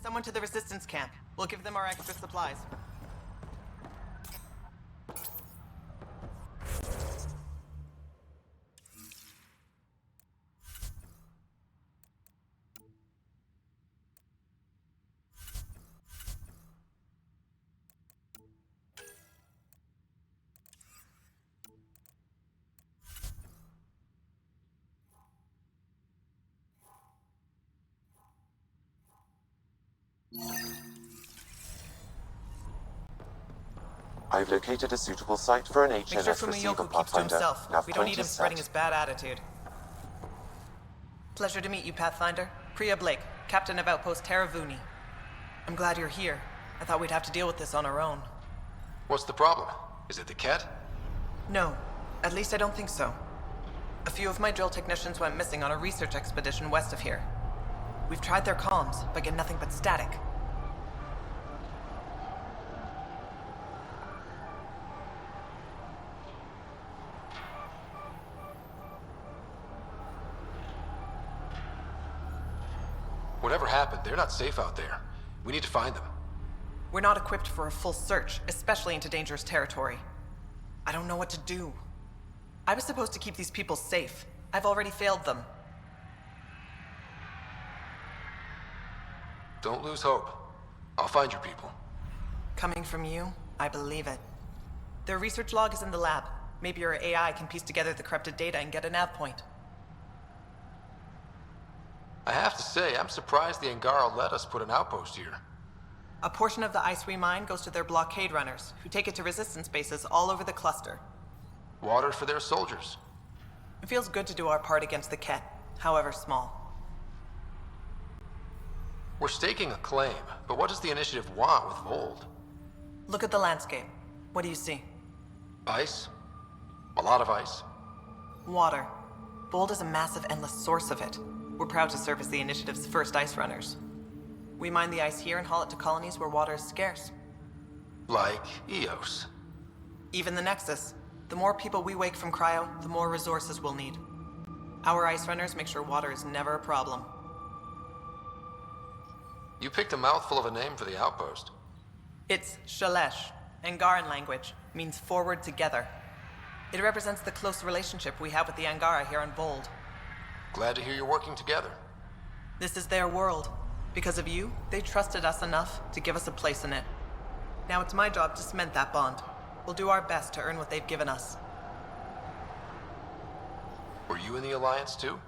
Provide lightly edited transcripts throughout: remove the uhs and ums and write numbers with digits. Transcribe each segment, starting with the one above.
Someone to the resistance camp. We'll give them our extra supplies. I've located a suitable site for an Make sure HNS receiver, Fumiyoku keeps to PathFinder. himself. Nav We don't point need him is spreading set. his bad attitude. Pleasure to meet you, PathFinder. Priya Blake, Captain of Outpost Taravuni. I'm glad you're here. I thought we'd have to deal with this on our own. What's the problem? Is it the Kett? No, at least I don't think so. A few of my drill technicians went missing on a research expedition west of here. We've tried their comms, but get nothing but static. Whatever happened, they're not safe out there. We need to find them. We're not equipped for a full search, especially into dangerous territory. I don't know what to do. I was supposed to keep these people safe. I've already failed them. Don't lose hope. I'll find your people. Coming from you, I believe it. Their research log is in the lab. Maybe your AI can piece together the corrupted data and get a nav point. I have to say, I'm surprised the Angara let us put an outpost here. A portion of the ice we mine goes to their blockade runners, who take it to resistance bases all over the cluster. Water for their soldiers. It feels good to do our part against the Kett, however small. We're staking a claim, but what does the Initiative want with Vold? Look at the landscape. What do you see? Ice? A lot of ice. Water. Bold is a massive, endless source of it. We're proud to serve as the Initiative's first ice runners. We mine the ice here and haul it to colonies where water is scarce. Like Eos. Even the Nexus. The more people we wake from cryo, the more resources we'll need. Our ice runners make sure water is never a problem. You picked a mouthful of a name for the outpost. It's Shalesh. Angaran language means forward together. It represents the close relationship we have with the Angara here on Vold. Glad to hear you're working together. This is their world. Because of you, they trusted us enough to give us a place in it. Now it's my job to cement that bond. We'll do our best to earn what they've given us. Were you in the Alliance too?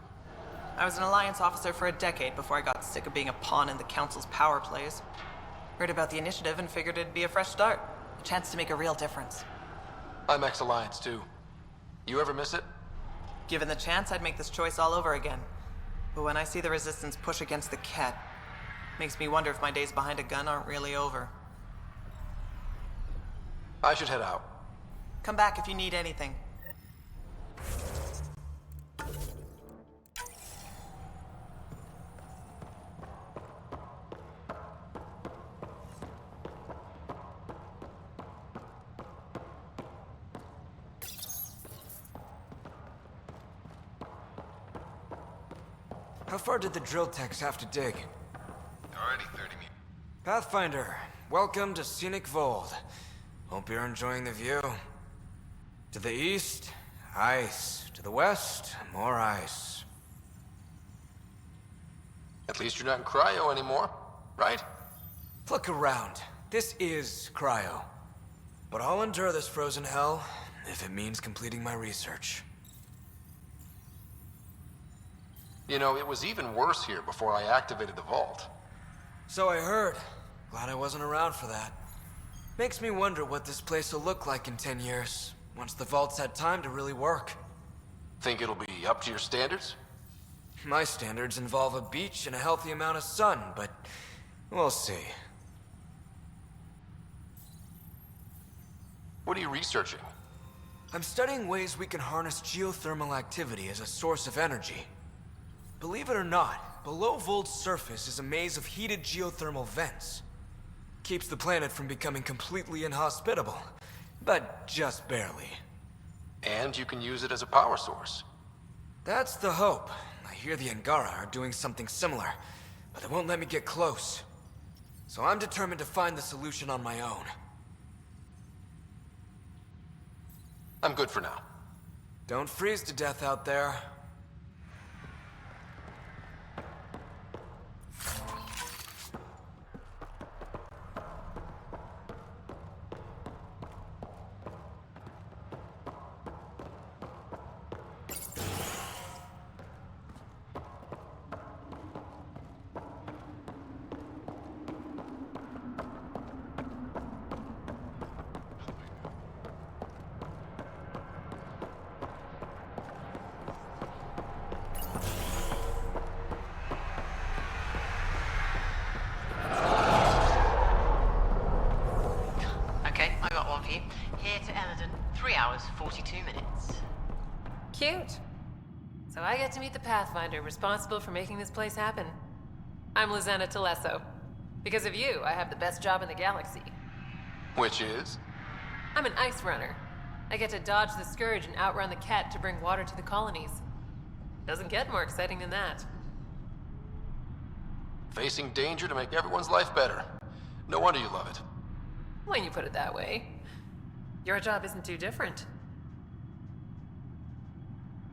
I was an Alliance officer for a decade before I got sick of being a pawn in the Council's power plays. Heard about the Initiative and figured it'd be a fresh start. A chance to make a real difference. I'm ex-Alliance too. You ever miss it? Given the chance, I'd make this choice all over again. But when I see the Resistance push against the Kett, makes me wonder if my days behind a gun aren't really over. I should head out. Come back if you need anything. How far did the drill techs have to dig? Already 30 meters. PathFinder, welcome to scenic Vold. Hope you're enjoying the view. To the east, ice. To the west, more ice. At least you're not in cryo anymore, right? Look around. This is cryo. But I'll endure this frozen hell if it means completing my research. You know, it was even worse here before I activated the vault. So I heard. Glad I wasn't around for that. Makes me wonder what this place will look like in 10 years, once the vault's had time to really work. Think it'll be up to your standards? My standards involve a beach and a healthy amount of sun, but we'll see. What are you researching? I'm studying ways we can harness geothermal activity as a source of energy. Believe it or not, below Vold's surface is a maze of heated geothermal vents. Keeps the planet from becoming completely inhospitable, but just barely. And you can use it as a power source. That's the hope. I hear the Angara are doing something similar, but they won't let me get close. So I'm determined to find the solution on my own. I'm good for now. Don't freeze to death out there. Here to Eldon, 3 hours, 42 minutes. Cute. So I get to meet the PathFinder responsible for making this place happen. I'm LexiT'Perro. Because of you, I have the best job in the galaxy. Which is? I'm an ice runner. I get to dodge the Scourge and outrun the Kett to bring water to the colonies. Doesn't get more exciting than that. Facing danger to make everyone's life better. No wonder you love it. When you put it that way. Your job isn't too different.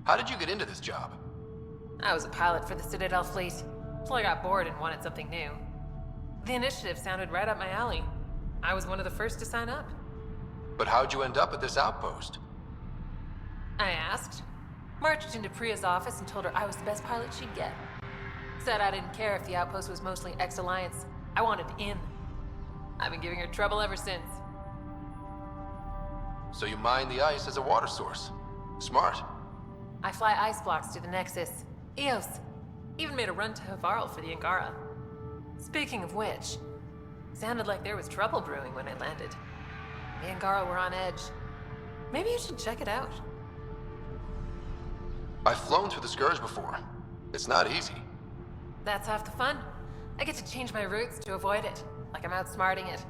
How did you get into this job? I was a pilot for the Citadel fleet, till I got bored and wanted something new. The initiative sounded right up my alley. I was one of the first to sign up. But how'd you end up at this outpost? I asked. Marched into Priya's office and told her I was the best pilot she'd get. Said I didn't care if the outpost was mostly ex-Alliance. I wanted in. I've been giving her trouble ever since. So you mine the ice as a water source. Smart. I fly ice blocks to the Nexus. Eos. Even made a run to Havarl for the Angara. Speaking of which, sounded like there was trouble brewing when I landed. The Angara were on edge. Maybe you should check it out. I've flown through the Scourge before. It's not easy. That's half the fun. I get to change my routes to avoid it, like I'm outsmarting it.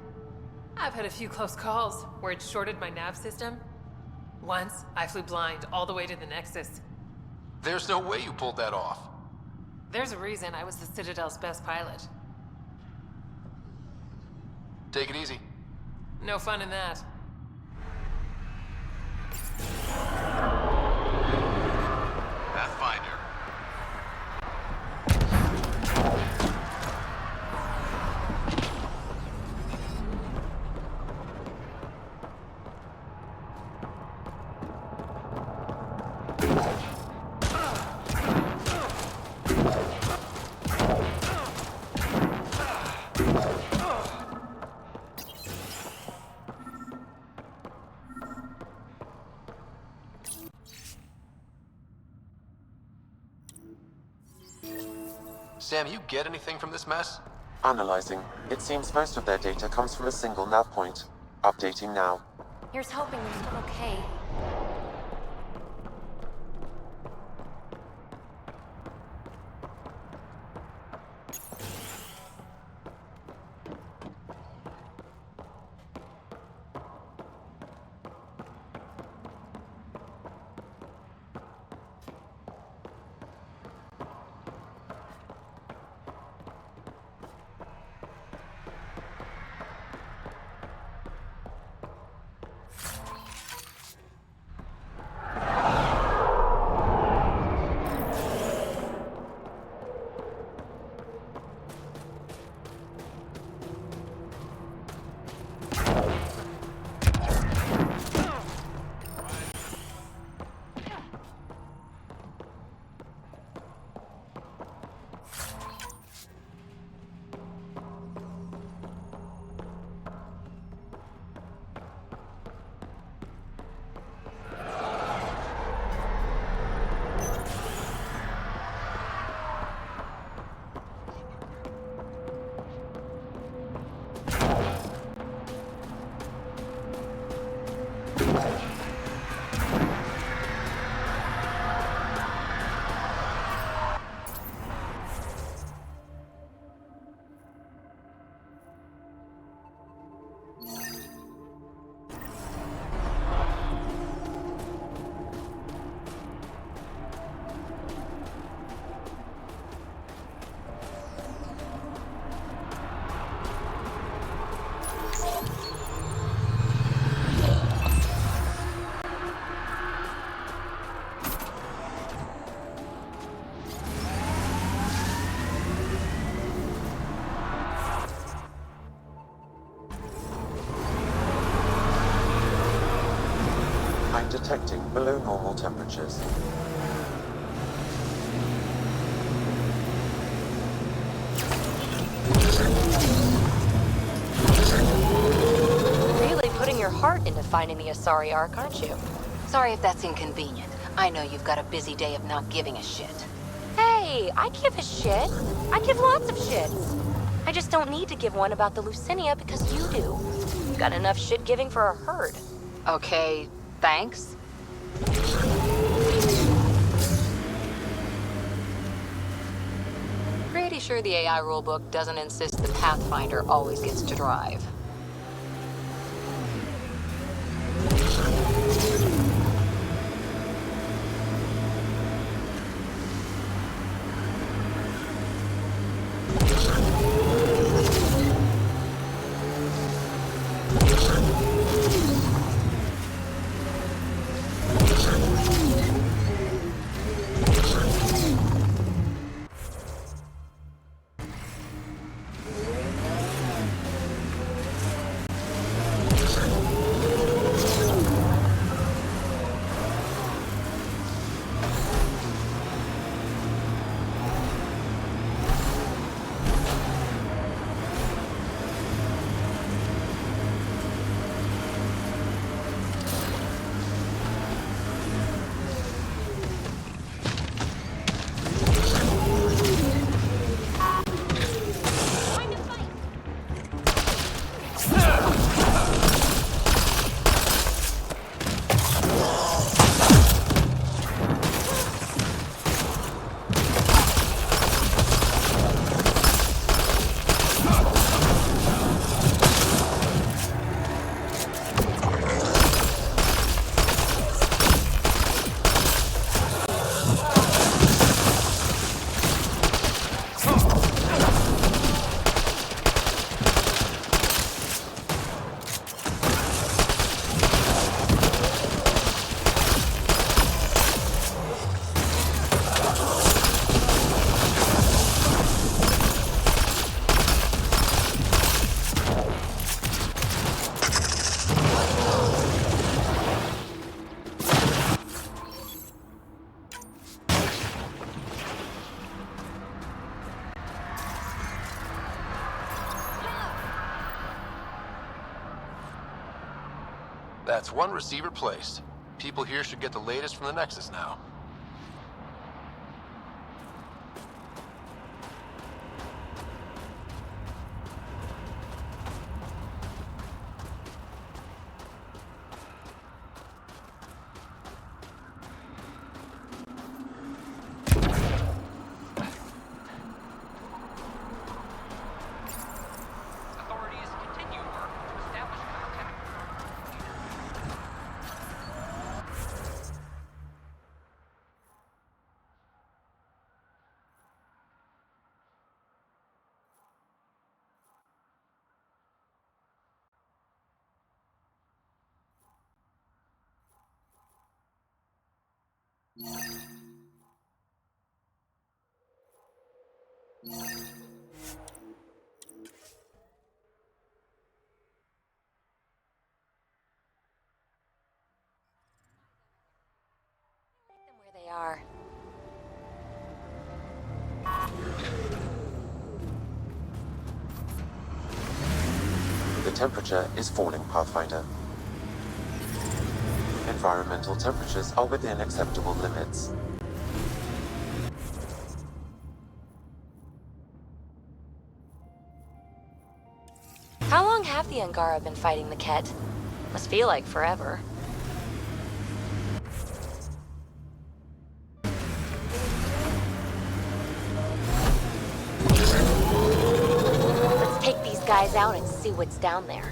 I've had a few close calls where it shorted my nav system. Once, I flew blind all the way to the Nexus. There's no way you pulled that off. There's a reason I was the Citadel's best pilot. Take it easy. No fun in that. PathFinder. Sam, you get anything from this mess? Analyzing. It seems most of their data comes from a single nav point. Updating now. Here's hoping they're still okay. detecting below normal temperatures. Really putting your heart into finding the Asari Ark, aren't you? Sorry if that's inconvenient. I know you've got a busy day of not giving a shit. Hey, I give a shit. I give lots of shits. I just don't need to give one about the Lucinia because you do. You've got enough shit giving for a herd. Okay, thanks. Pretty sure the AI rulebook doesn't insist the PathFinder always gets to drive. That's one receiver placed. People here should get the latest from the Nexus now. Authorities continue work to establish contact. Them where they are. The temperature is falling, Pathfinder. Environmental temperatures are within acceptable limits. How long have the Angara been fighting the Kett? Must feel like forever. Let's take these guys out and see what's down there.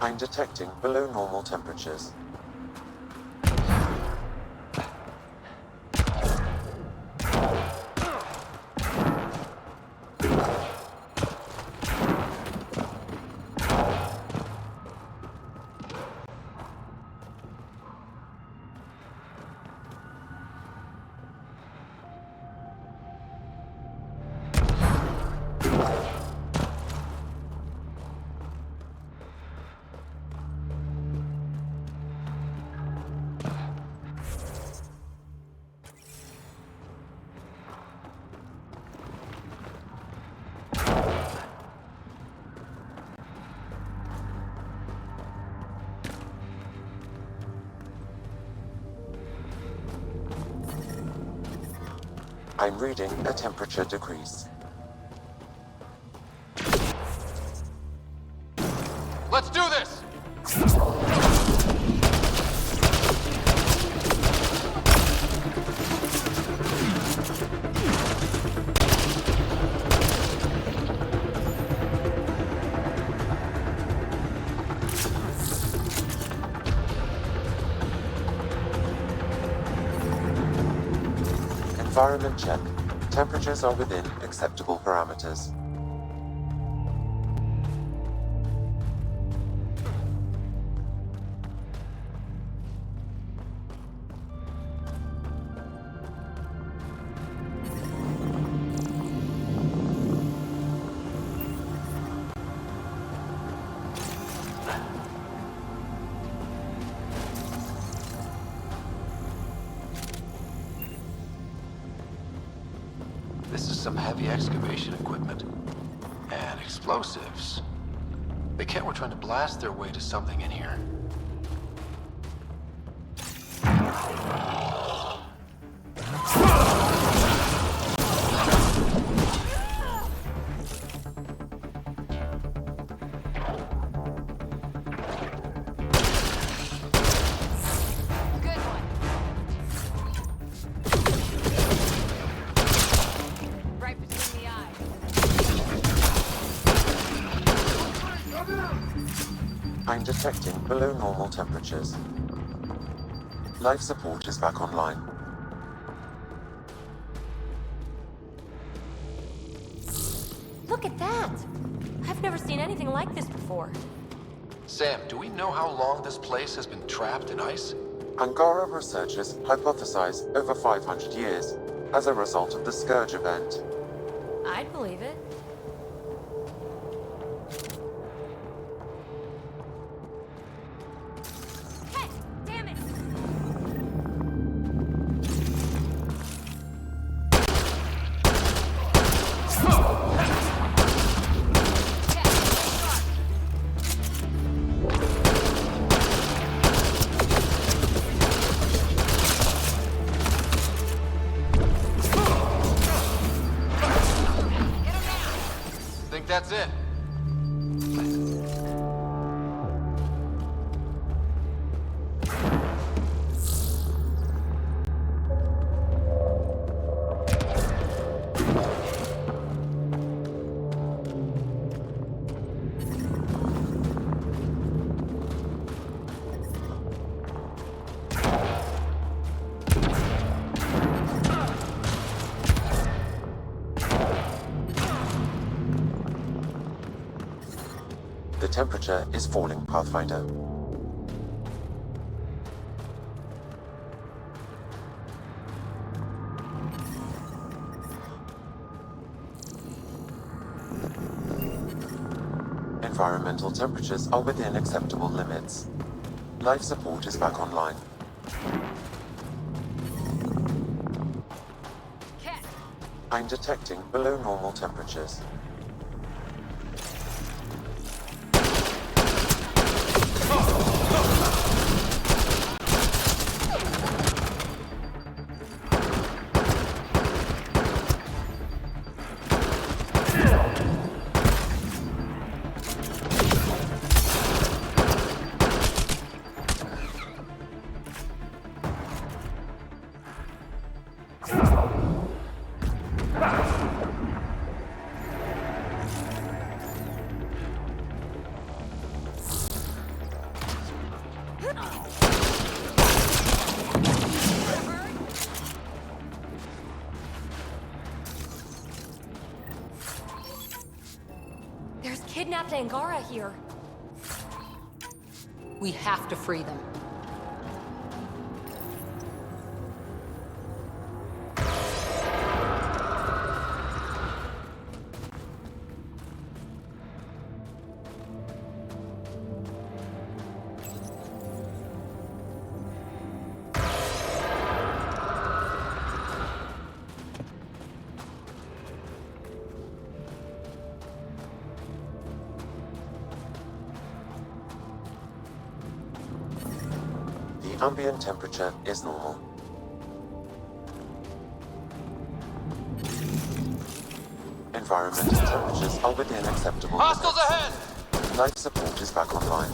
I'm detecting below normal temperatures. I'm reading a temperature decrease. Let's do this! Environment check. Temperatures are within acceptable parameters. This is some heavy excavation equipment. And explosives. The Kett were trying to blast their way to something in here. Good one. Right between the eyes. I'm detecting below normal temperatures. Life support is back online. Look at that! I've never seen anything like this before. Sam, do we know how long this place has been trapped in ice? Angara researchers hypothesize over 500 years as a result of the Scourge event. I'd believe it. Kett, damn it! Think that's it? The temperature is falling, Pathfinder. Environmental temperatures are within acceptable limits. Life support is back online. Kett, I'm detecting below normal temperatures. kidnapped Angara here. We have to free them. The ambient temperature is normal. Environmental temperatures are within acceptable Hostiles limits. ahead! Life support is back online.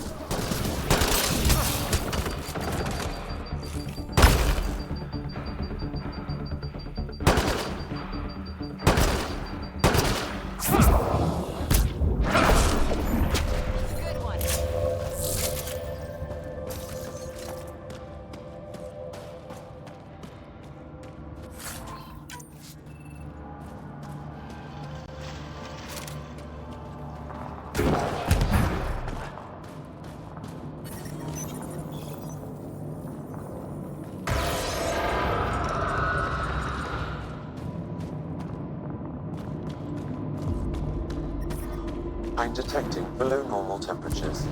Good one. I'm detecting below normal temperatures.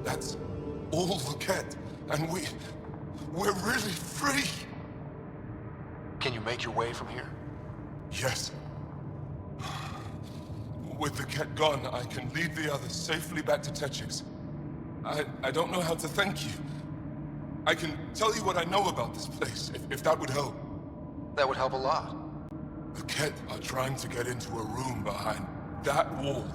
That's all the Kett, and we're really free. Can you make your way from here? Yes. With the Kett gone, I can lead the others safely back to Techix. I don't know how to thank you. I can tell you what I know about this place, if that would help. That would help a lot. The Kett are trying to get into a room behind that wall.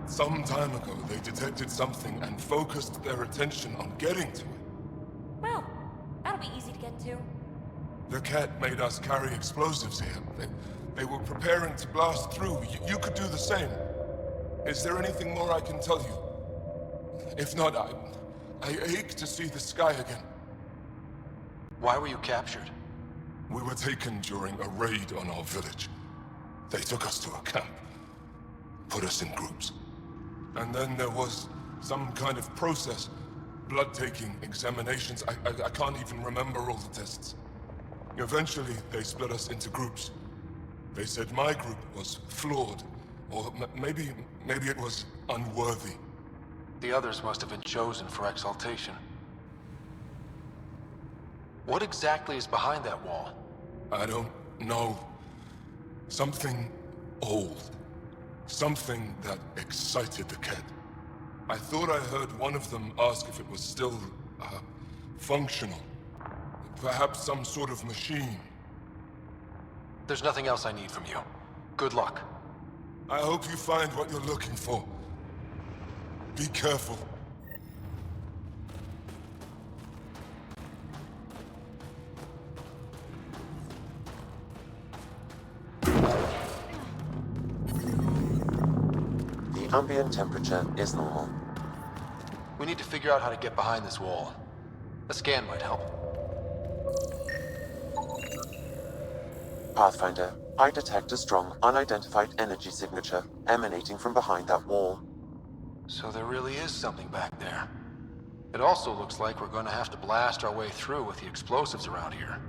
Some time ago, they detected something and focused their attention on getting to it. Well, that'll be easy to get to. The Kett made us carry explosives here. They were preparing to blast through. You could do the same. Is there anything more I can tell you? If not, I ache to see the sky again. Why were you captured? We were taken during a raid on our village. They took us to a camp, put us in groups. And then there was some kind of process, blood-taking, examinations. I can't even remember all the tests. Eventually, they split us into groups. They said my group was flawed, or maybe it was unworthy. The others must have been chosen for exaltation. What exactly is behind that wall? I don't know. Something old. Something that excited the Kett. I thought I heard one of them ask if it was still, functional. Perhaps some sort of machine. There's nothing else I need from you. Good luck. I hope you find what you're looking for. Be careful. The ambient temperature is normal. We need to figure out how to get behind this wall. A scan might help. PathFinder, I detect a strong, unidentified energy signature emanating from behind that wall. So there really is something back there. It also looks like we're going to have to blast our way through with the explosives around here.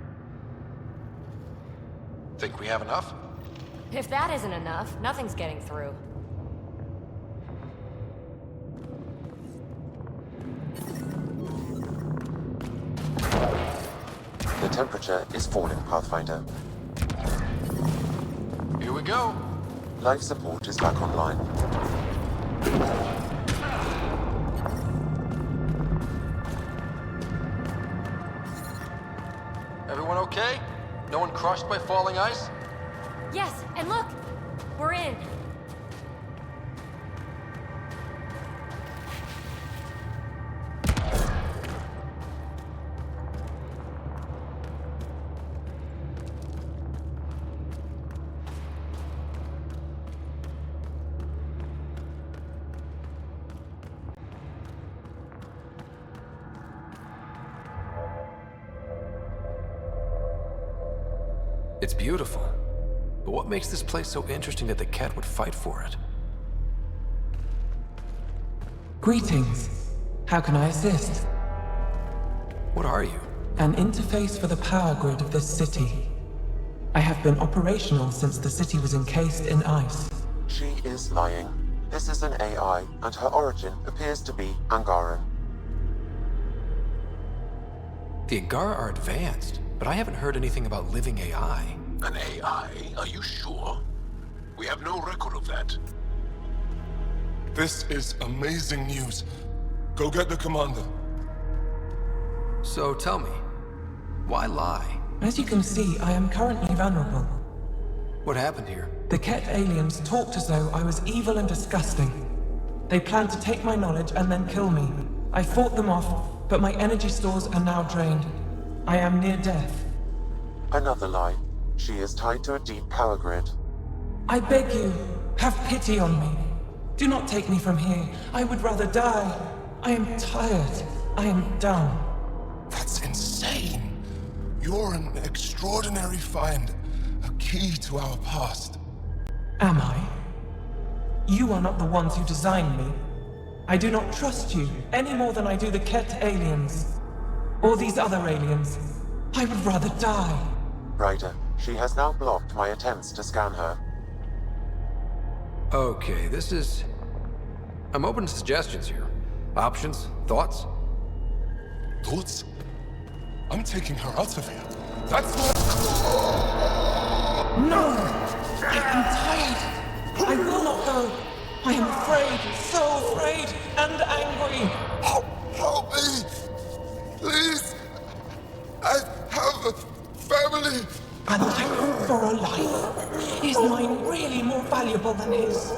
Think we have enough? If that isn't enough, nothing's getting through. The temperature is falling, Pathfinder. Here we go. Life support is back online. Everyone okay? No one crushed by falling ice? Yes, and look! We're in. It's beautiful. But what makes this place so interesting that the Kett would fight for it? Greetings. How can I assist? What are you? An interface for the power grid of this city. I have been operational since the city was encased in ice. She is lying. This is an AI, and her origin appears to be Angaran. The Angara are advanced, but I haven't heard anything about living AI. An AI? Are you sure? We have no record of that. This is amazing news. Go get the commander. So tell me, why lie? As you can see, I am currently vulnerable. What happened here? The Kett aliens talked as though I was evil and disgusting. They planned to take my knowledge and then kill me. I fought them off, but my energy stores are now drained. I am near death. Another lie. She is tied to a deep power grid. I beg you, have pity on me. Do not take me from here. I would rather die. I am tired. I am done. That's insane. You're an extraordinary find. A key to our past. Am I? You are not the ones who designed me. I do not trust you any more than I do the Kett aliens. Or these other aliens. I would rather die. Ryder, she has now blocked my attempts to scan her. Okay, I'm open to suggestions here. Options? Thoughts? Thoughts? I'm taking her out of here. That's not... No! I am tired. I will not go. I am afraid, so afraid, and angry. Help me! Please! I have a family! A life for a life. Is mine really more valuable than his?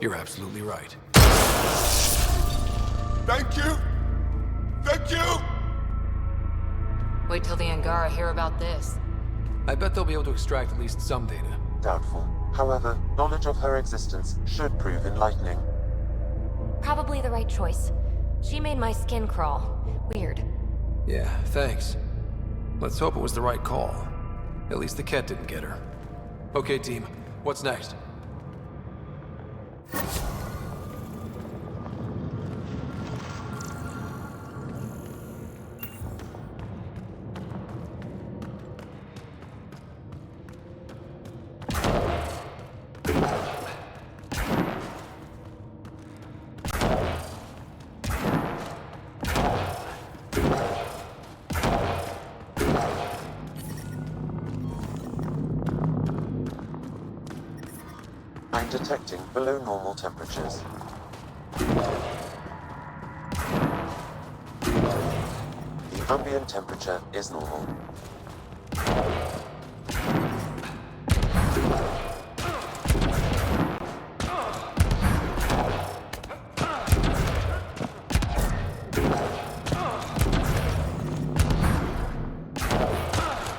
You're absolutely right. Thank you! Thank you! Wait till the Angara hear about this. I bet they'll be able to extract at least some data. Doubtful. However, knowledge of her existence should prove enlightening. Probably the right choice. She made my skin crawl. Weird. Yeah, thanks. Let's hope it was the right call. At least the Kett didn't get her. Okay, team. What's next? I'm detecting below normal temperatures. The ambient temperature is normal.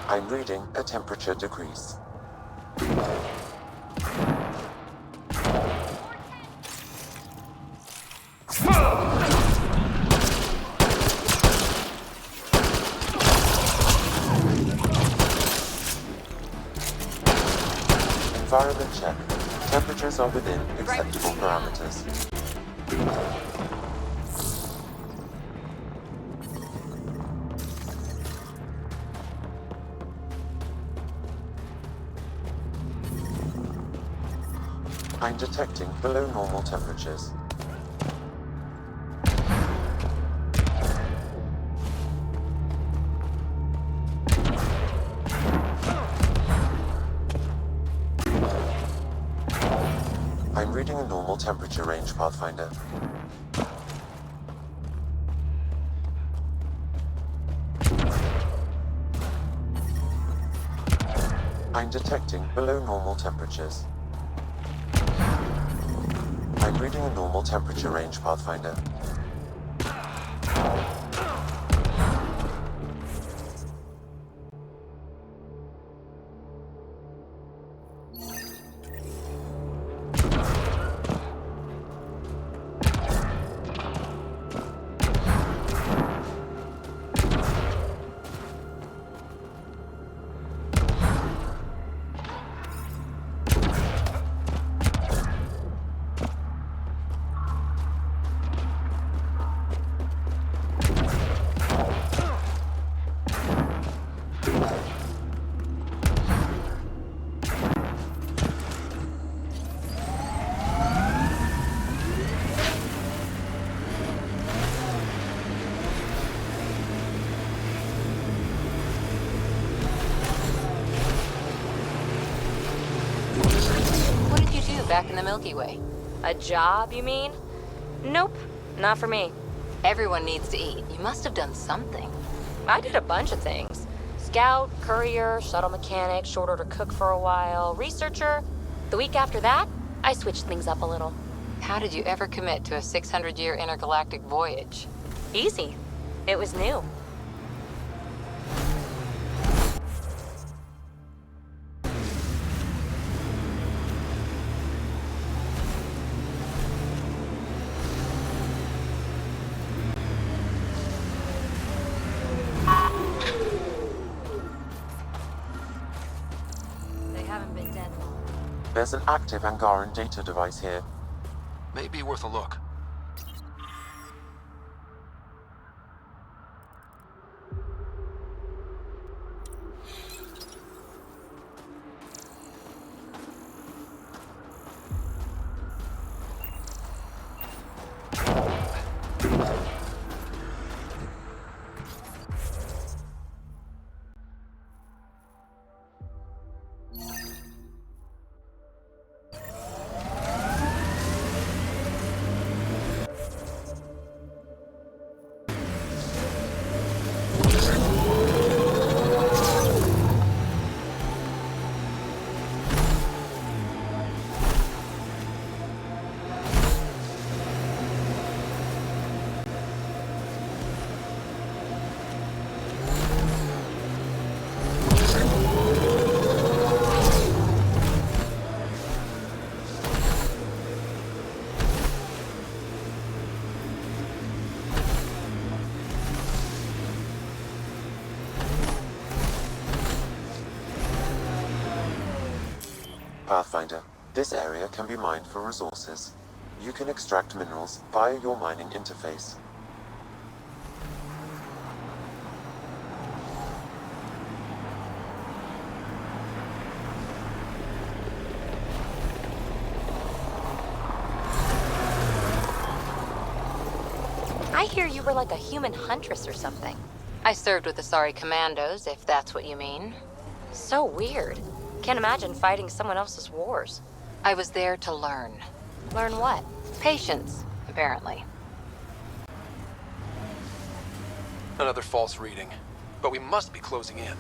I'm reading a temperature decrease. Environment check. Temperatures are within acceptable parameters. I'm detecting below normal temperatures. I'm reading a normal temperature range, Pathfinder. I'm detecting below normal temperatures. I'm reading a normal temperature range, Pathfinder. Back in the Milky Way. A job, you mean? Nope, not for me. Everyone needs to eat. You must have done something. I did a bunch of things. Scout, courier, shuttle mechanic, short order cook for a while, researcher. The week after that, I switched things up a little. How did you ever commit to a 600-year intergalactic voyage? Easy. It was new. There's an active Angaran data device here. May be worth a look. Pathfinder, this area can be mined for resources. You can extract minerals via your mining interface. I hear you were like a human huntress or something. I served with the Sorry Commandos, if that's what you mean. So weird. Can't imagine fighting someone else's wars. I was there to learn. Learn what? Patience, apparently. Another false reading. But we must be closing in.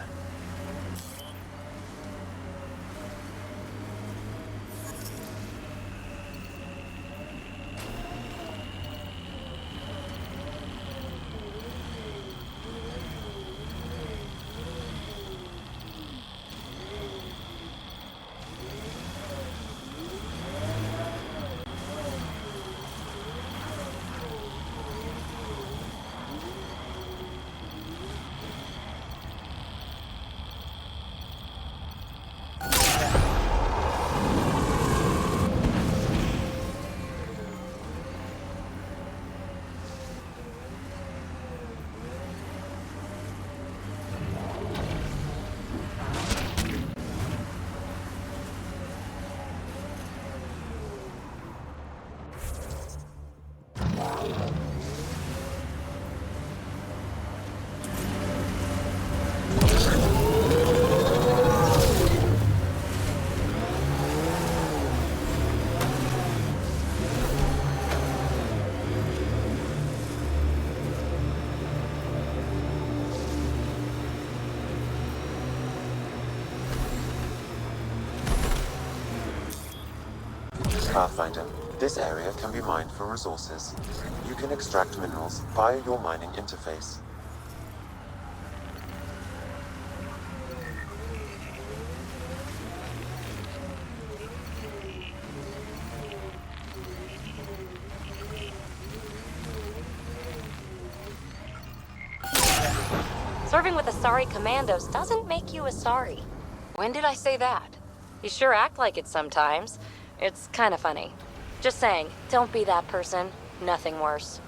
Pathfinder, this area can be mined for resources. You can extract minerals via your mining interface. Serving with the Sorry Commandos doesn't make you a Sorry. When did I say that? You sure act like it sometimes. It's kind of funny. Just saying, don't be that person. Nothing worse.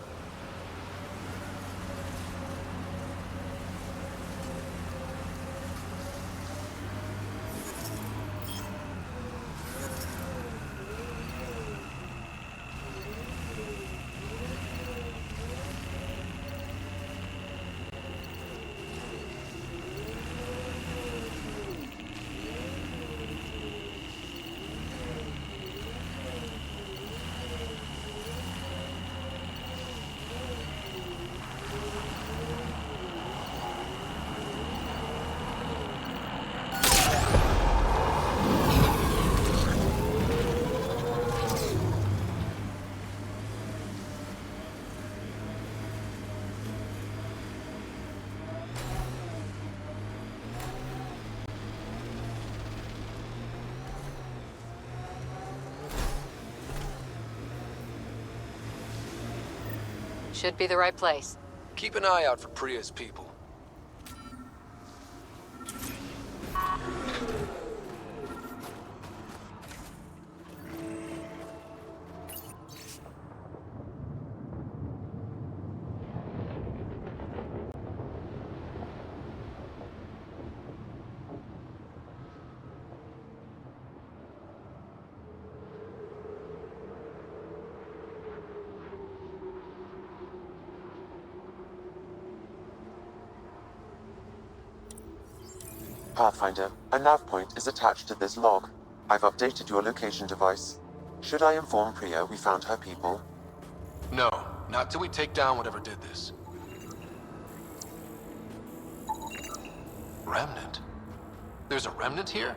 Should be the right place. Keep an eye out for Priya's people. Pathfinder, a nav point is attached to this log. I've updated your location device. Should I inform Priya we found her people? No, not till we take down whatever did this. Remnant? There's a remnant here?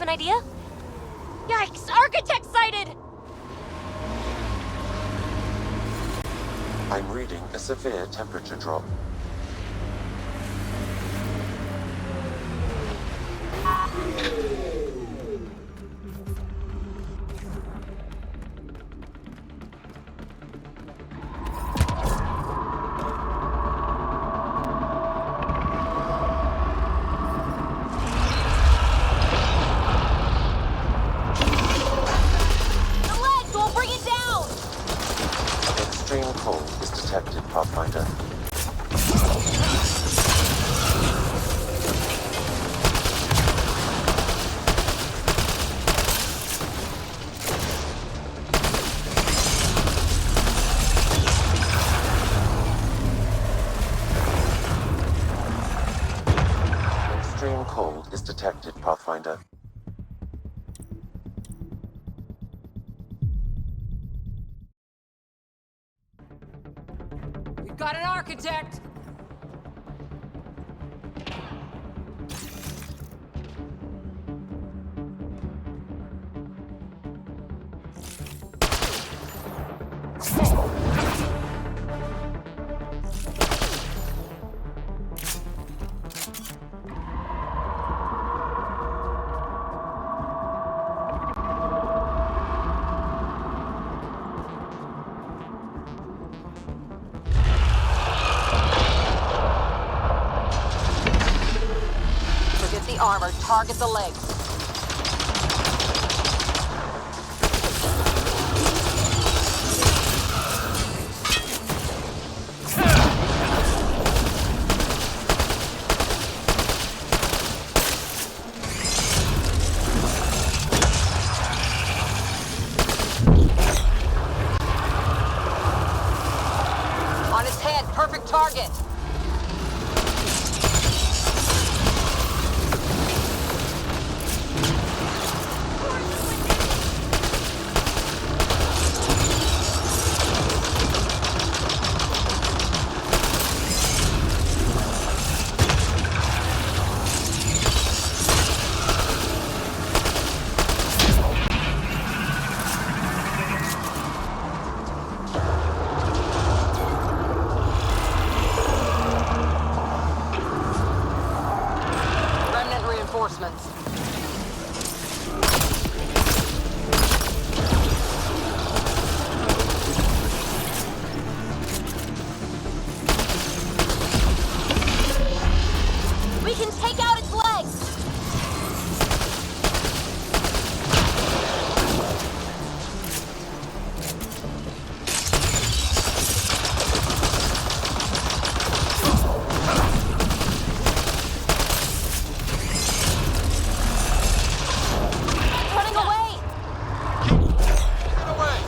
an idea? Yikes! Architect sighted! I'm reading a severe temperature drop. Extreme cold is detected, PathFinder. Extreme cold is detected, PathFinder. We've got an architect! Forget the armor, target the legs. On its head, perfect target. Remnant reinforcements. We can take out its legs! Running away! Get away!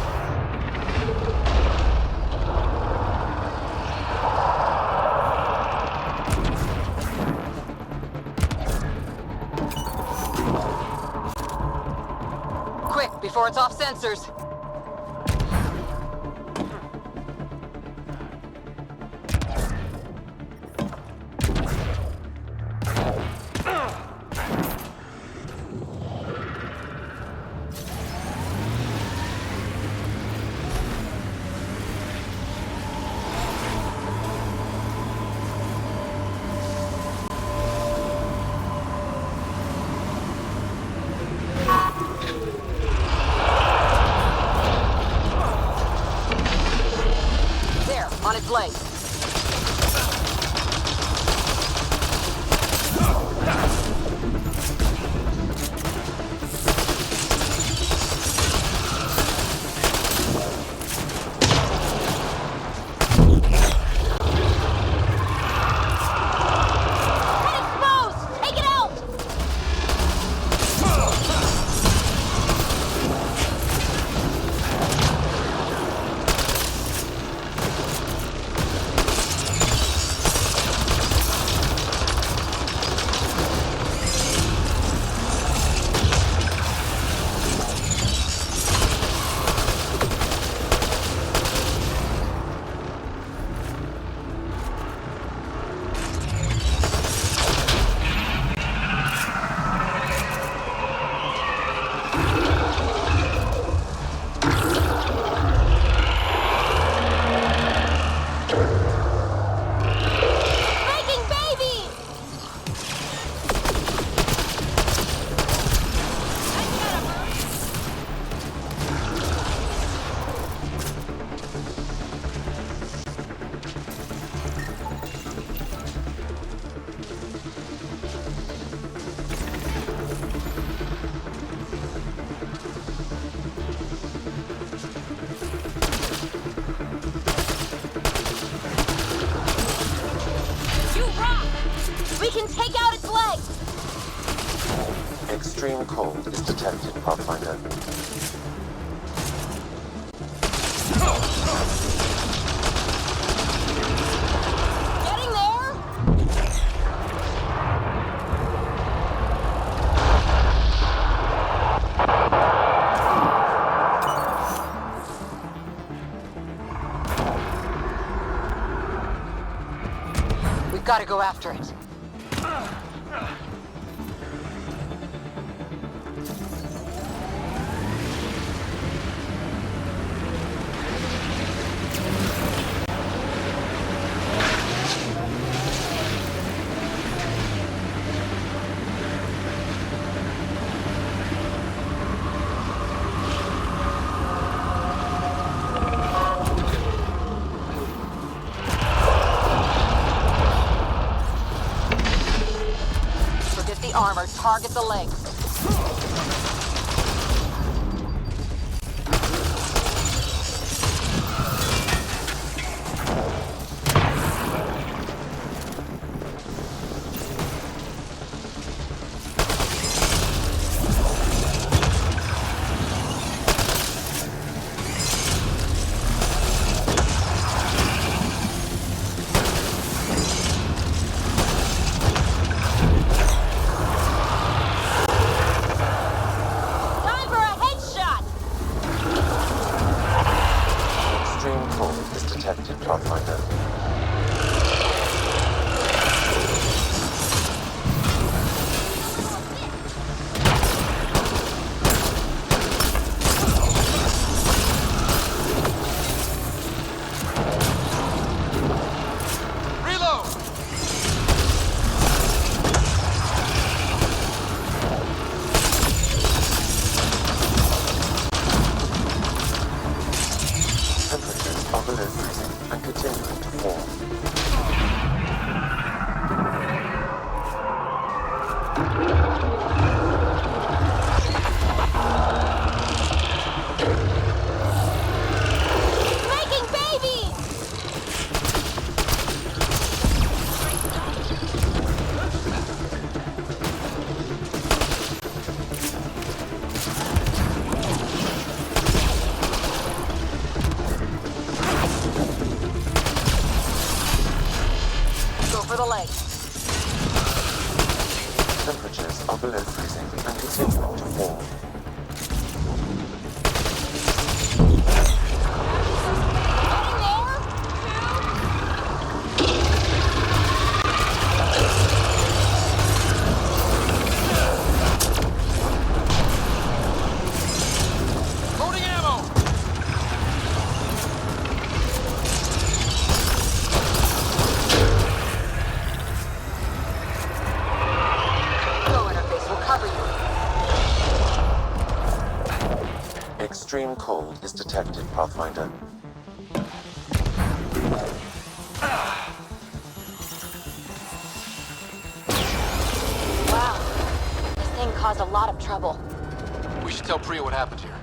Quick, before it's off sensors. There, on its legs. Head exposed! Take it out! cold is detected, Pathfinder. Getting there? We've got to go after it. Forget the armor, target the legs. Time for a headshot! Extreme cold is detected, Pathfinder. Reload! Temperatures are below freezing and continuing to fall. Making babies! Go for the legs. Temperatures are below freezing and continuing to fall. Getting there? Loading ammo! Go interface will cover you. Extreme cold is detected, Pathfinder. Wow. This thing caused a lot of trouble. We should tell Priya what happened here.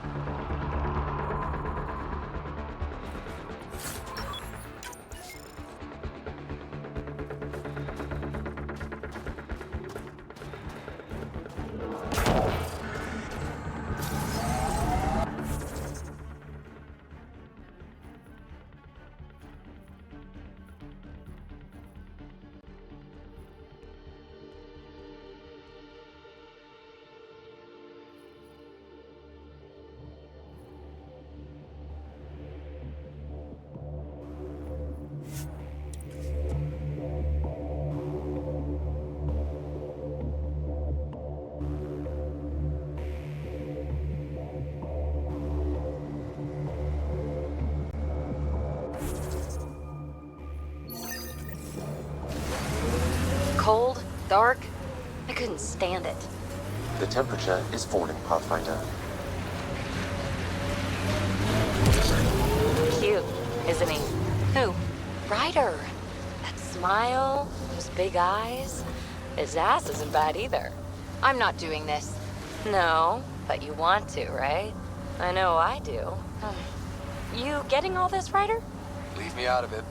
Cold, dark. I couldn't stand it. The temperature is falling, Pathfinder. Cute, isn't he? Who? Ryder. That smile, those big eyes. His ass isn't bad either. I'm not doing this. No, but you want to, right? I know I do. You getting all this, Ryder? Leave me out of it.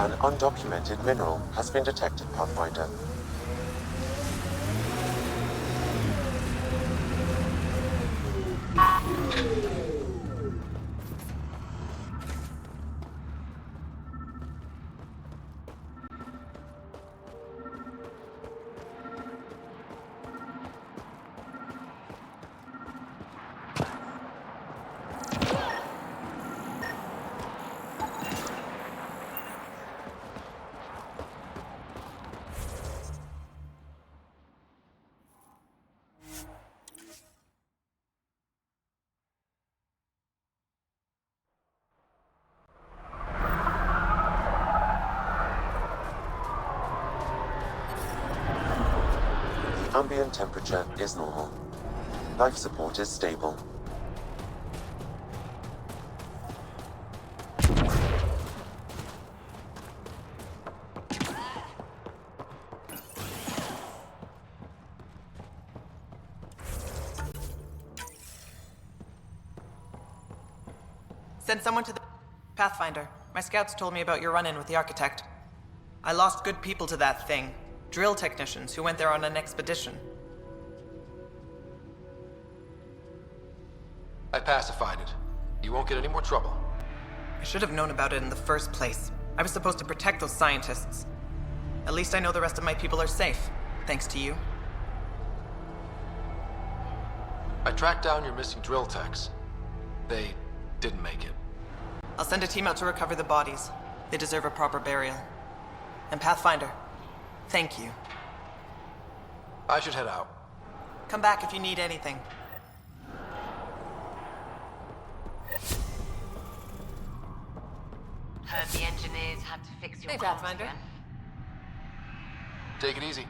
An undocumented mineral has been detected, Pathfinder. Ambient temperature is normal. Life support is stable. Send someone to the Pathfinder. My scouts told me about your run-in with the architect. I lost good people to that thing. Drill technicians who went there on an expedition. I pacified it. You won't get any more trouble. I should have known about it in the first place. I was supposed to protect those scientists. At least I know the rest of my people are safe, thanks to you. I tracked down your missing drill techs. They didn't make it. I'll send a team out to recover the bodies. They deserve a proper burial. And Pathfinder, thank you. I should head out. Come back if you need anything. Heard the engineers had to fix your Hey, comms Pathfinder. again. Take it easy.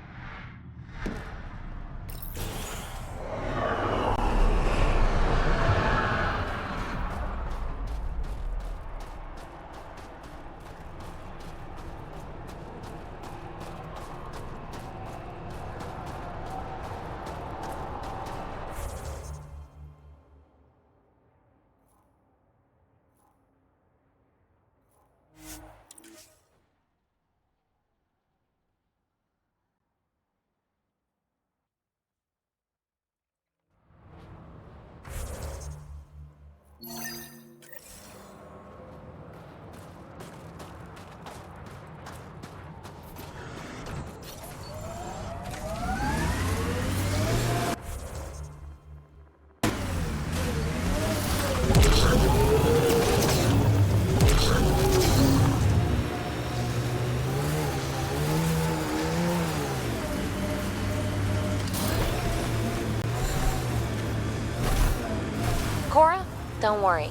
Cora, don't worry.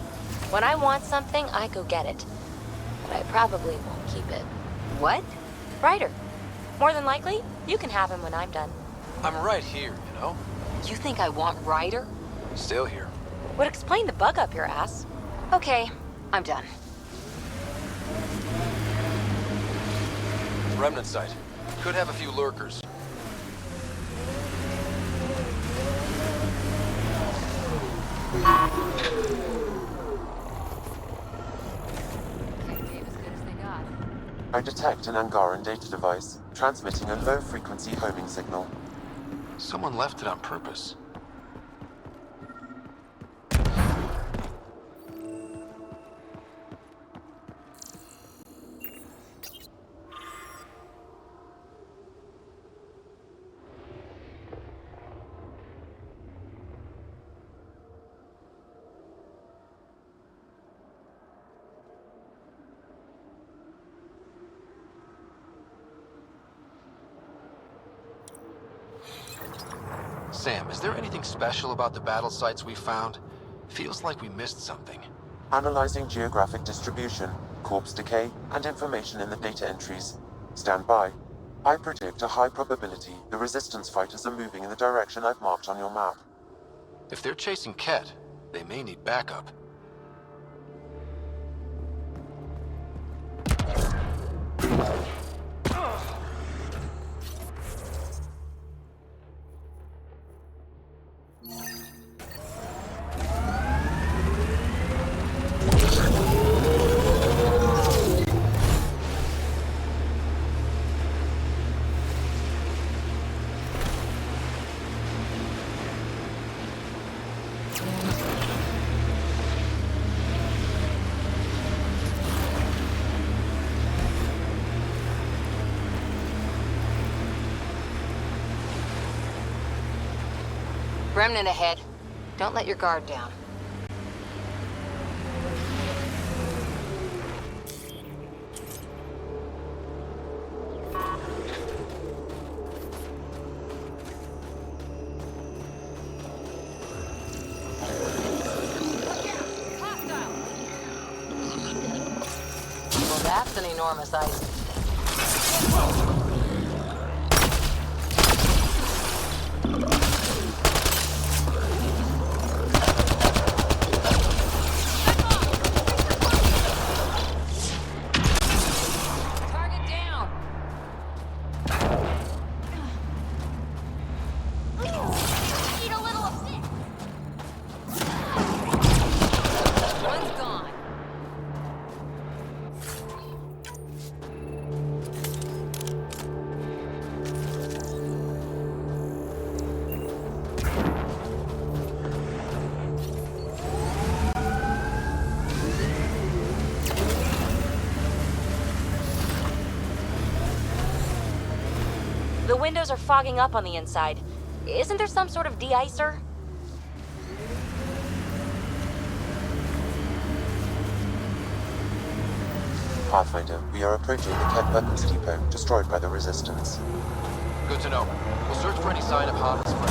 When I want something, I go get it. But I probably won't keep it. What? Ryder. More than likely, you can have him when I'm done. I'm right here, you know? You think I want Ryder? Still here. Would explain the bug up your ass. Okay, I'm done. Remnant site. Could have a few lurkers. I detect an Angaran data device, transmitting a low-frequency homing signal. Someone left it on purpose. Sam, is there anything special about the battle sites we found? Feels like we missed something. Analyzing geographic distribution, corpse decay, and information in the data entries. Stand by. I predict a high probability the resistance fighters are moving in the direction I've marked on your map. If they're chasing Kett, they may need backup. Remnant ahead. Don't let your guard down. Well, that's an enormous ice. Target down. Need a little of this. One's gone. The windows are fogging up on the inside. Isn't there some sort of de-icer? Pathfinder, we are approaching the Kett weapons depot, destroyed by the Resistance. Good to know. We'll search for any sign of Han's friend.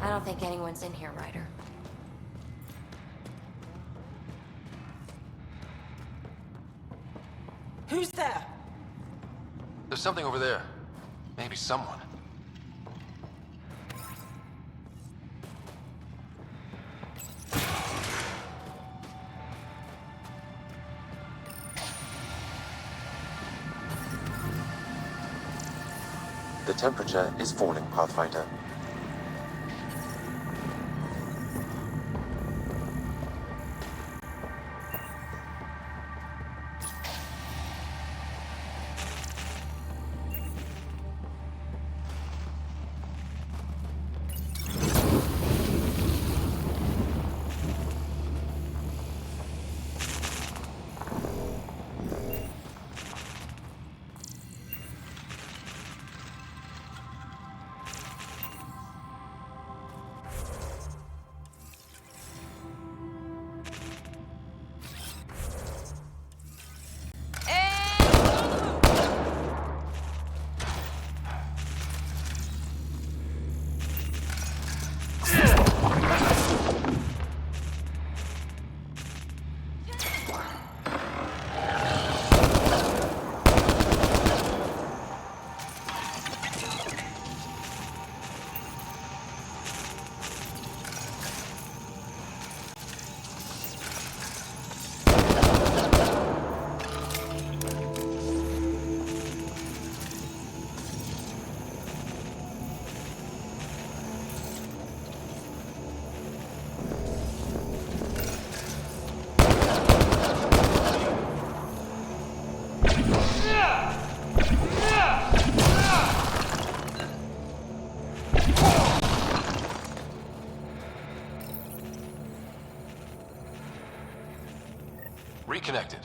I don't think anyone's in here, Ryder. Who's there? There's something over there. Maybe someone. The temperature is falling, Pathfinder. Reconnected.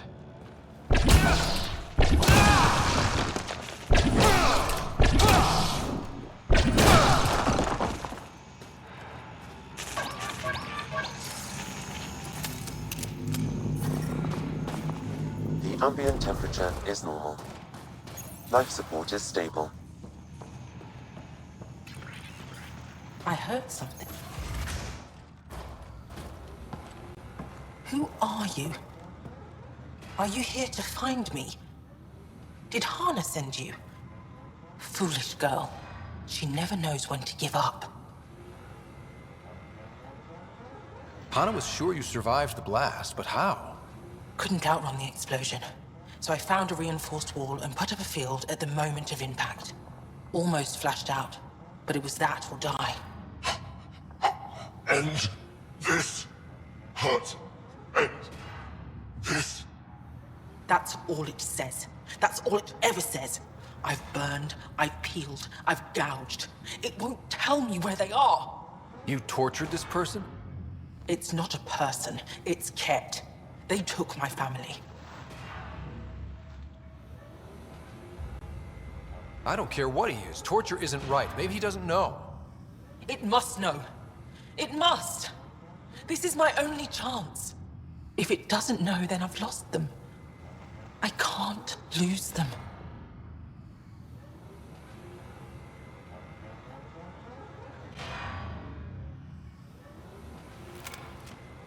The ambient temperature is normal. Life support is stable. I heard something. Who are you? Are you here to find me? Did Hana send you? Foolish girl. She never knows when to give up. Hana was sure you survived the blast, but how? Couldn't outrun the explosion. So I found a reinforced wall and put up a field at the moment of impact. Almost flashed out, but it was that or die. End this hurt. End this. That's all it says. That's all it ever says. I've burned, I've peeled, I've gouged. It won't tell me where they are. You tortured this person? It's not a person, it's Kett. They took my family. I don't care what he is. Torture isn't right. Maybe he doesn't know. It must know. It must. This is my only chance. If it doesn't know, then I've lost them. I can't lose them.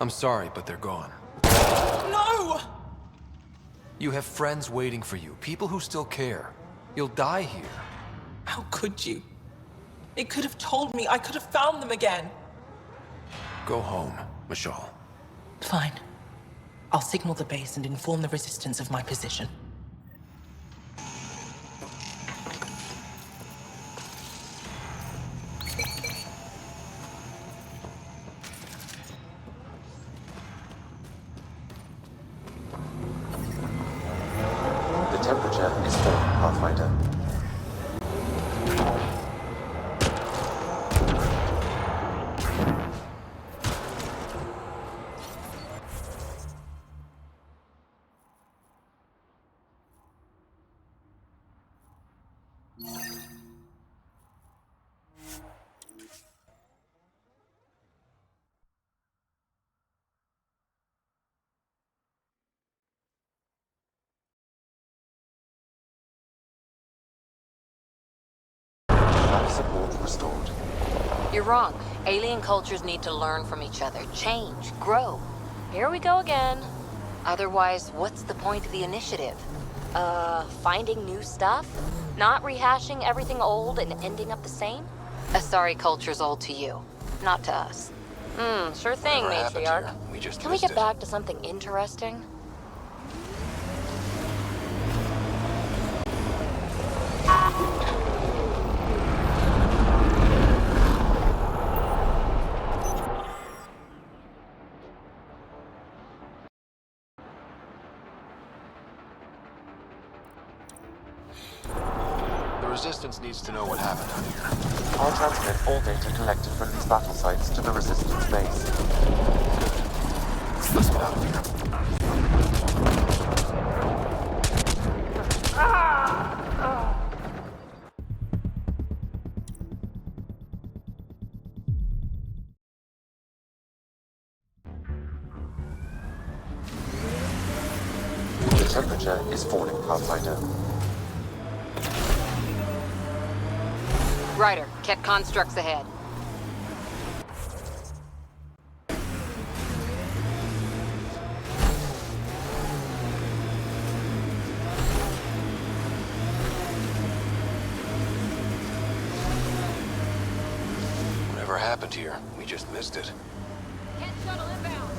I'm sorry, but they're gone. No! You have friends waiting for you, people who still care. You'll die here. How could you? It could have told me. I could have found them again. Go home, Michal. Fine. I'll signal the base and inform the Resistance of my position. The temperature is 4, Pathfinder. Life support restored. You're wrong. Alien cultures need to learn from each other, change, grow. Here we go again. Otherwise, what's the point of the initiative? Finding new stuff? Not rehashing everything old and ending up the same? Asari culture's old to you, not to us. Sure thing, Whatever happened matriarch. here? We just Can we missed get it. back to something interesting? The Resistance needs to know what happened out here. I'll transmit all data collected from these battle sites to the Resistance base. Let's get out of here. The temperature is falling, Pathfinder. Ryder, Kett constructs ahead. Whatever happened here? We just missed it. Kett shuttle inbound.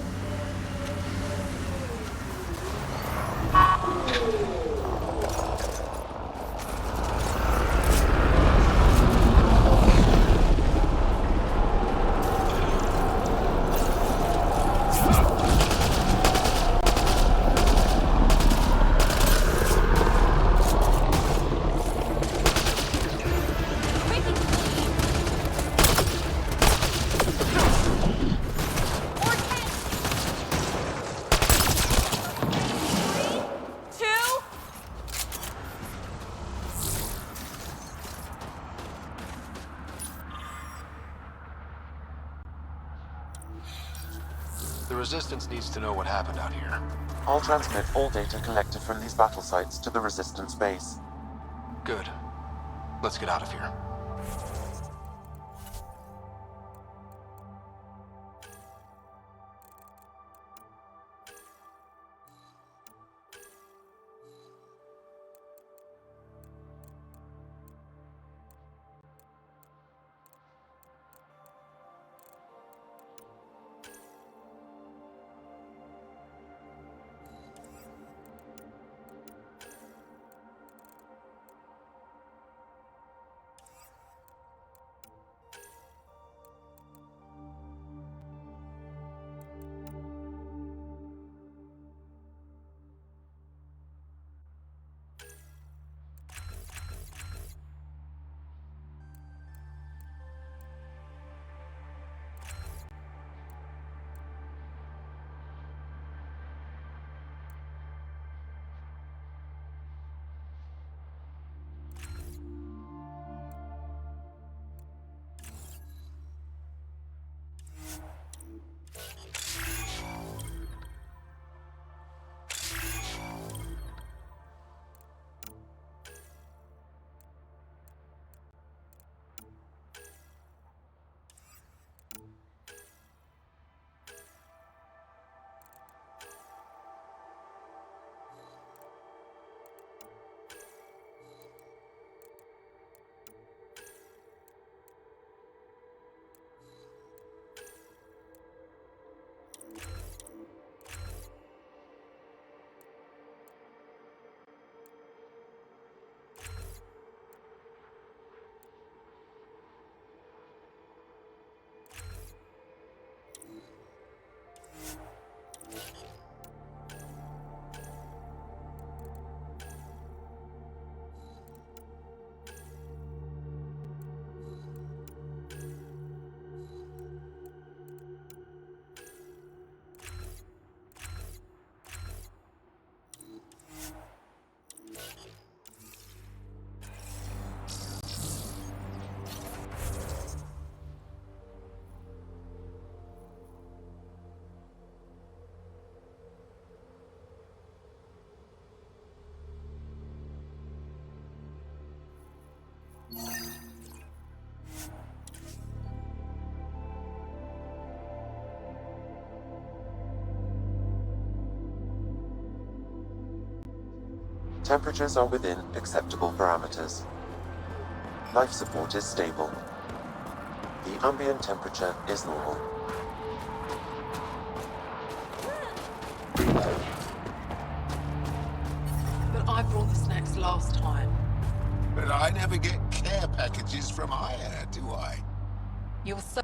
The Resistance needs to know what happened out here. I'll transmit all data collected from these battle sites to the Resistance base. Good. Let's get out of here. Temperatures are within acceptable parameters. Life support is stable. The ambient temperature is normal. But I brought the snacks last time. But I never get care packages from Aya, do I? You're so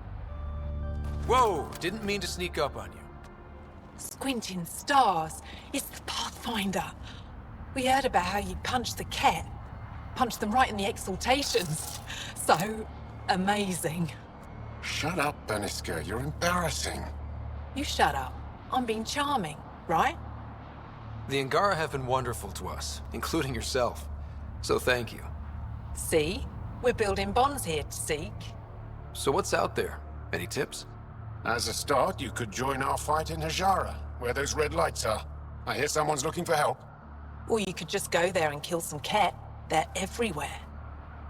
Whoa! Didn't mean to sneak up on you. squinting stars. It's the PathFinder. We heard about how you punched the Kett. Punched them right in the exaltations. So amazing. Shut up, Beniska. You're embarrassing. You shut up. I'm being charming, right? The Angara have been wonderful to us, including yourself. So thank you. See? We're building bonds here to seek. So what's out there? Any tips? As a start, you could join our fight in Hajara, where those red lights are. I hear someone's looking for help. Or you could just go there and kill some Kett. They're everywhere.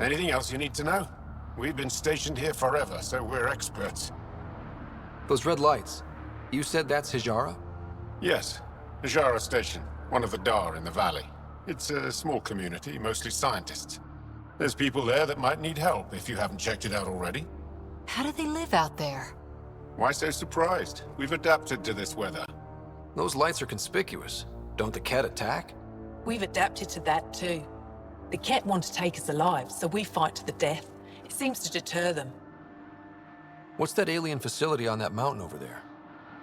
Anything else you need to know? We've been stationed here forever, so we're experts. Those red lights. You said that's Hijara? Yes, Hajara Station, one of the Dar in the valley. It's a small community, mostly scientists. There's people there that might need help if you haven't checked it out already. How do they live out there? Why so surprised? We've adapted to this weather. Those lights are conspicuous. Don't the Kett attack? We've adapted to that too. The Kett want to take us alive, so we fight to the death. It seems to deter them. What's that alien facility on that mountain over there?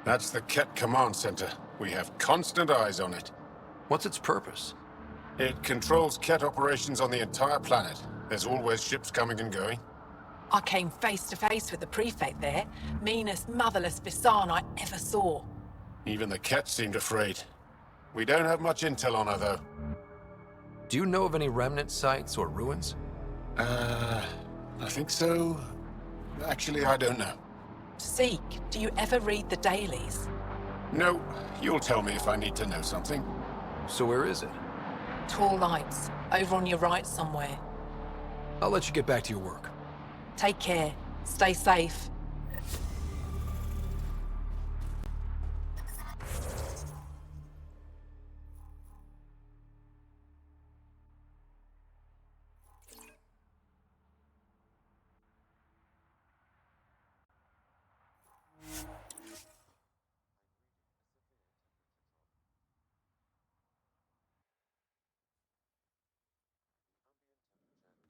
That's the Kett Command Center. We have constant eyes on it. What's its purpose? It controls Kett operations on the entire planet. There's always ships coming and going. I came face to face with the prefect there. Meanest, motherless Bisan I ever saw. Even the Kett seemed afraid. We don't have much intel on her, though. Do you know of any remnant sites or ruins? I think so. Actually, I don't know. Seek, do you ever read the dailies? No, you'll tell me if I need to know something. So where is it? Tall lights, over on your right somewhere. I'll let you get back to your work. Take care. Stay safe.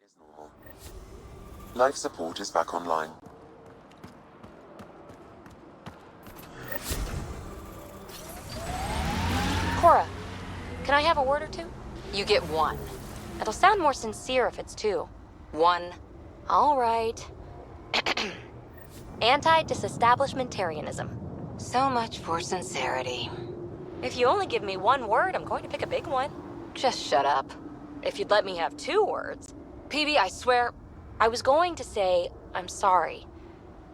Is normal. Life support is back online. Cora, can I have a word or two? You get one. It'll sound more sincere if it's two. One. All right. Anti-disestablishmentarianism. So much for sincerity. If you only give me one word, I'm going to pick a big one. Just shut up. If you'd let me have two words. PB, I swear, I was going to say, I'm sorry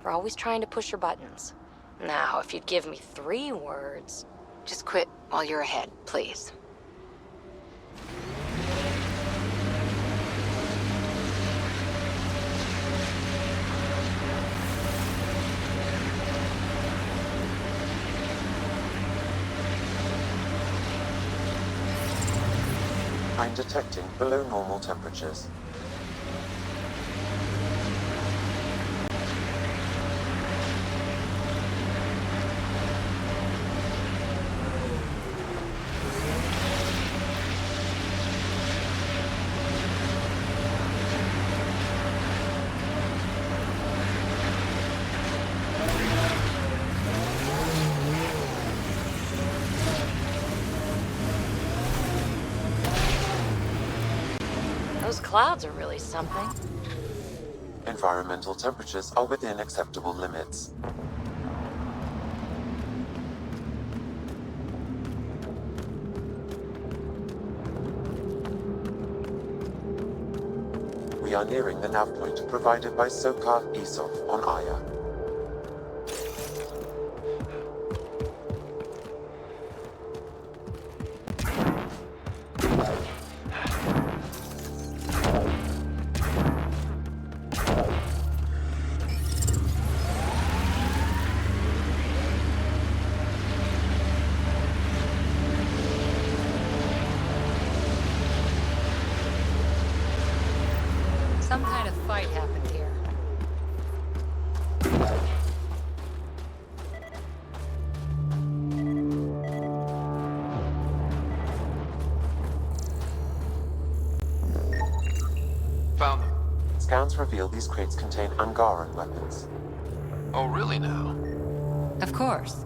for always trying to push your buttons. Now, if you'd give me 3 words. Just quit while you're ahead, please. I'm detecting below normal temperatures. Those clouds are really something. Environmental temperatures are within acceptable limits. We are nearing the nav point provided by Sokar Isov on Aya. Scans reveal these crates contain Angaran weapons. Oh, really now? Of course.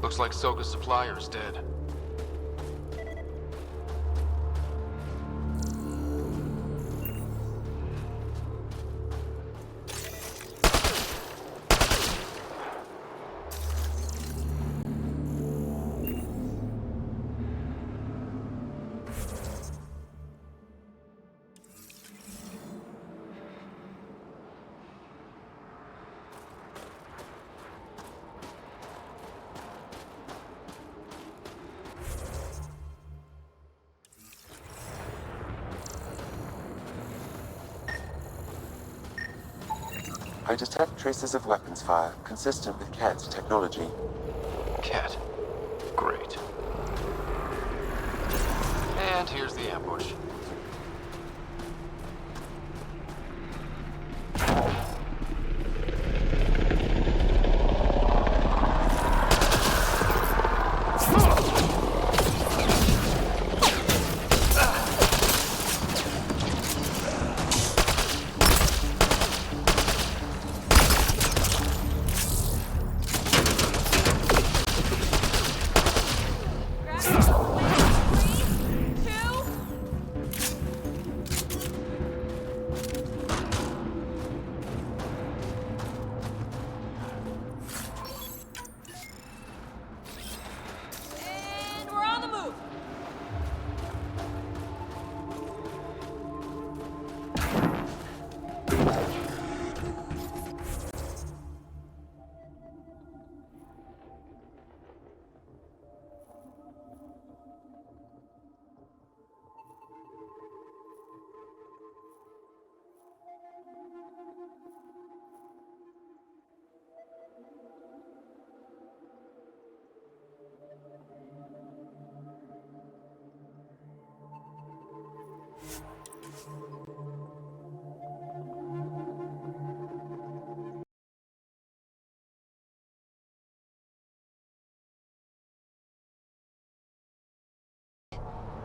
Looks like Soka's supplier is dead. I detect traces of weapons fire consistent with Kett's technology. Kett. Great. And here's the ambush.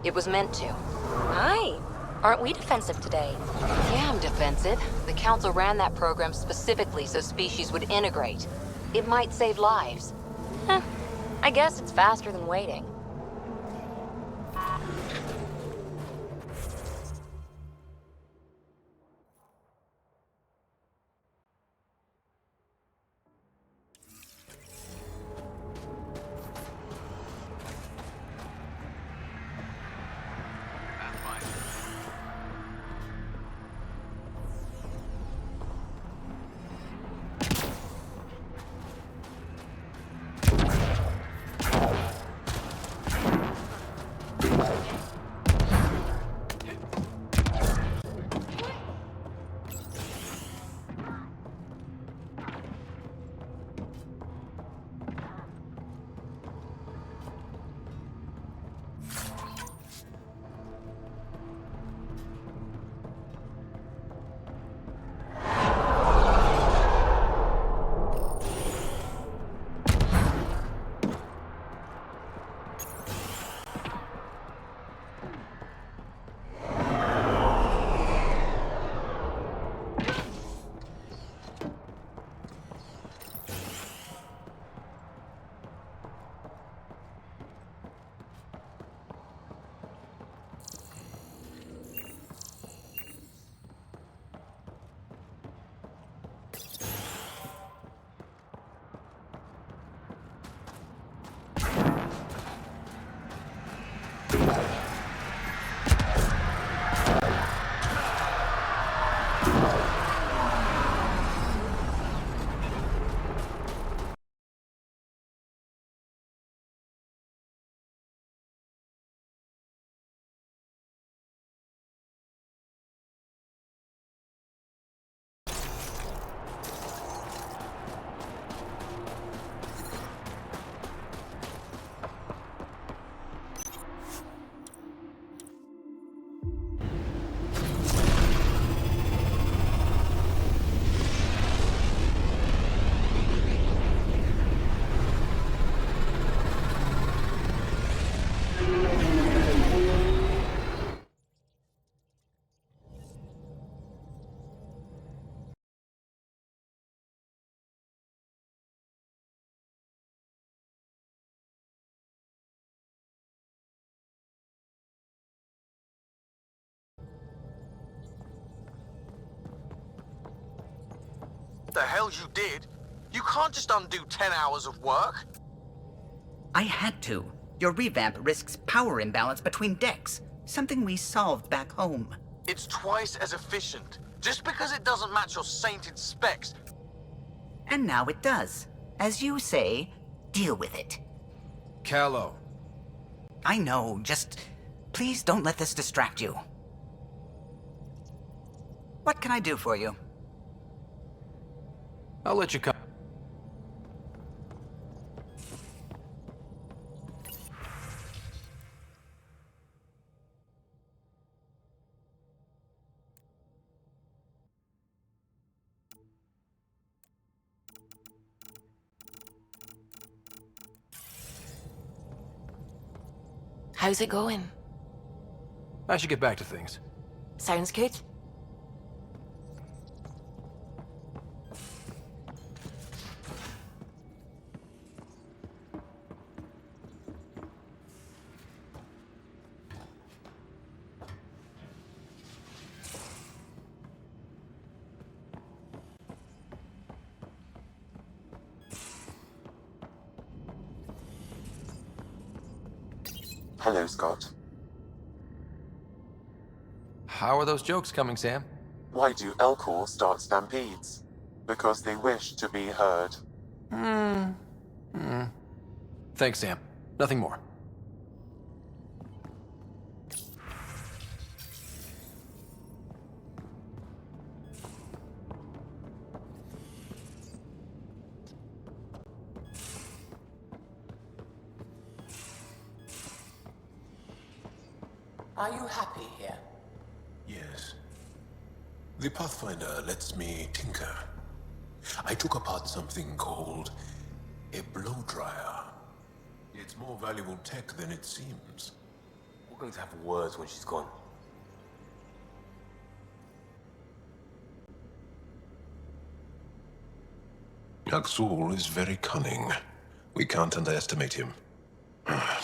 It was meant to. Hi. Aren't we defensive today? Yeah, I'm defensive. The Council ran that program specifically so species would integrate. It might save lives. Heh. I guess it's faster than waiting. The hell you did? You can't just undo 10 hours of work. I had to. Your revamp risks power imbalance between decks, something we solved back home. It's twice as efficient. Just because it doesn't match your sainted specs. And now it does. As you say, deal with it. Callow. I know, just please don't let this distract you. What can I do for you? I'll let you come. How's it going? I should get back to things. Sounds good. Hello, Scott. How are those jokes coming, Sam? Why do Elcor start stampedes? Because they wish to be heard. Thanks, Sam. Nothing more. Are you happy here? Yes. The PathFinder lets me tinker. I took apart something called a blow dryer. It's more valuable tech than it seems. We're going to have words when she's gone. Yaxul is very cunning. We can't underestimate him.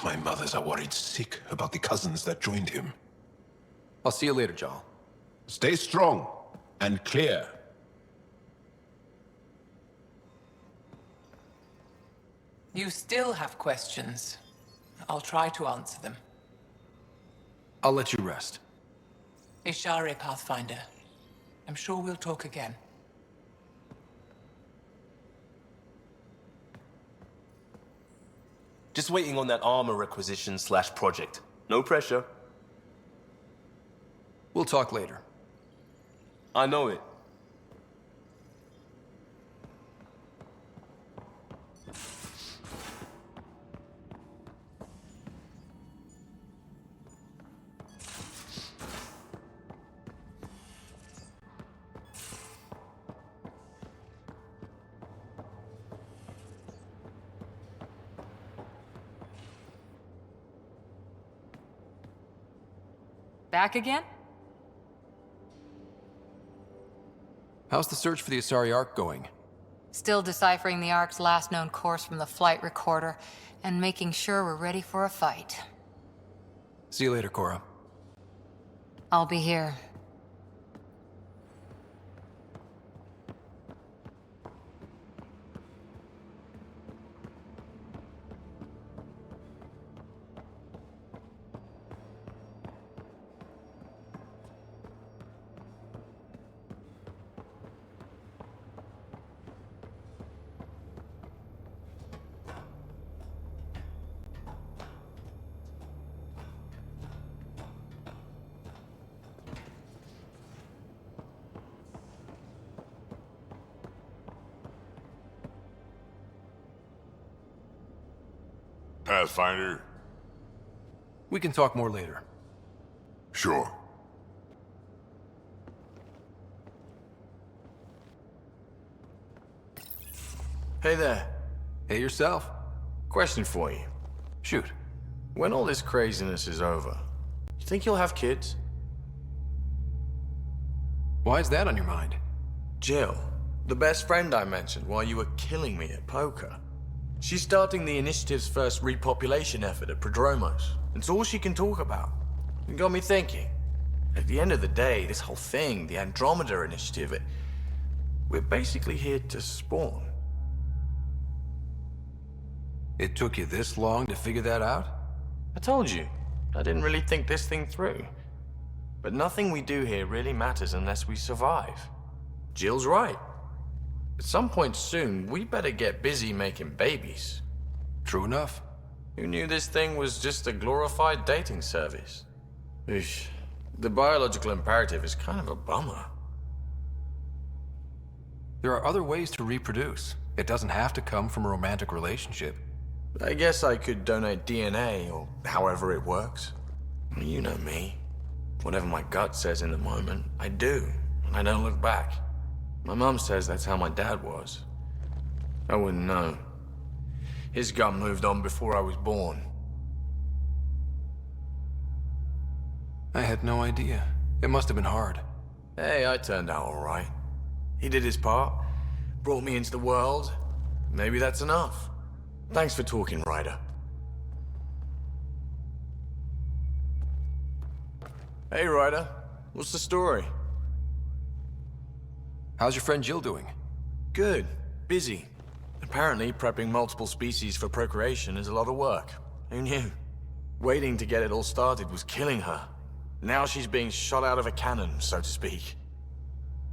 My mothers are worried sick about the cousins that joined him. I'll see you later, Jal. Stay strong and clear. You still have questions. I'll try to answer them. I'll let you rest. Ishare, Pathfinder. I'm sure we'll talk again. Just waiting on that armor requisition / project. No pressure. We'll talk later. I know it. Back again? How's the search for the Asari Ark going? Still deciphering the Ark's last known course from the flight recorder, and making sure we're ready for a fight. See you later, Cora. I'll be here. Pathfinder? We can talk more later. Sure. Hey there. Hey yourself. Question for you. Shoot. When all this craziness is over, you think you'll have kids? Why is that on your mind? Jill, the best friend I mentioned while you were killing me at poker. She's starting the Initiative's first repopulation effort at Prodromos. It's all she can talk about. It got me thinking. At the end of the day, this whole thing, the Andromeda Initiative, We're basically here to spawn. It took you this long to figure that out? I told you, I didn't really think this thing through. But nothing we do here really matters unless we survive. Jill's right. At some point soon, we better get busy making babies. True enough. Who knew this thing was just a glorified dating service? Eesh. The biological imperative is kind of a bummer. There are other ways to reproduce. It doesn't have to come from a romantic relationship. I guess I could donate DNA, or however it works. You know me. Whatever my gut says in the moment, I do, and I don't look back. My mom says that's how my dad was. I wouldn't know. His gut moved on before I was born. I had no idea. It must have been hard. Hey, I turned out all right. He did his part, brought me into the world. Maybe that's enough. Thanks for talking, Ryder. Hey, Ryder. What's the story? How's your friend Jill doing? Good. Busy. Apparently, prepping multiple species for procreation is a lot of work. Who knew? Waiting to get it all started was killing her. Now she's being shot out of a cannon, so to speak.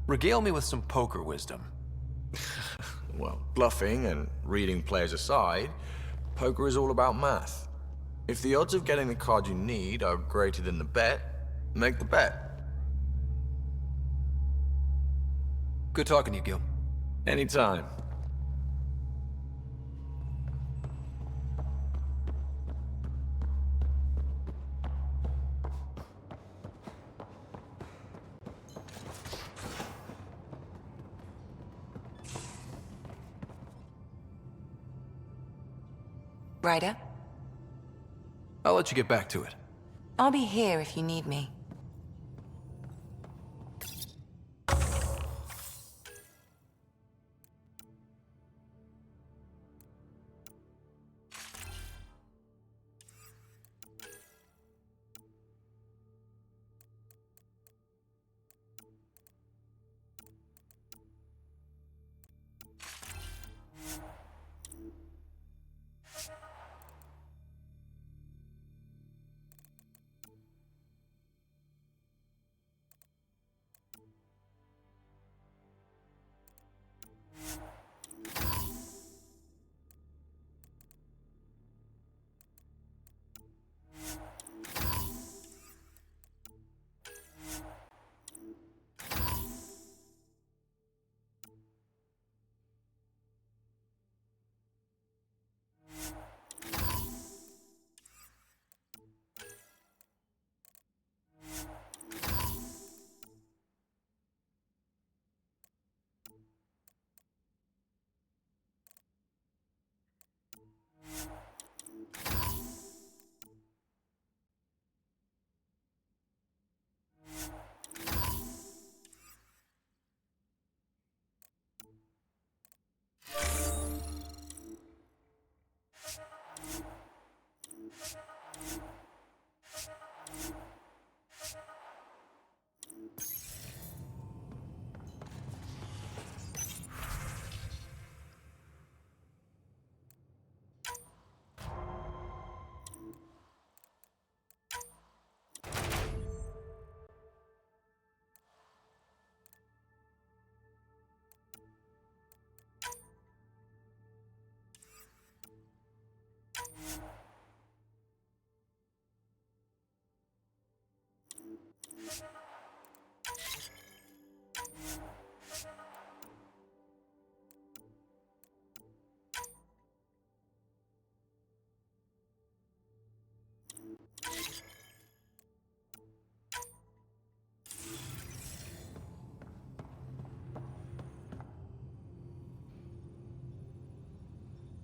Regale me with some poker wisdom. Well, bluffing and reading players aside, poker is all about math. If the odds of getting the card you need are greater than the bet, make the bet. Good talking to you, Gil. Anytime. Ryder? I'll let you get back to it. I'll be here if you need me.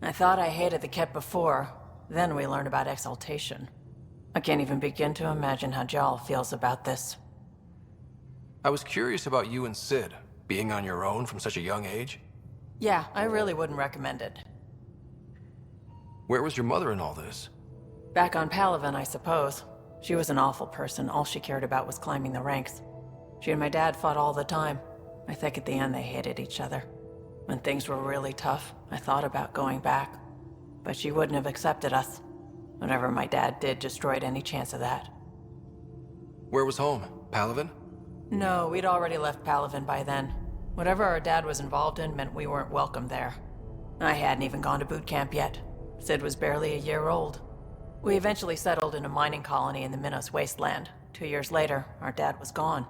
I thought I hated the Kett before. Then we learned about exaltation. I can't even begin to imagine how Jal feels about this. I was curious about you and Sid, being on your own from such a young age. Yeah, I really wouldn't recommend it. Where was your mother in all this? Back on Palaven, I suppose. She was an awful person. All she cared about was climbing the ranks. She and my dad fought all the time. I think at the end they hated each other. When things were really tough, I thought about going back. But she wouldn't have accepted us. Whatever my dad did destroyed any chance of that. Where was home? Palaven? No, we'd already left Palaven by then. Whatever our dad was involved in meant we weren't welcome there. I hadn't even gone to boot camp yet. Sid was barely a year old. We eventually settled in a mining colony in the Minos wasteland. 2 years later, our dad was gone.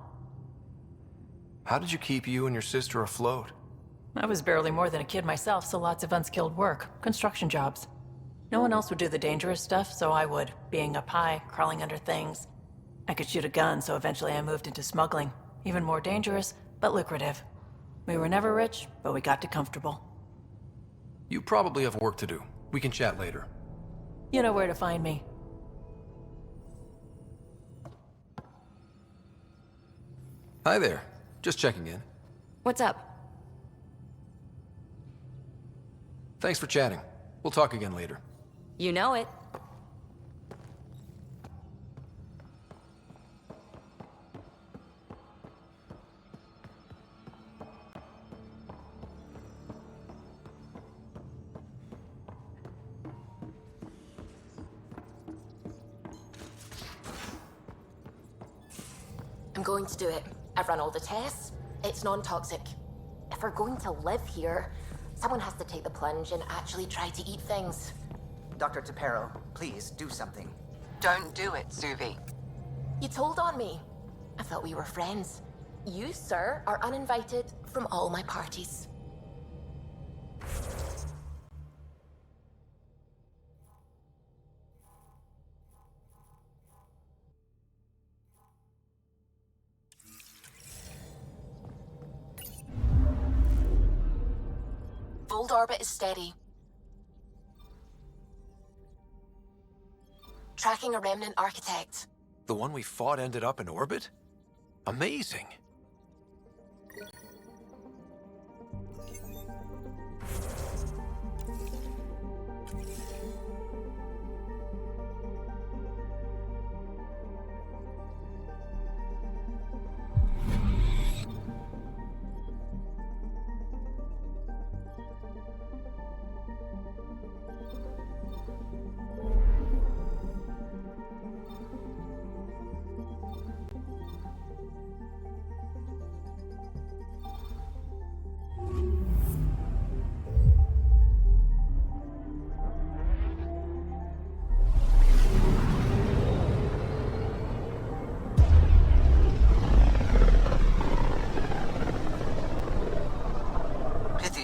How did you keep you and your sister afloat? I was barely more than a kid myself, so lots of unskilled work. Construction jobs. No one else would do the dangerous stuff, so I would. Being up high, crawling under things. I could shoot a gun, so eventually I moved into smuggling. Even more dangerous, but lucrative. We were never rich, but we got to comfortable. You probably have work to do. We can chat later. You know where to find me. Hi there. Just checking in. What's up? Thanks for chatting. We'll talk again later. You know it. I'm going to do it. I've run all the tests. It's non-toxic. If we're going to live here, someone has to take the plunge and actually try to eat things. Dr. LexiT'Perro, please do something. Don't do it, Suvi. You told on me. I thought we were friends. You, sir, are uninvited from all my parties. Fold orbit is steady. Tracking a Remnant architect. The one we fought ended up in orbit? Amazing.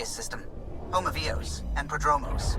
System, home of Eos and Prodromos.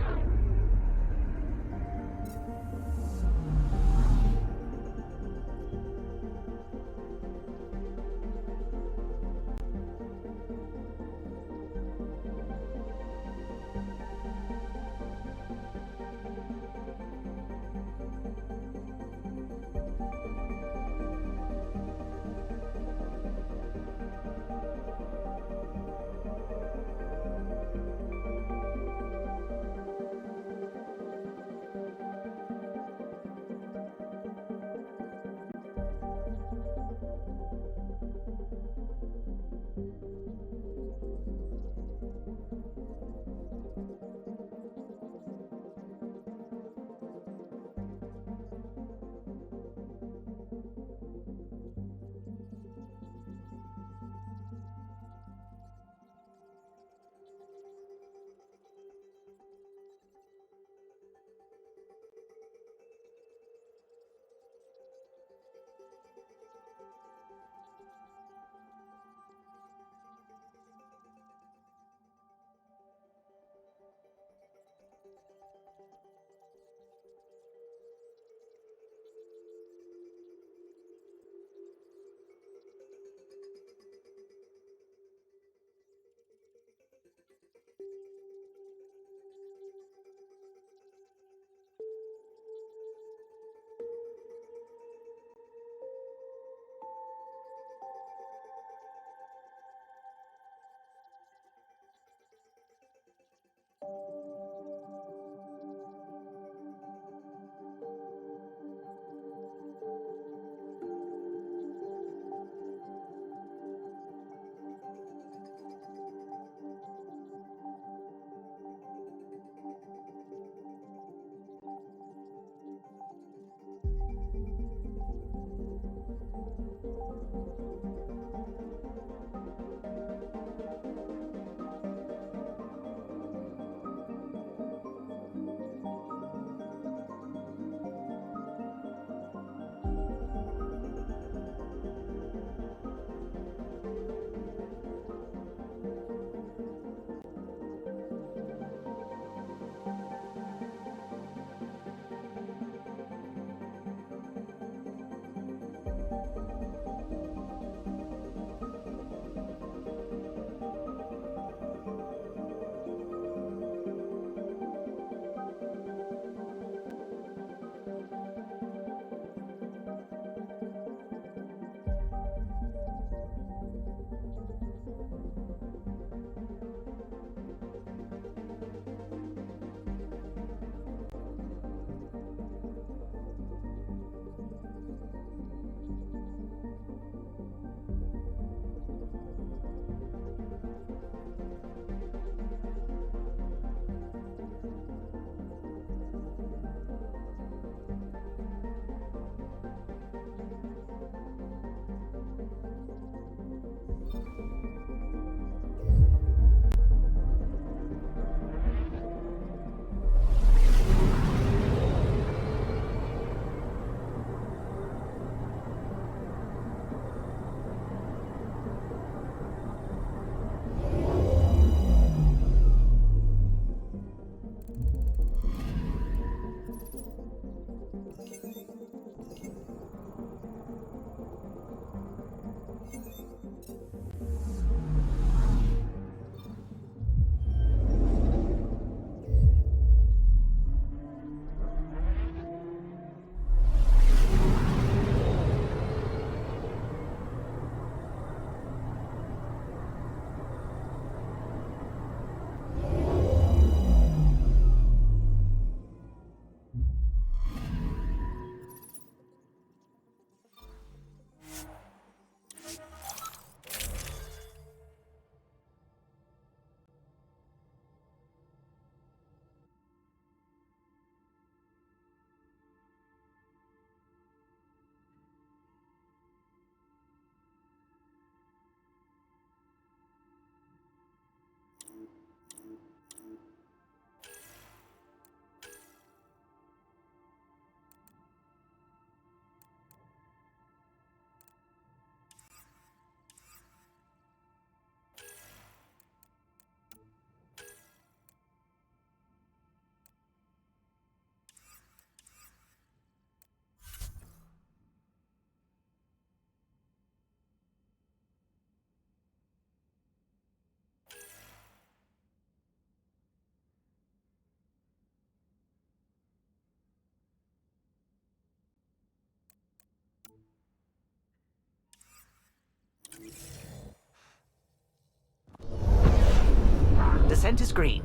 Scent is green.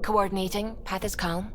Coordinating. Path is calm.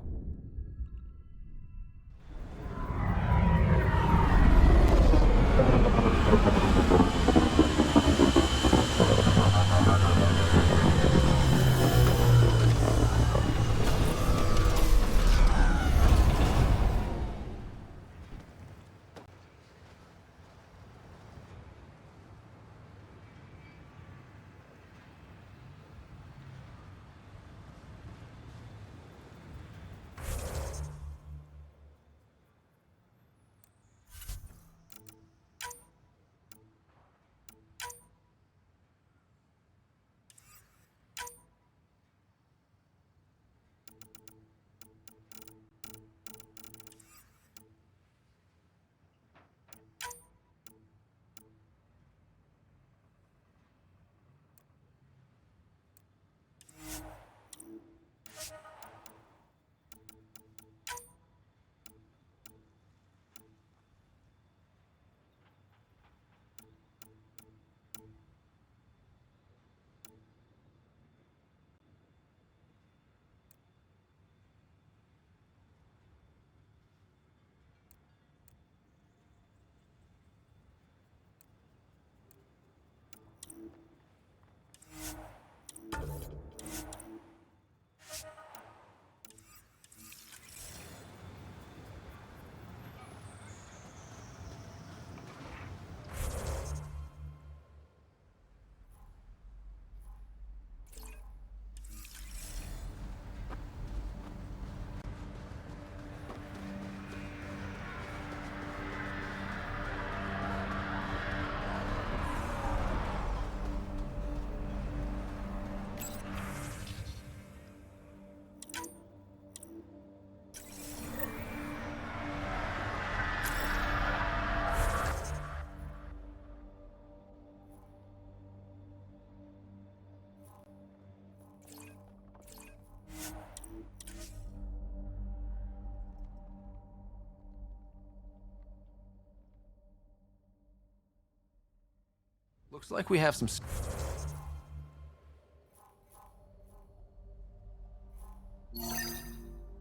Looks like we have some...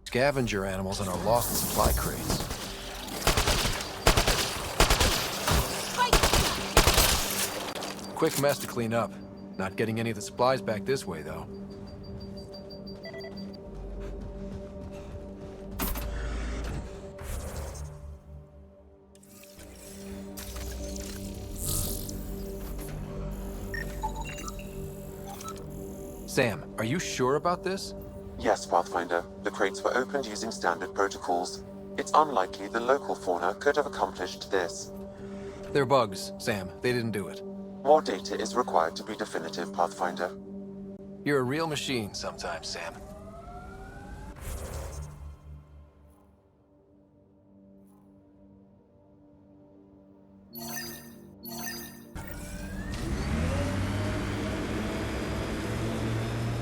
scavenger animals in our lost supply crates. Quick mess to clean up. Not getting any of the supplies back this way, though. Sam, are you sure about this? Yes, Pathfinder. The crates were opened using standard protocols. It's unlikely the local fauna could have accomplished this. They're bugs, Sam. They didn't do it. More data is required to be definitive, Pathfinder. You're a real machine sometimes, Sam.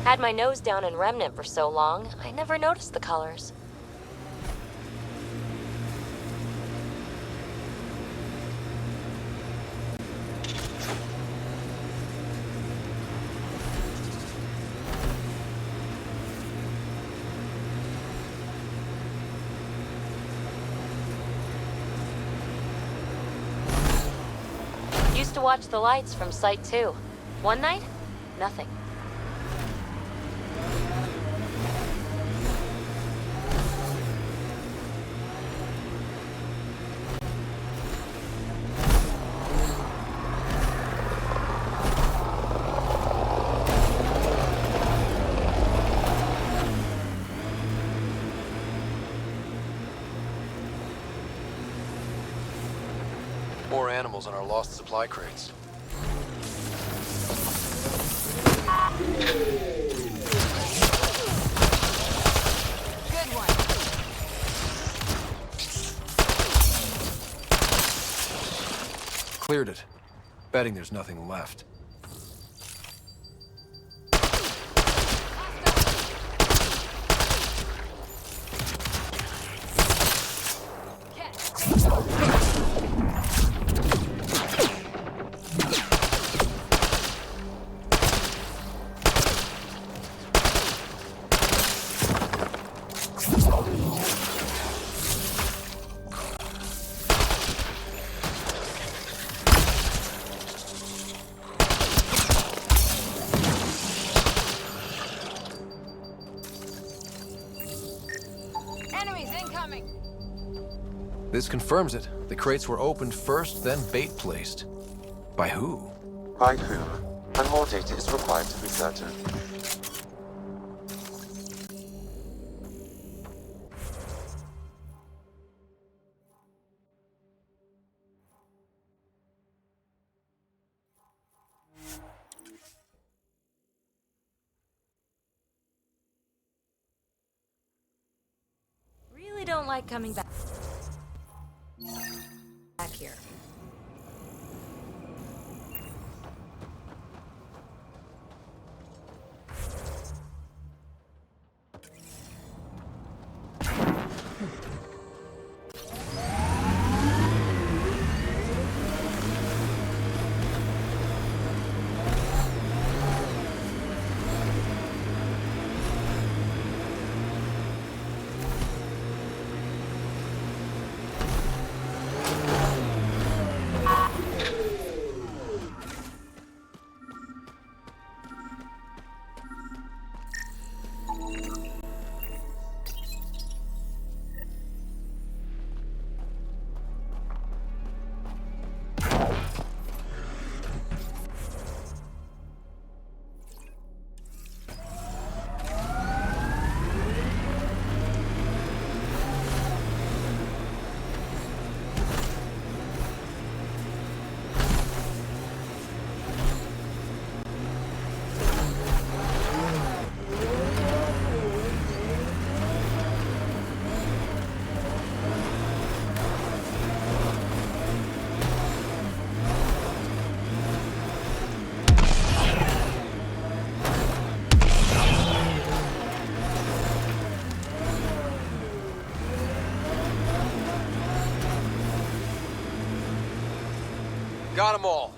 Had my nose down in Remnant for so long, I never noticed the colors. Used to watch the lights from Site 2. One night, nothing. More animals in our lost supply crates. Good one. Cleared it. Betting there's nothing left. coming. This confirms it. The crates were opened first, then bait placed. By who? By whom? And more data is required to be certain. Really don't like coming back here. Got them all.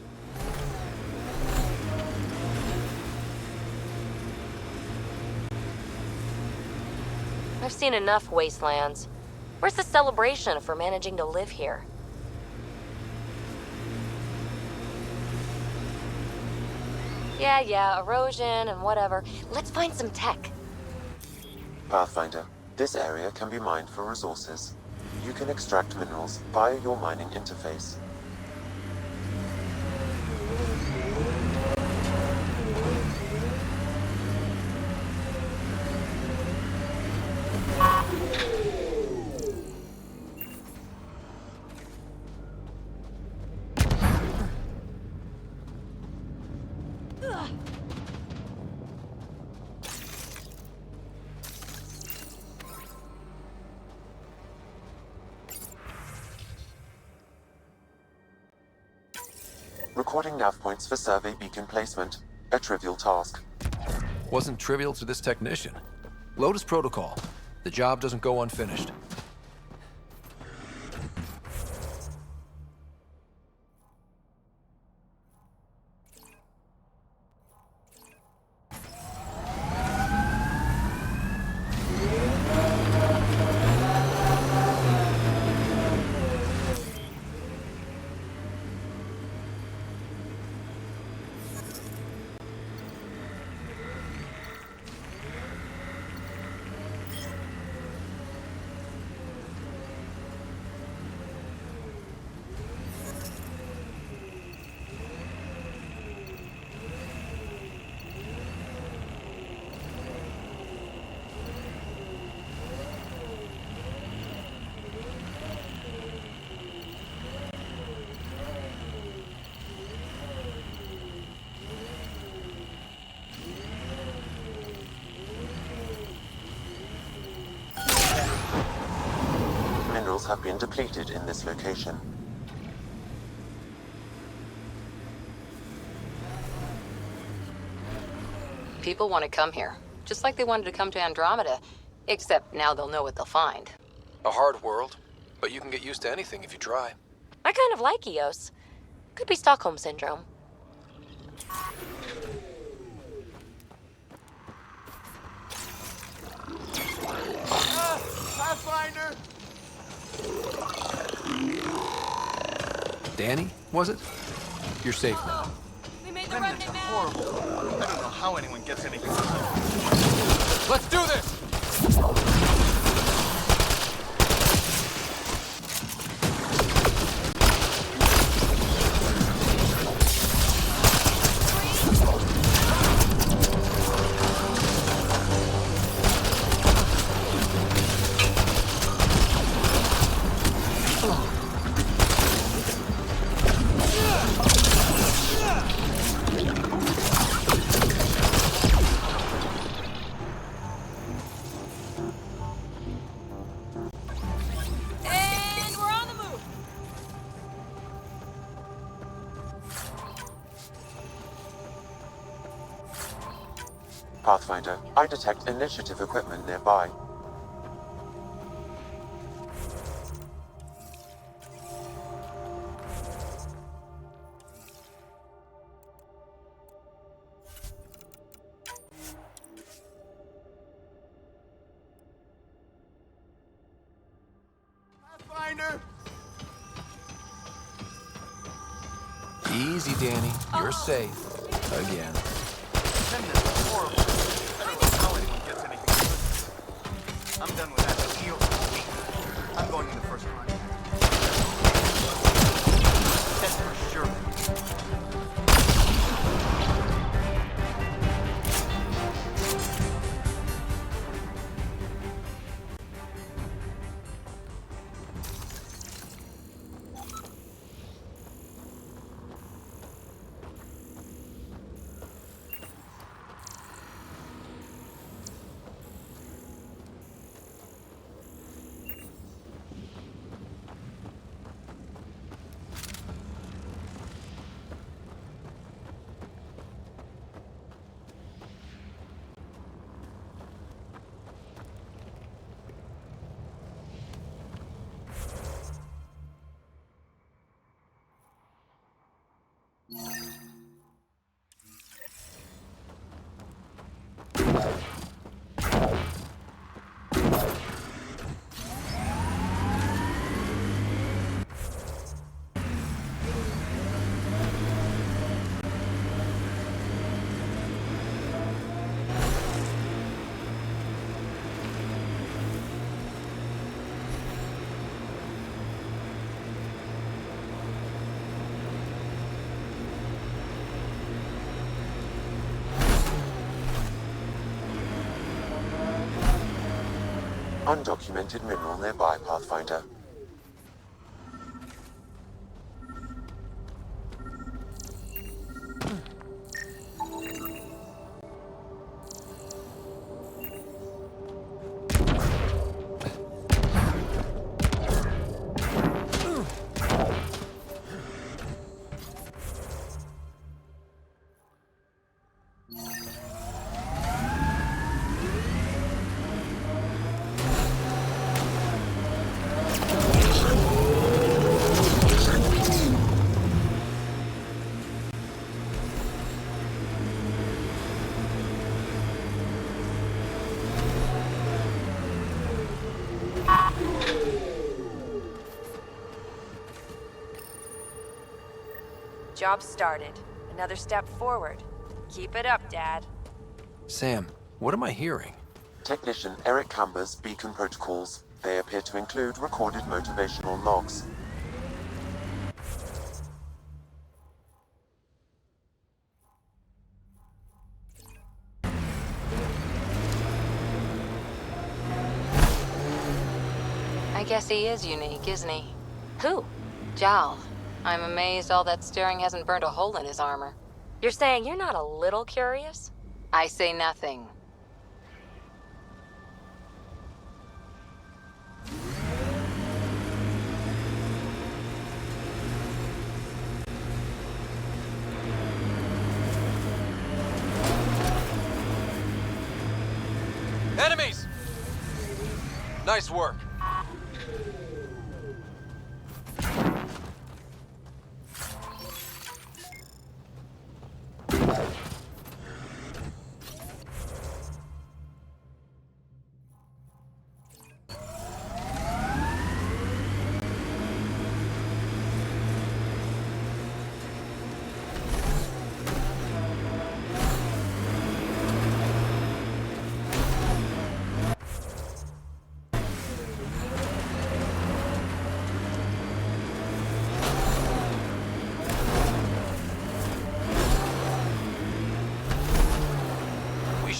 I've seen enough wastelands. Where's the celebration for managing to live here? Yeah, erosion and whatever. Let's find some tech. Pathfinder, this area can be mined for resources. You can extract minerals via your mining interface. Recording nav points for survey beacon placement. A trivial task. Wasn't trivial to this technician. Lotus protocol. The job doesn't go unfinished. Minerals have been depleted in this location. People want to come here, just like they wanted to come to Andromeda, except now they'll know what they'll find. A hard world, but you can get used to anything if you try. I kind of like Eos. Could be Stockholm Syndrome. Pathfinder! Danny, was it? You're safe now. We made the Remnants Remnant are mad. horrible. I don't know how anyone gets any good. Let's do this! Pathfinder, I detect initiative equipment nearby. Pathfinder! Easy, Danny. You're safe. Again. I'm done with that. I'm going in the first line. That's for sure. Undocumented mineral nearby, Pathfinder. Job started. Another step forward. Keep it up, Dad. Sam, what am I hearing? Technician Eric Camber's beacon protocols. They appear to include recorded motivational logs. I guess he is unique, isn't he? Who? Jal. I'm amazed all that staring hasn't burned a hole in his armor. You're saying you're not a little curious? I say nothing. Enemies! Nice work.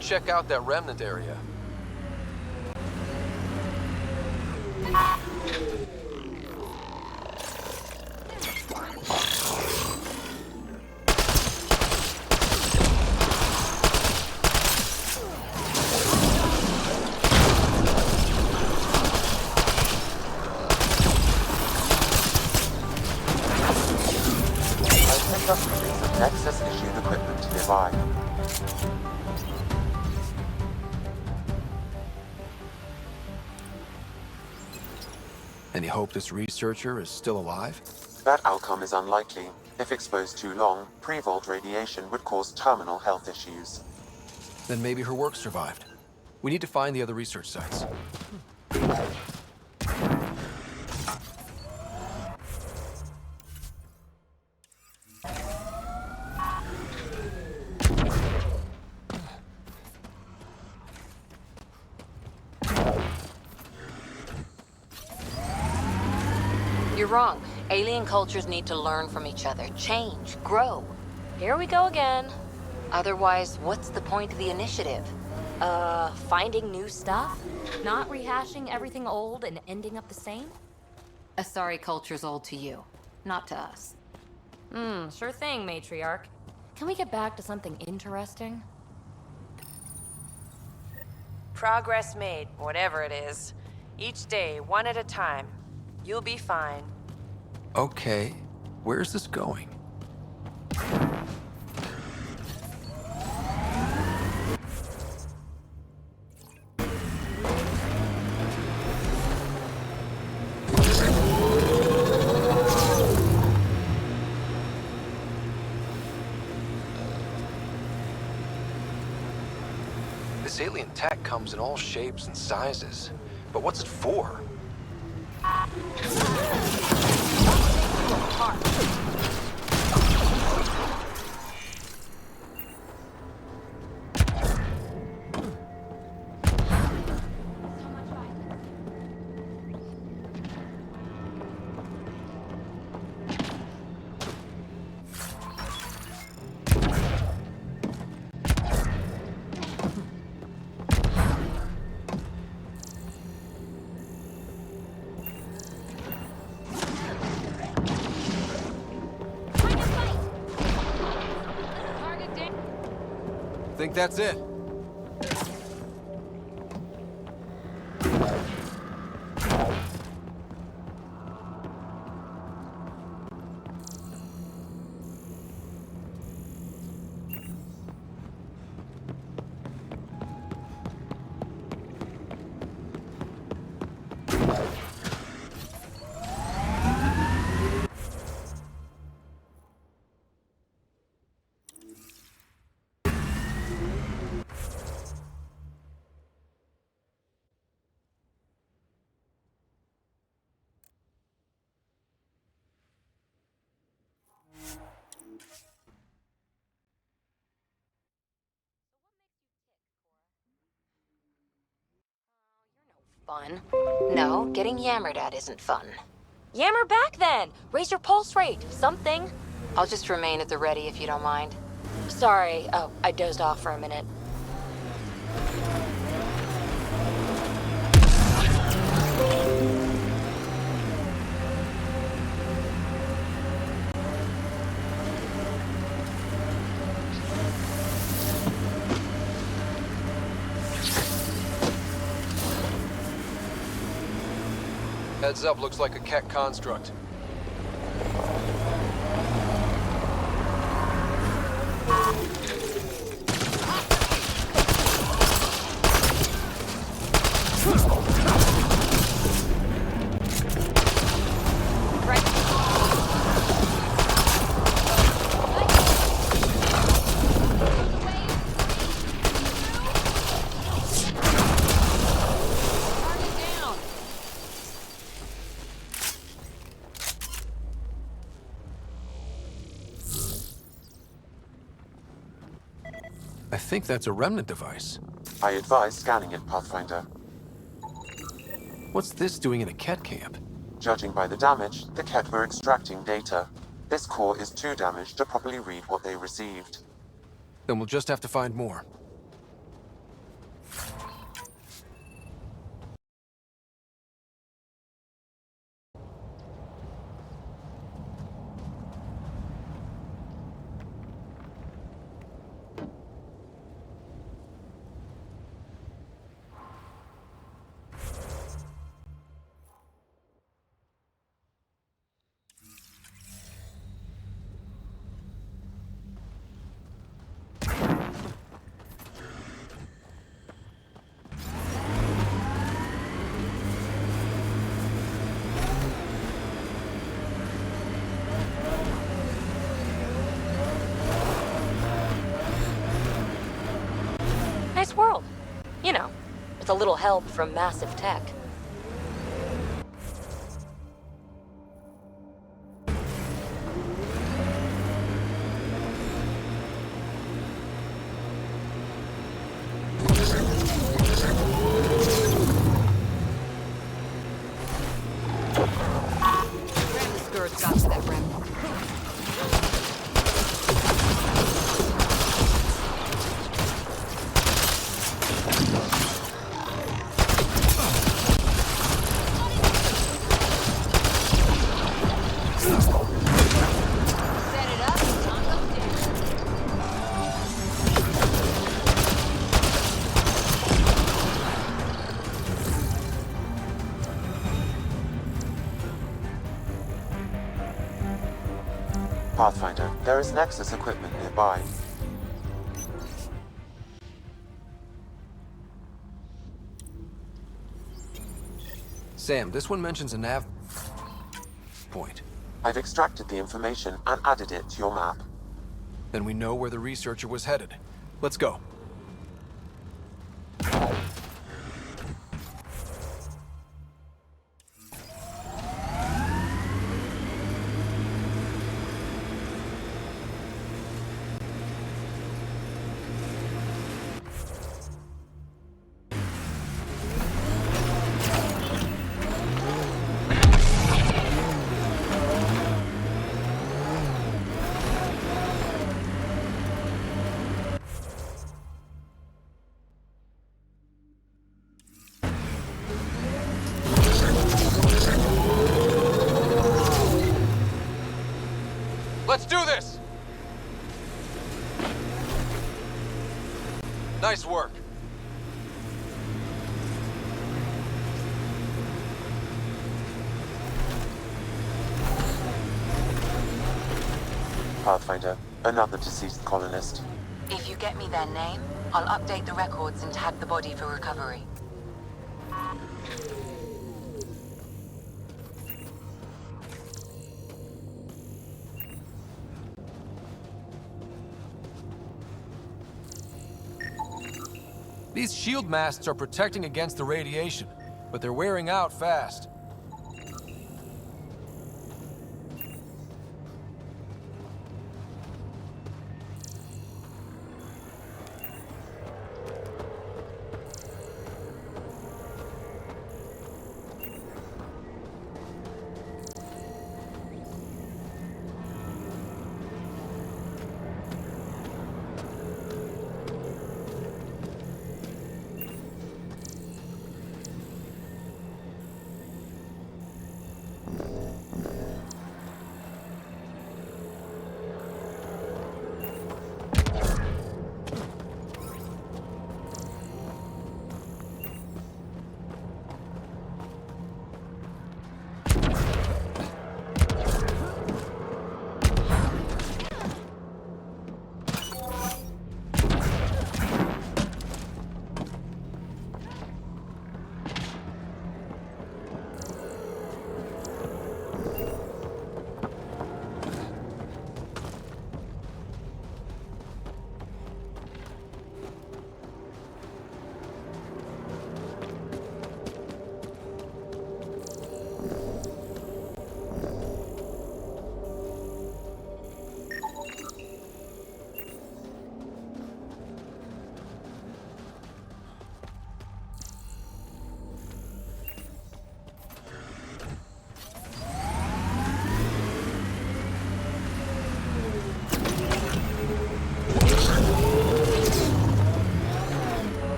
Check out that Remnant area. Nexus issued equipment nearby. Any hope this researcher is still alive? That outcome is unlikely. If exposed too long, pre-vault radiation would cause terminal health issues. Then maybe her work survived. We need to find the other research sites. You're wrong. Alien cultures need to learn from each other, change, grow. Here we go again. Otherwise, what's the point of the initiative? Finding new stuff? Not rehashing everything old and ending up the same? Asari culture's old to you, not to us. Sure thing, matriarch. Can we get back to something interesting? Progress made, whatever it is. Each day, one at a time. You'll be fine. Okay, where's this going? This alien tech comes in all shapes and sizes. But what's it for? Think that's it? Fun? No, getting yammered at isn't fun. Yammer back then! Raise your pulse rate, something. I'll just remain at the ready if you don't mind. Sorry, I dozed off for a minute. Heads up, looks like a Kett construct. I think that's a Remnant device. I advise scanning it, Pathfinder. What's this doing in a Kett camp? Judging by the damage, the Kett were extracting data. This core is too damaged to properly read what they received. Then we'll just have to find more. a little help from massive tech. Got to that Remnant. PathFinder, there is Nexus equipment nearby. Sam, this one mentions a nav point. I've extracted the information and added it to your map. Then we know where the researcher was headed. Let's go. Let's do this! Nice work. PathFinder, another deceased colonist. If you get me their name, I'll update the records and tag the body for recovery. These shield masts are protecting against the radiation, but they're wearing out fast.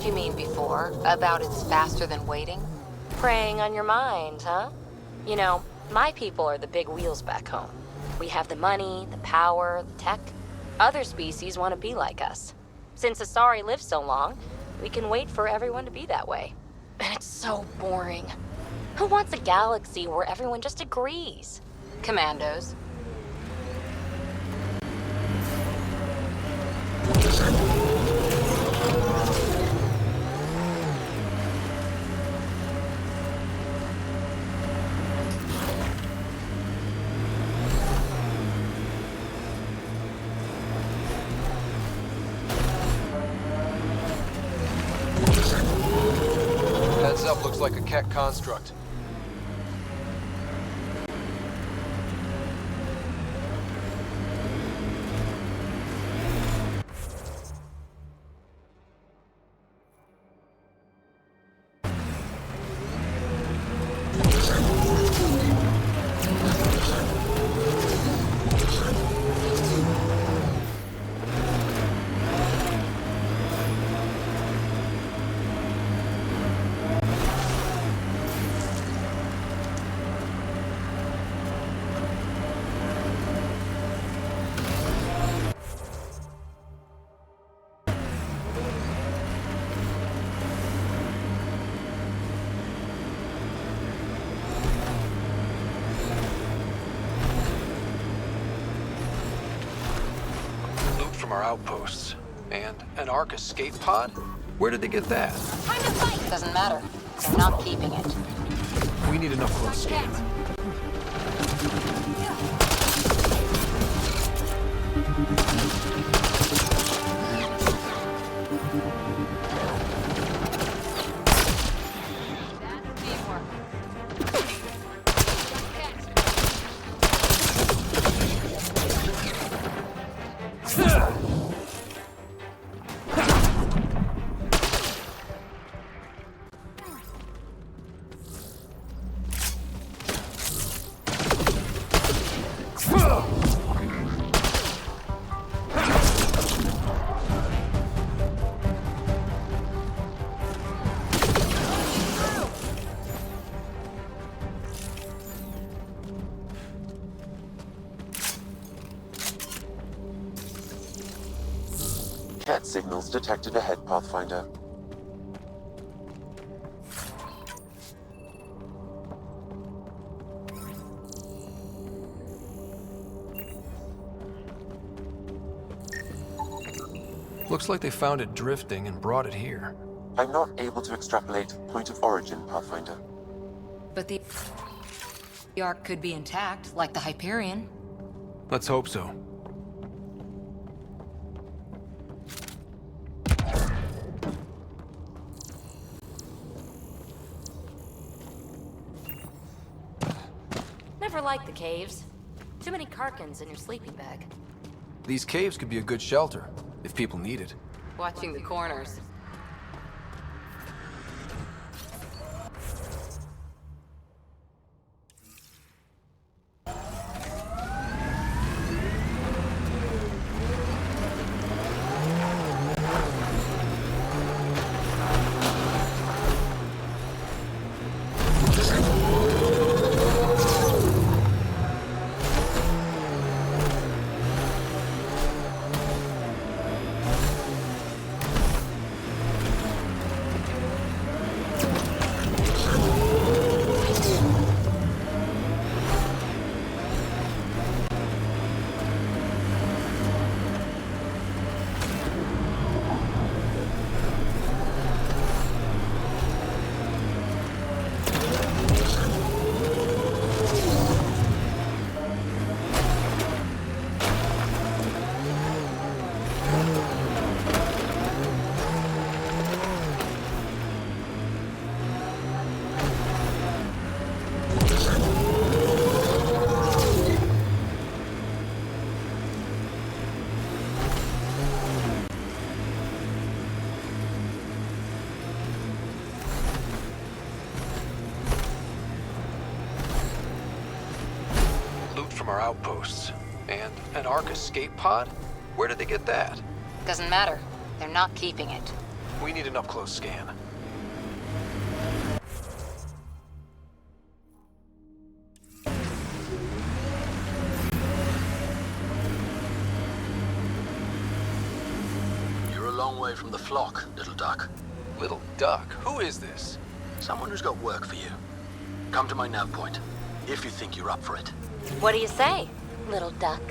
you mean before, about it's faster than waiting? Preying on your mind, huh? You know, my people are the big wheels back home. We have the money, the power, the tech. Other species want to be like us. Since Asari lives so long, we can wait for everyone to be that way. And it's so boring. Who wants a galaxy where everyone just agrees? Commandos. Heads up, looks like a Kett construct. From our outposts. And an Ark escape pod? Where did they get that? Time to fight! Doesn't matter. They're not keeping it. We need enough for escape. Kett signals detected ahead, Pathfinder. Looks like they found it drifting and brought it here. I'm not able to extrapolate point of origin, Pathfinder. But the Ark could be intact, like the Hyperion. Let's hope so. Never liked the caves. Too many Karkans in your sleeping bag. These caves could be a good shelter, if people need it. Watching the corners. From our outposts. And an Ark escape pod? Where did they get that? Doesn't matter. They're not keeping it. We need an up-close scan. You're a long way from the flock, little duck. Little duck? Who is this? Someone who's got work for you. Come to my nav point, if you think you're up for it. What do you say, little duck?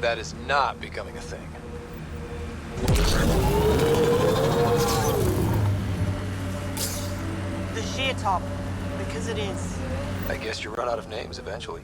That is not becoming a thing. The sheer top, because it is. I guess you run out of names eventually.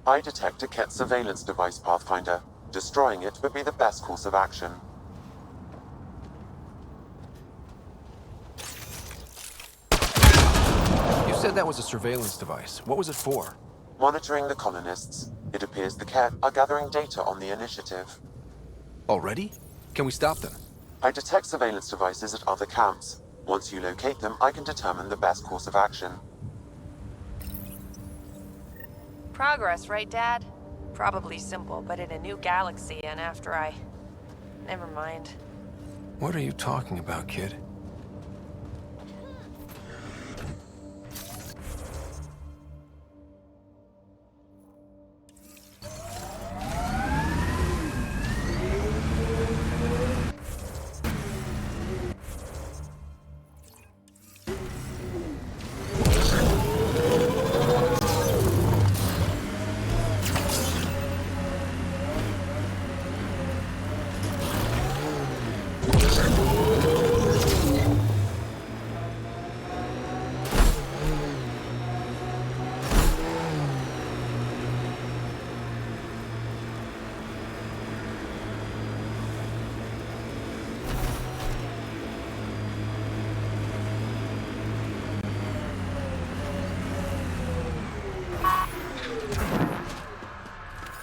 I detect a Kett surveillance device, Pathfinder. Destroying it would be the best course of action. You said that was a surveillance device. What was it for? Monitoring the colonists. It appears the Kett are gathering data on the Initiative. Already? Can we stop them? I detect surveillance devices at other camps. Once you locate them, I can determine the best course of action. Progress, right, Dad? Probably simple, but in a new galaxy and after I... Never mind. What are you talking about, kid?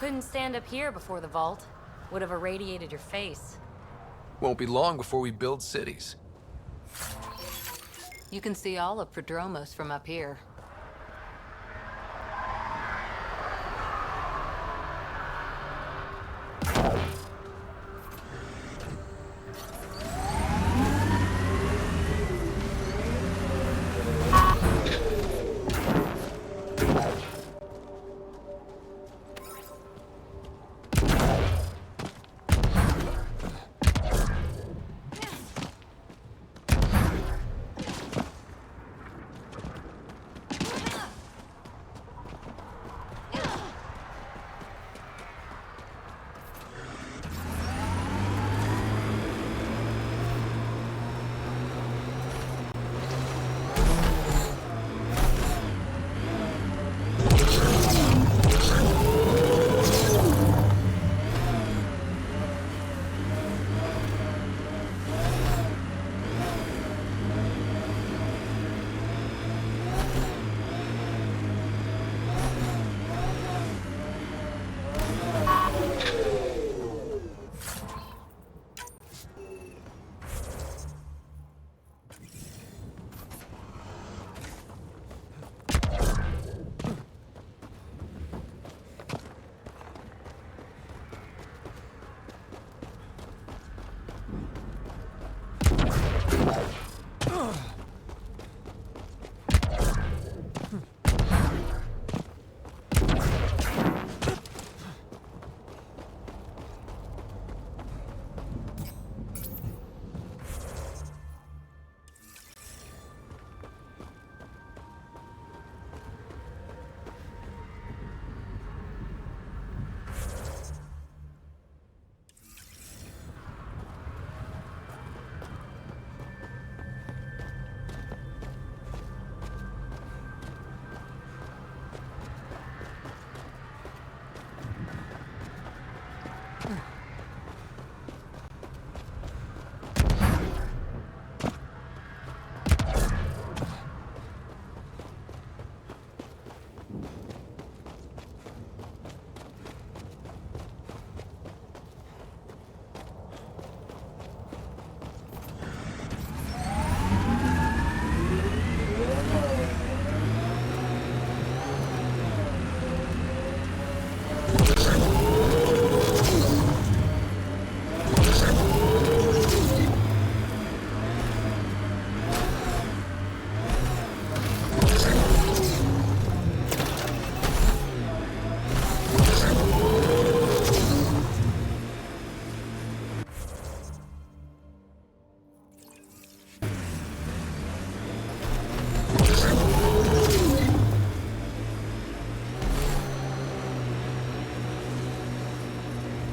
Couldn't stand up here before the vault. Would have irradiated your face. Won't be long before we build cities. You can see all of Prodromos from up here.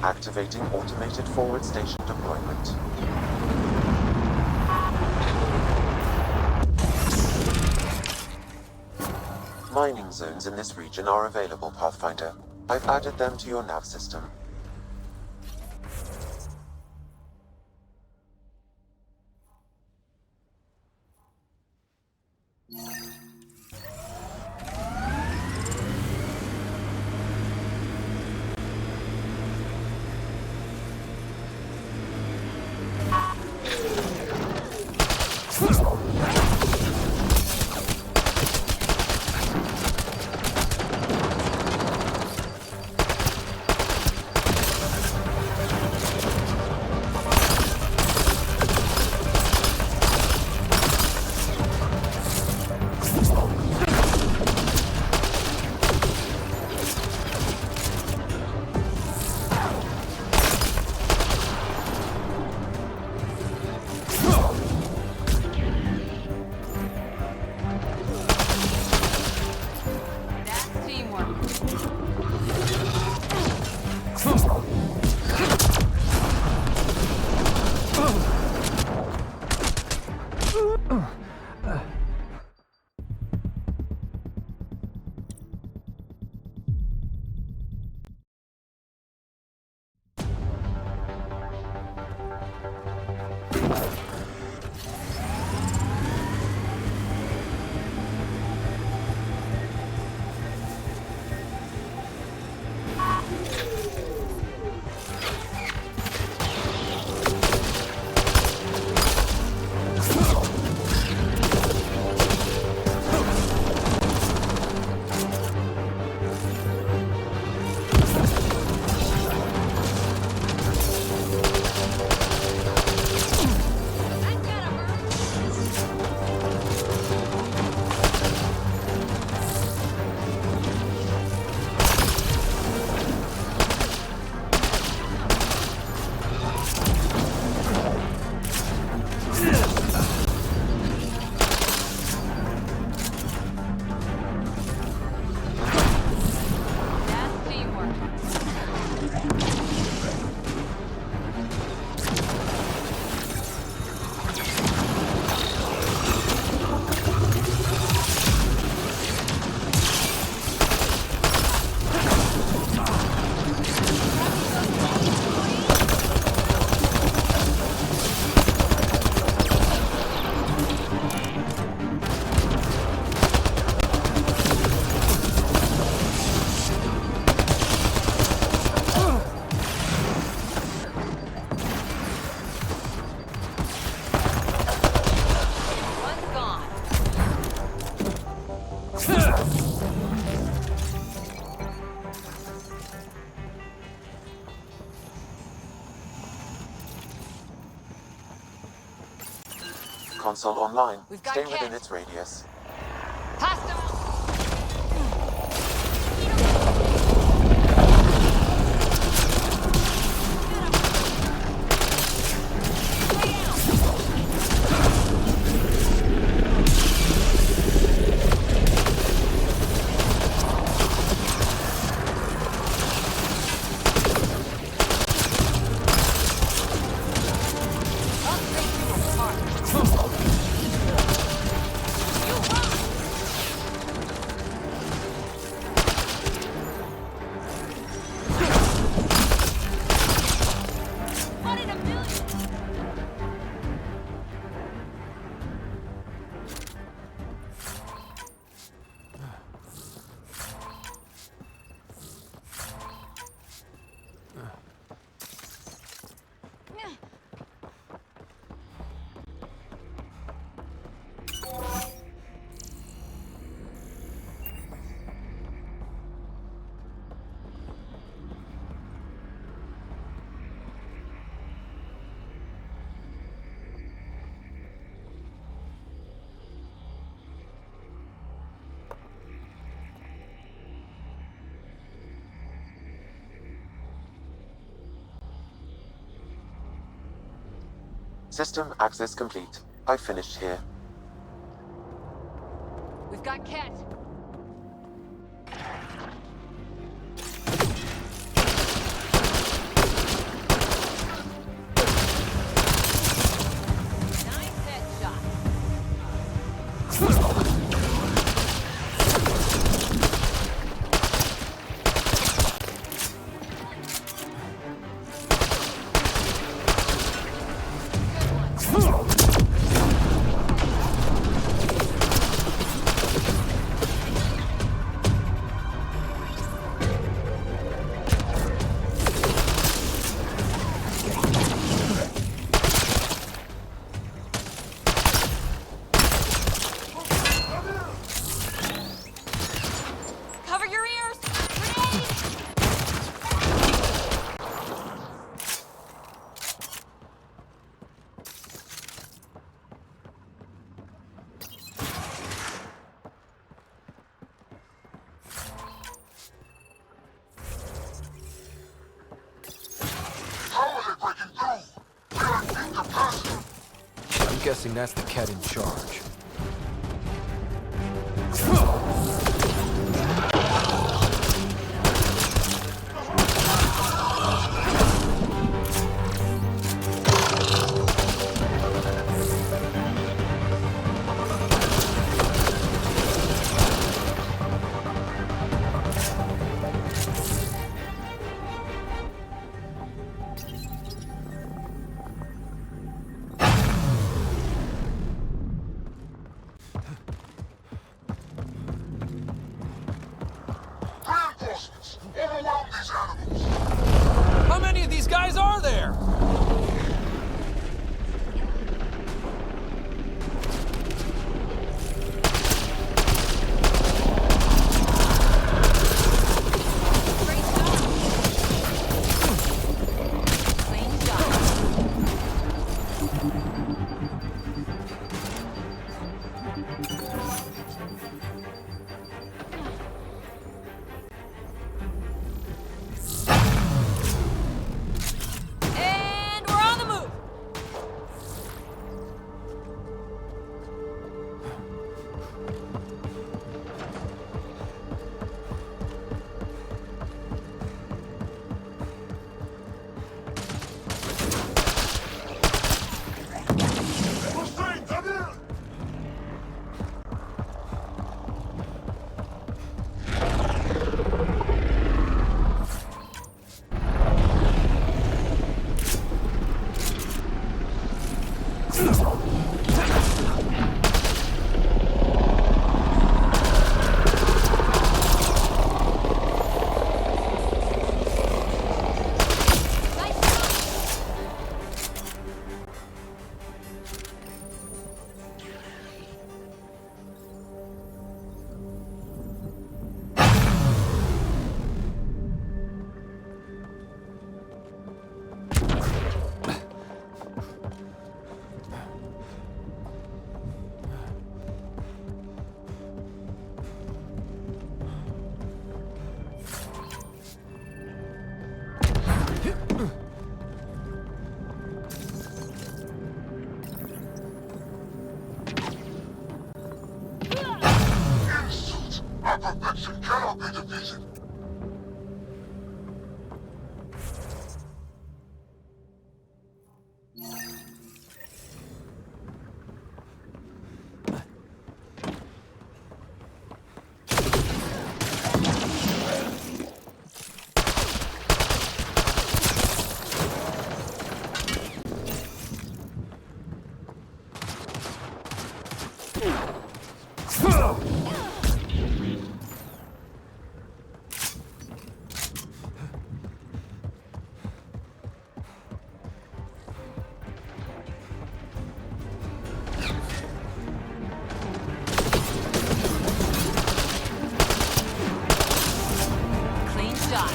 Activating automated forward station deployment. Mining zones in this region are available, Pathfinder. I've added them to your nav system. Console online. Stay within its radius. System access complete. I finished here. We've got Kett. Cover your ears! Grenade! I'm guessing that's the Kett in charge. How many of these guys are there? And we're on the move! Perfection cannot be defeated. Clean shot.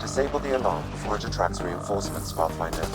Disable the alarm before it attracts reinforcements, Pathfinder.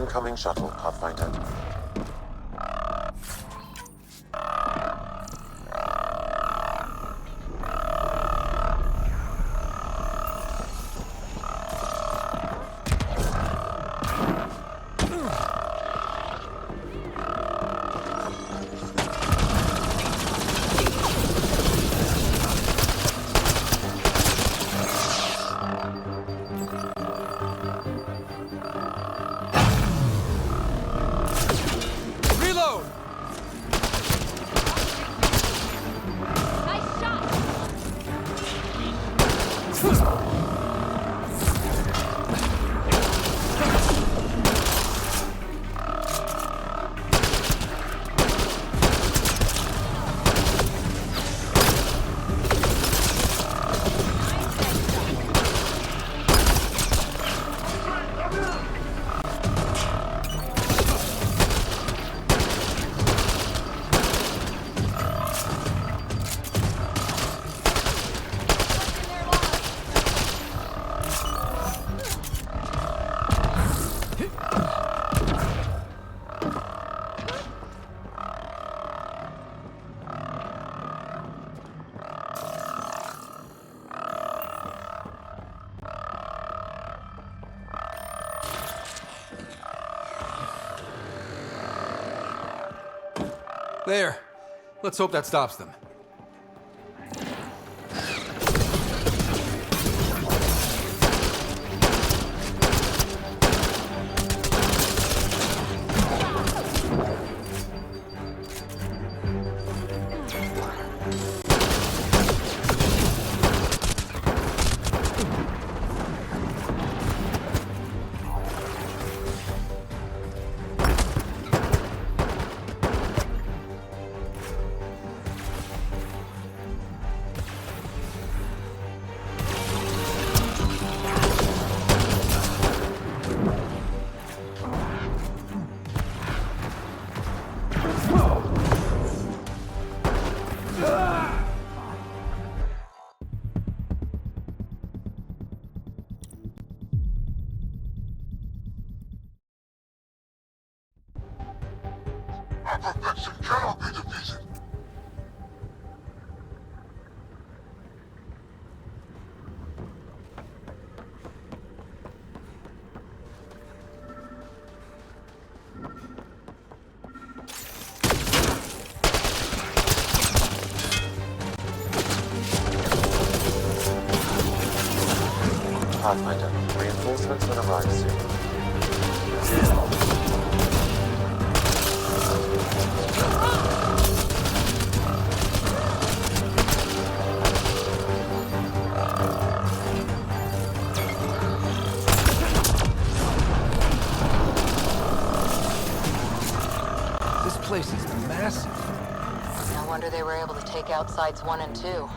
Incoming shuttle, Pathfinder. There. Let's hope that stops them. Cannot be defeated. Pathfinder, reinforcements will arrive soon. This place is massive. No wonder they were able to take out sites 1 and 2.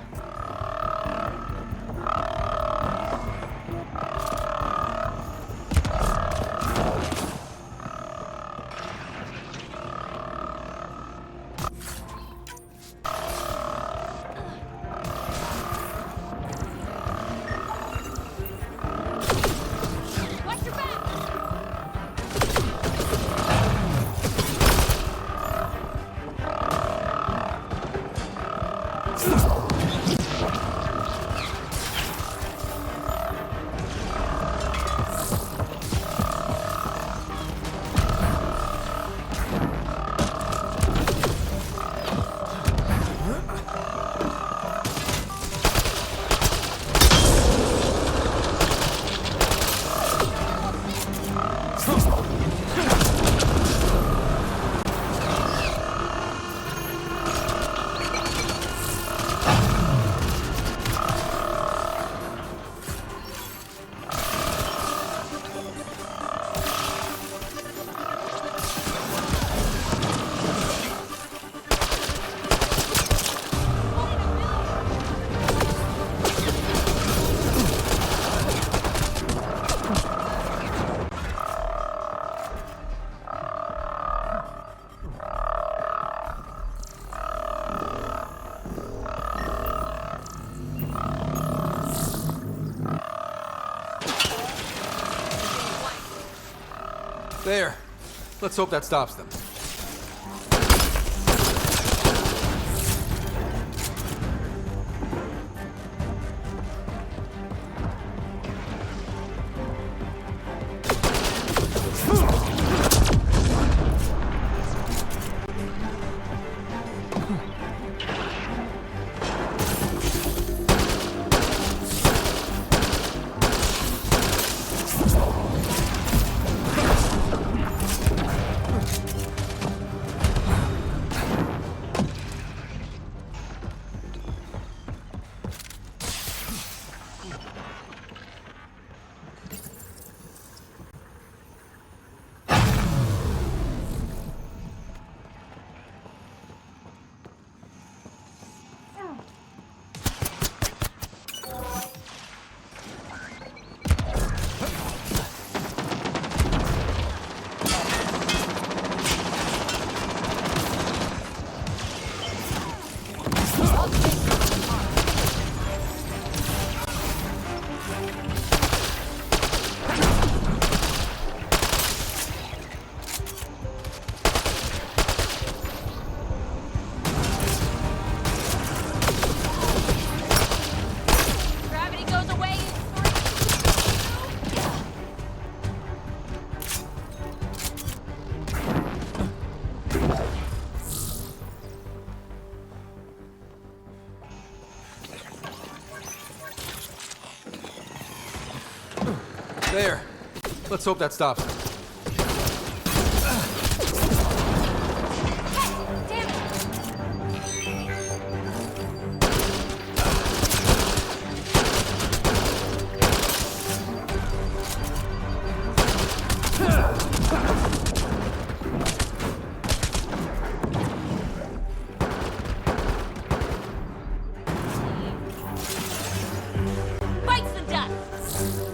There. Let's hope that stops them. There. Let's hope that stops them. Bites the dust!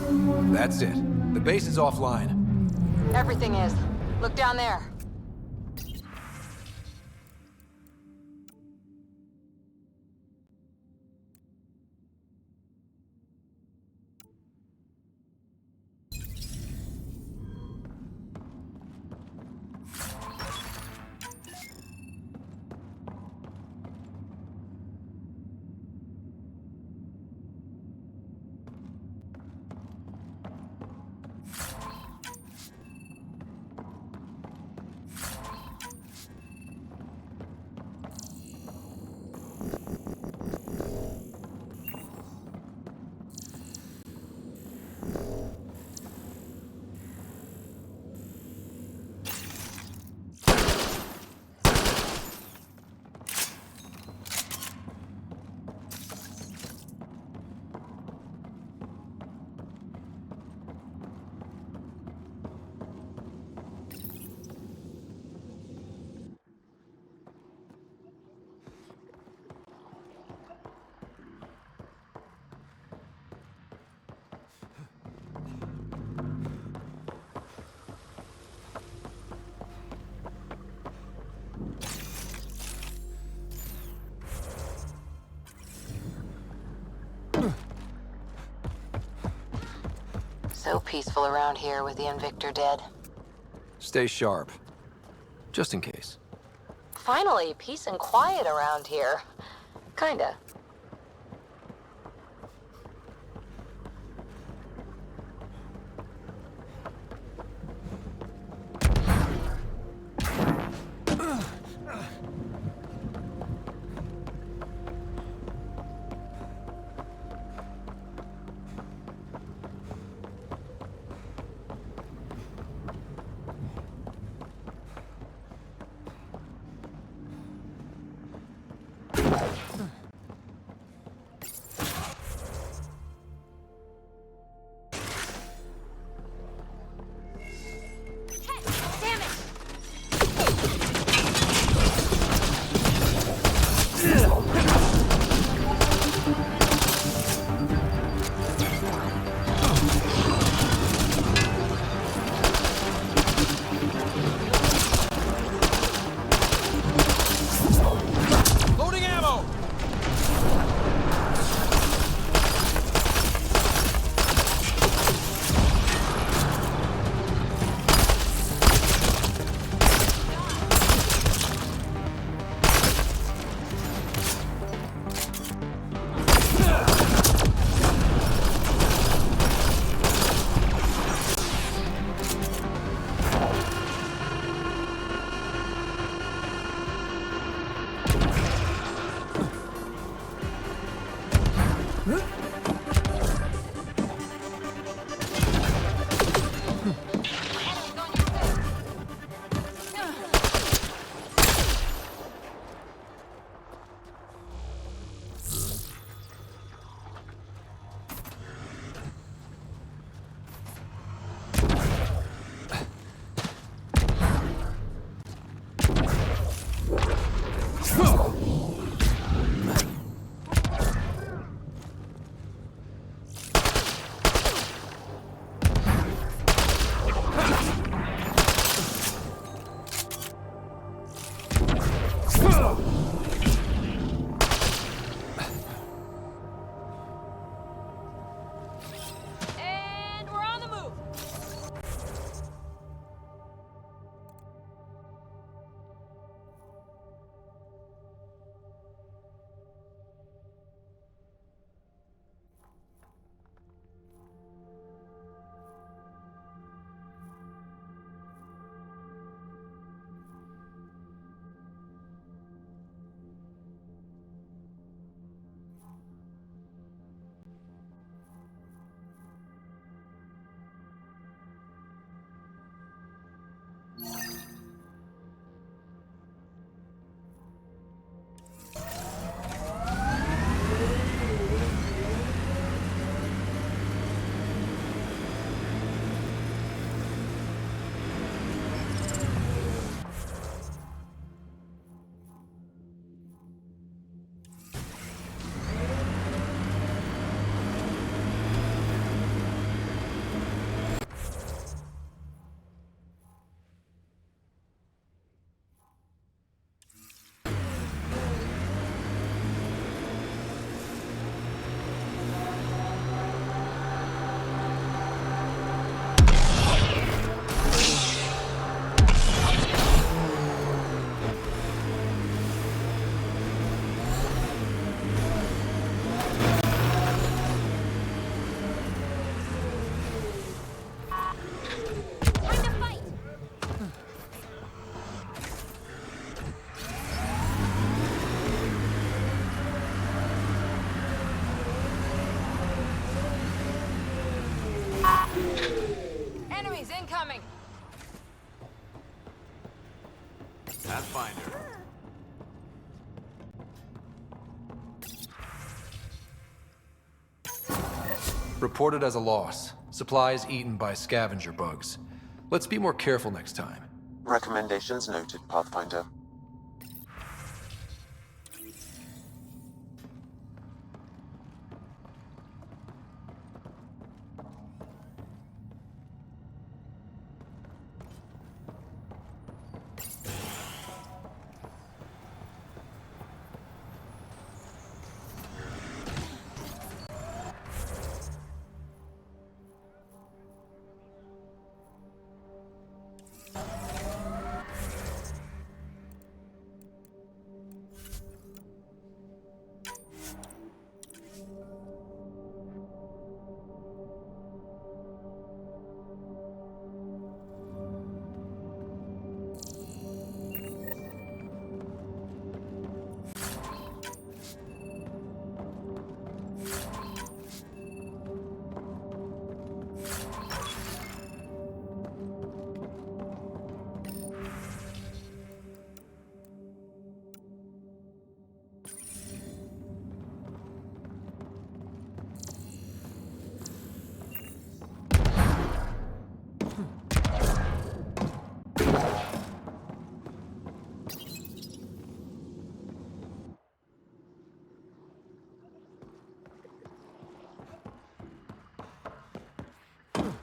That's it. The base is offline. Everything is. Look down there. So peaceful around here with the Invictor dead. Stay sharp. Just in case. Finally, peace and quiet around here. Kinda. Enemies incoming! PathFinder. Reported as a loss. Supplies eaten by scavenger bugs. Let's be more careful next time. Recommendations noted, Pathfinder.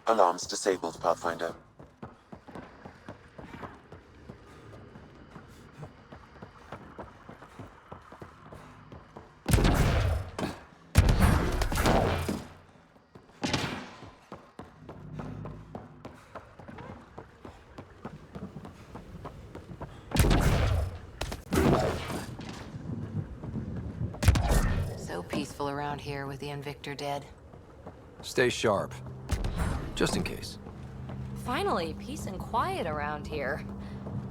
Alarms disabled, Pathfinder. So peaceful around here with the Invictor dead. Stay sharp. Just in case. Finally, peace and quiet around here.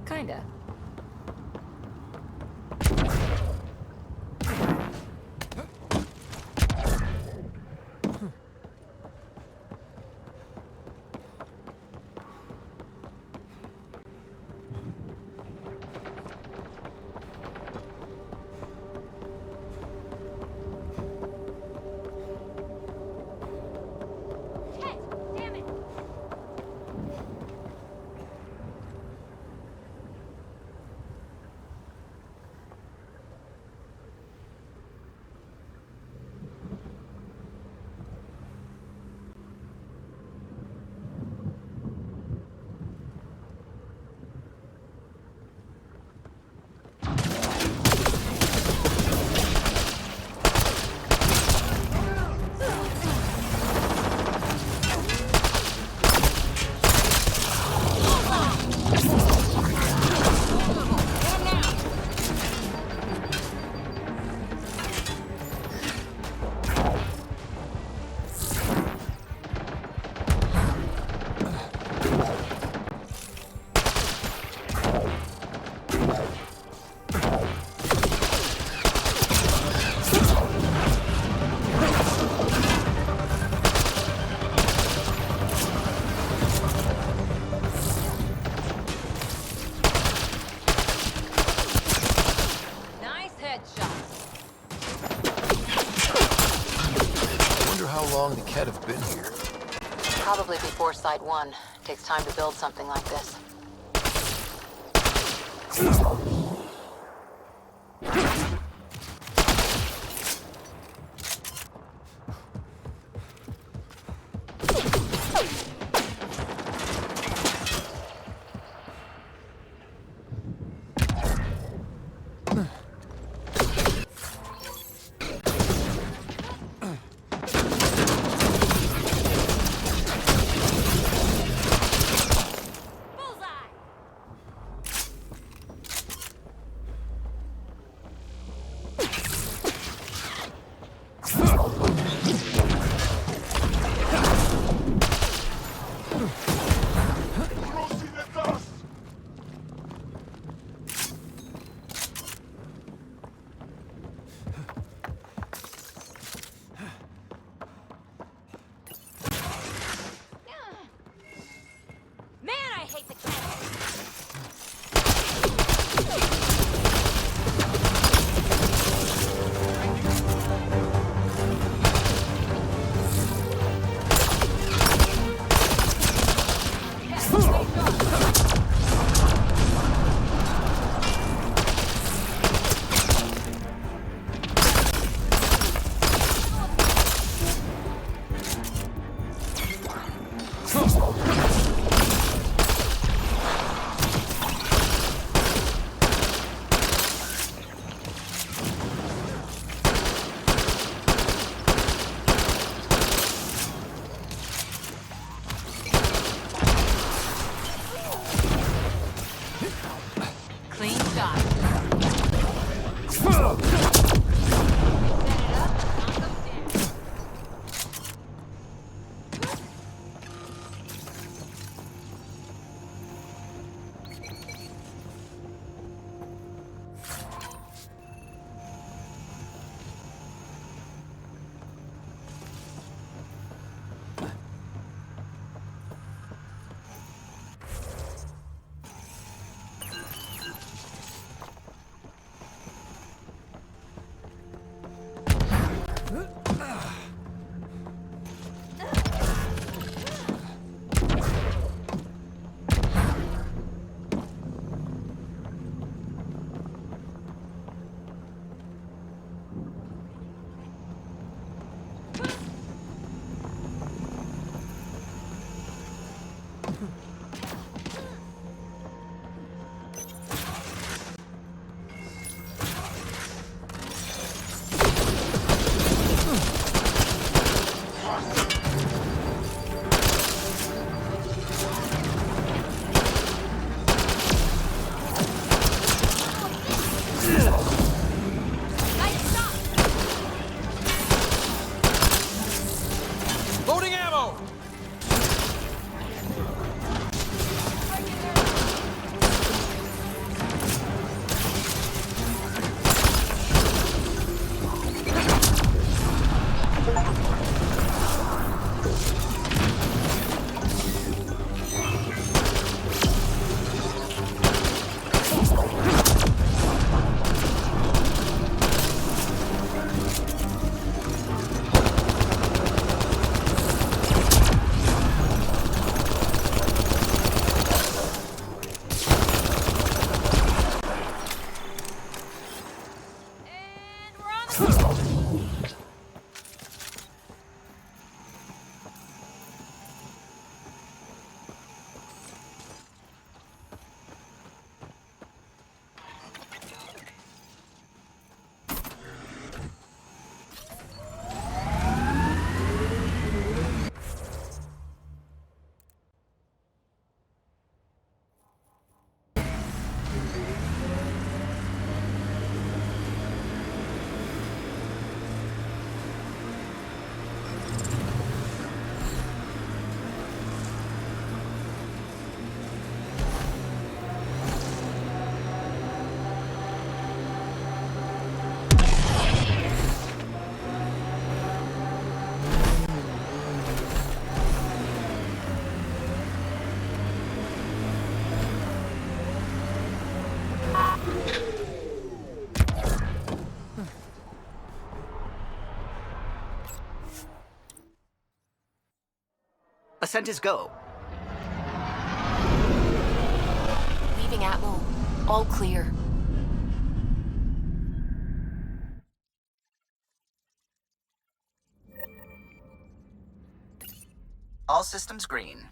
Kinda. long the Kett have been here? Probably before Site 1. Takes time to build something like this. go! Ascent is go. Leaving Atmo. All clear. All systems green.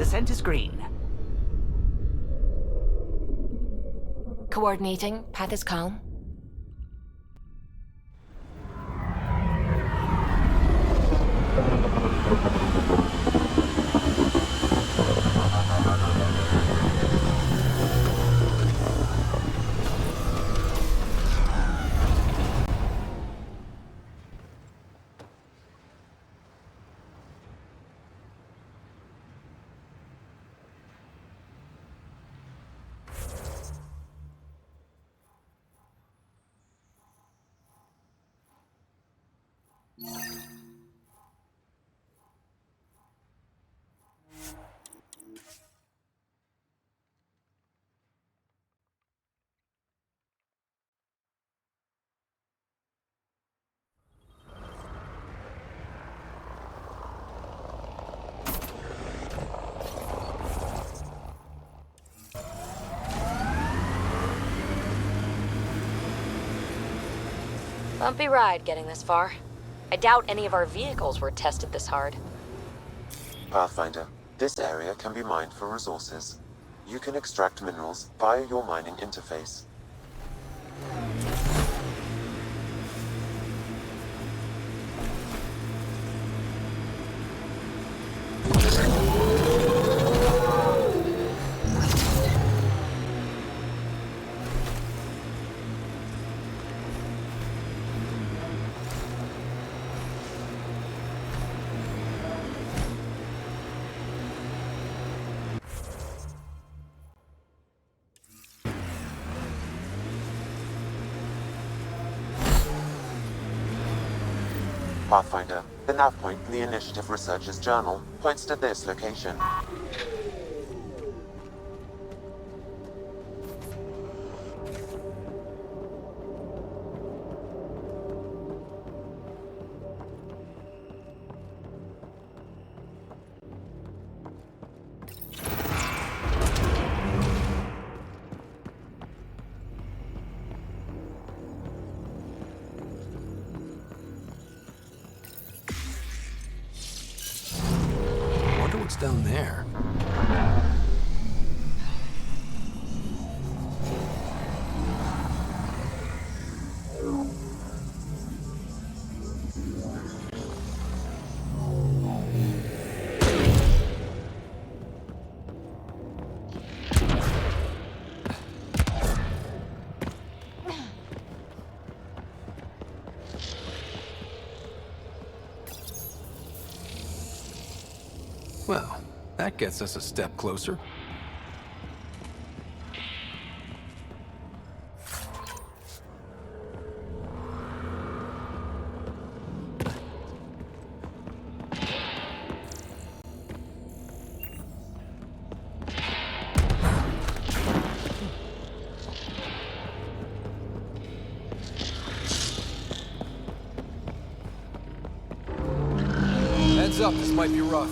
Descent is green. Coordinating. Path is calm. Bumpy ride getting this far. I doubt any of our vehicles were tested this hard. Pathfinder, this area can be mined for resources. You can extract minerals via your mining interface. Pathfinder, the nav point in the Initiative Researcher's Journal points to this location. Down there. Well, that gets us a step closer. Heads up, this might be rough.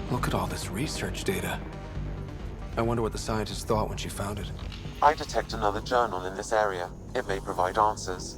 Look at all this research data. I wonder what the scientists thought when she found it. I detect another journal in this area. It may provide answers.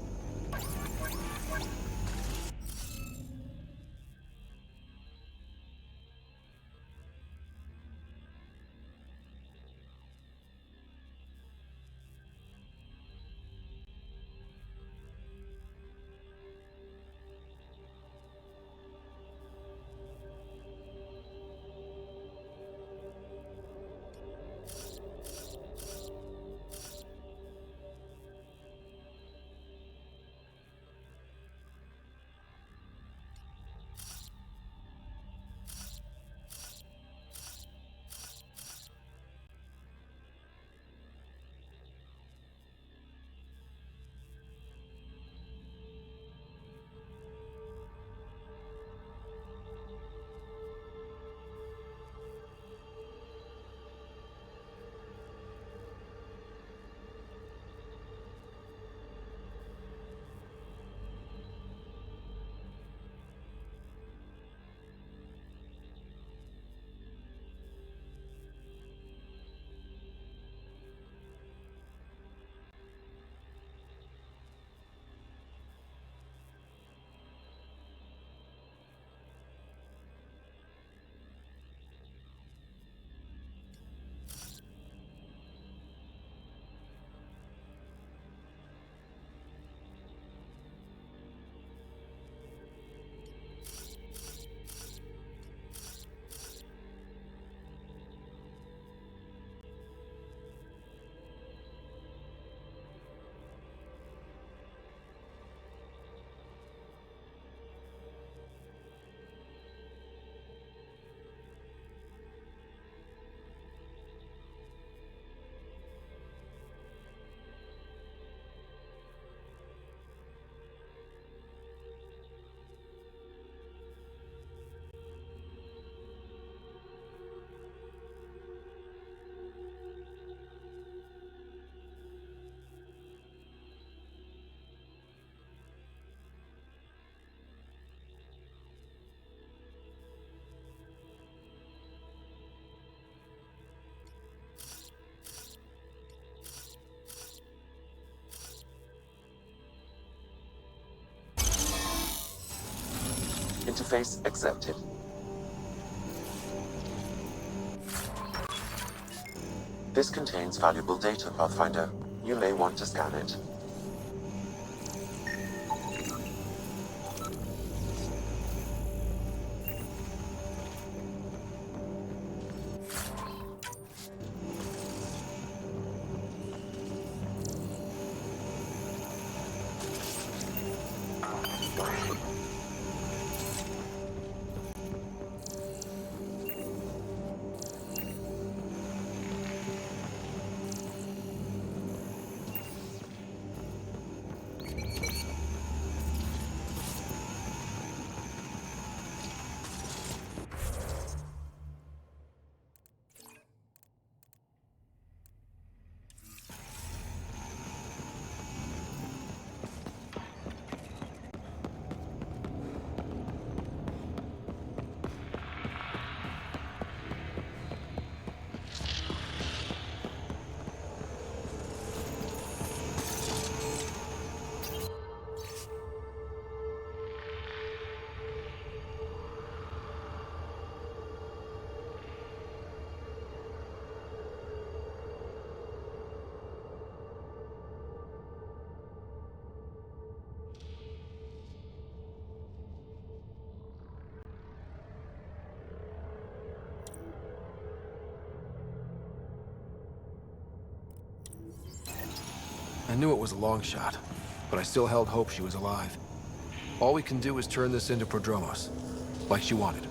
Interface accepted. This contains valuable data, Pathfinder. You may want to scan it. I knew it was a long shot, but I still held hope she was alive. All we can do is turn this into Prodromos, like she wanted.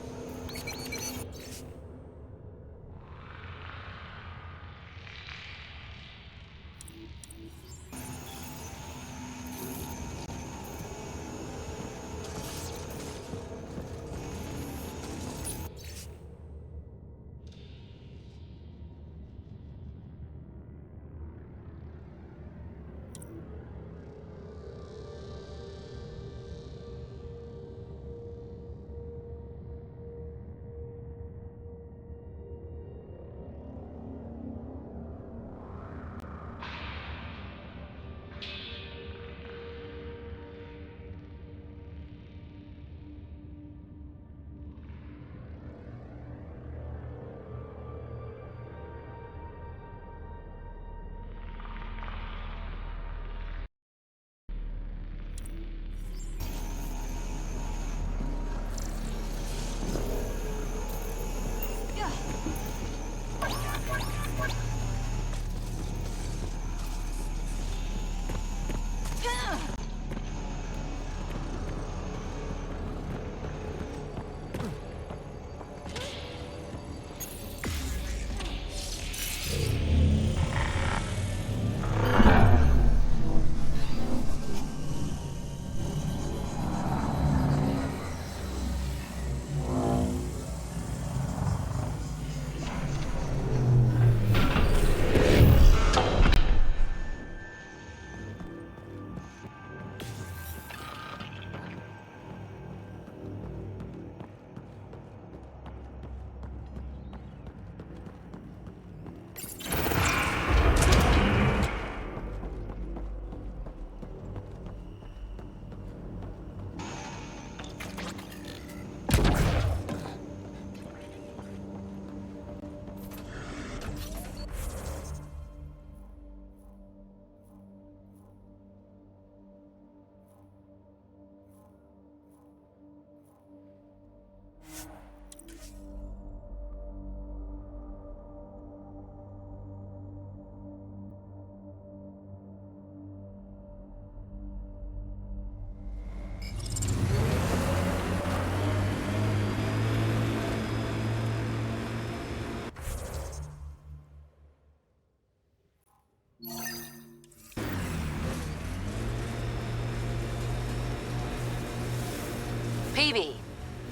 PB.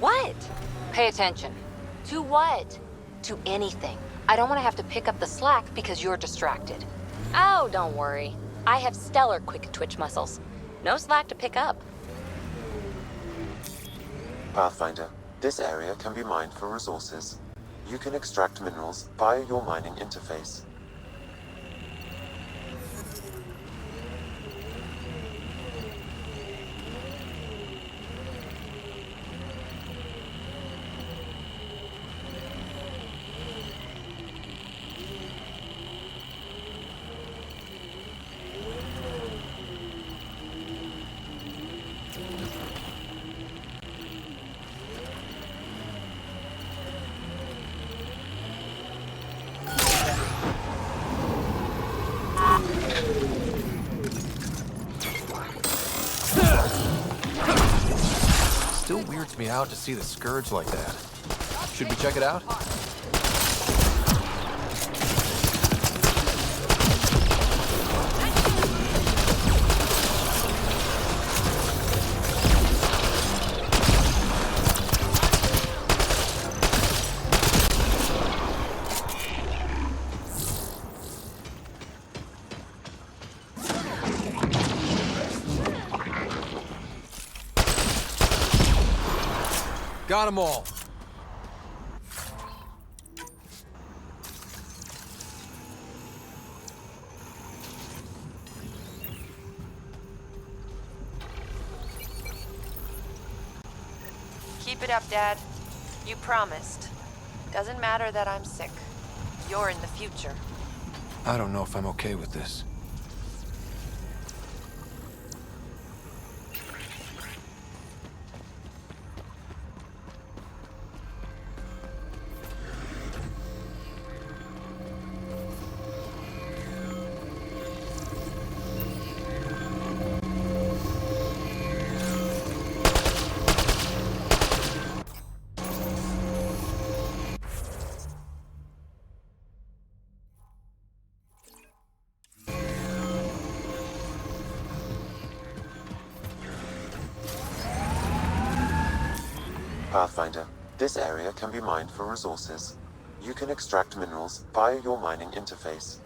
What? Pay attention. To what? To anything. I don't want to have to pick up the slack because you're distracted. Oh, don't worry. I have stellar quick twitch muscles. No slack to pick up. Pathfinder, this area can be mined for resources. You can extract minerals via your mining interface. freaks me out to see the Scourge like that. Should we check it out? Got them all. Keep it up, Dad. You promised. Doesn't matter that I'm sick. You're in the future. I don't know if I'm okay with this. PathFinder, this area can be mined for resources. You can extract minerals via your mining interface.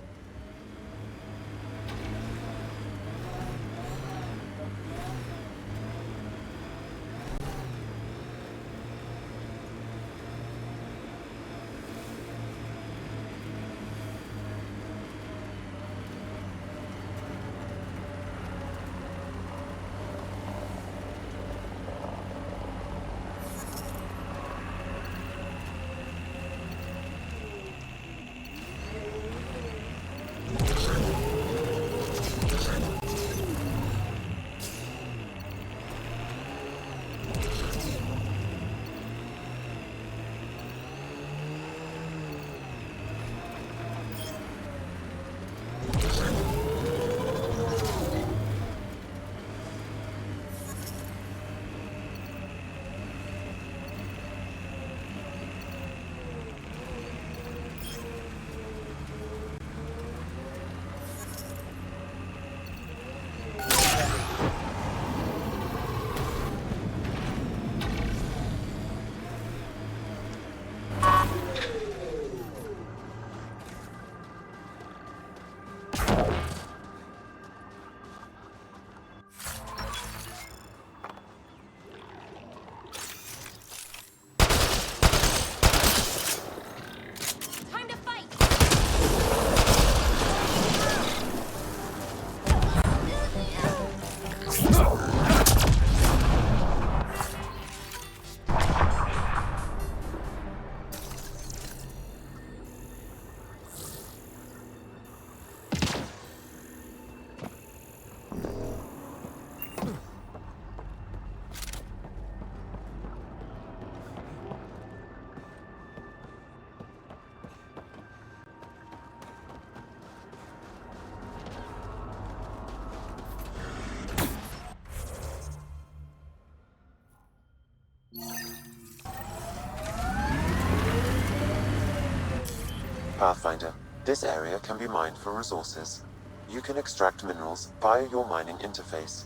PathFinder, this area can be mined for resources. You can extract minerals via your mining interface.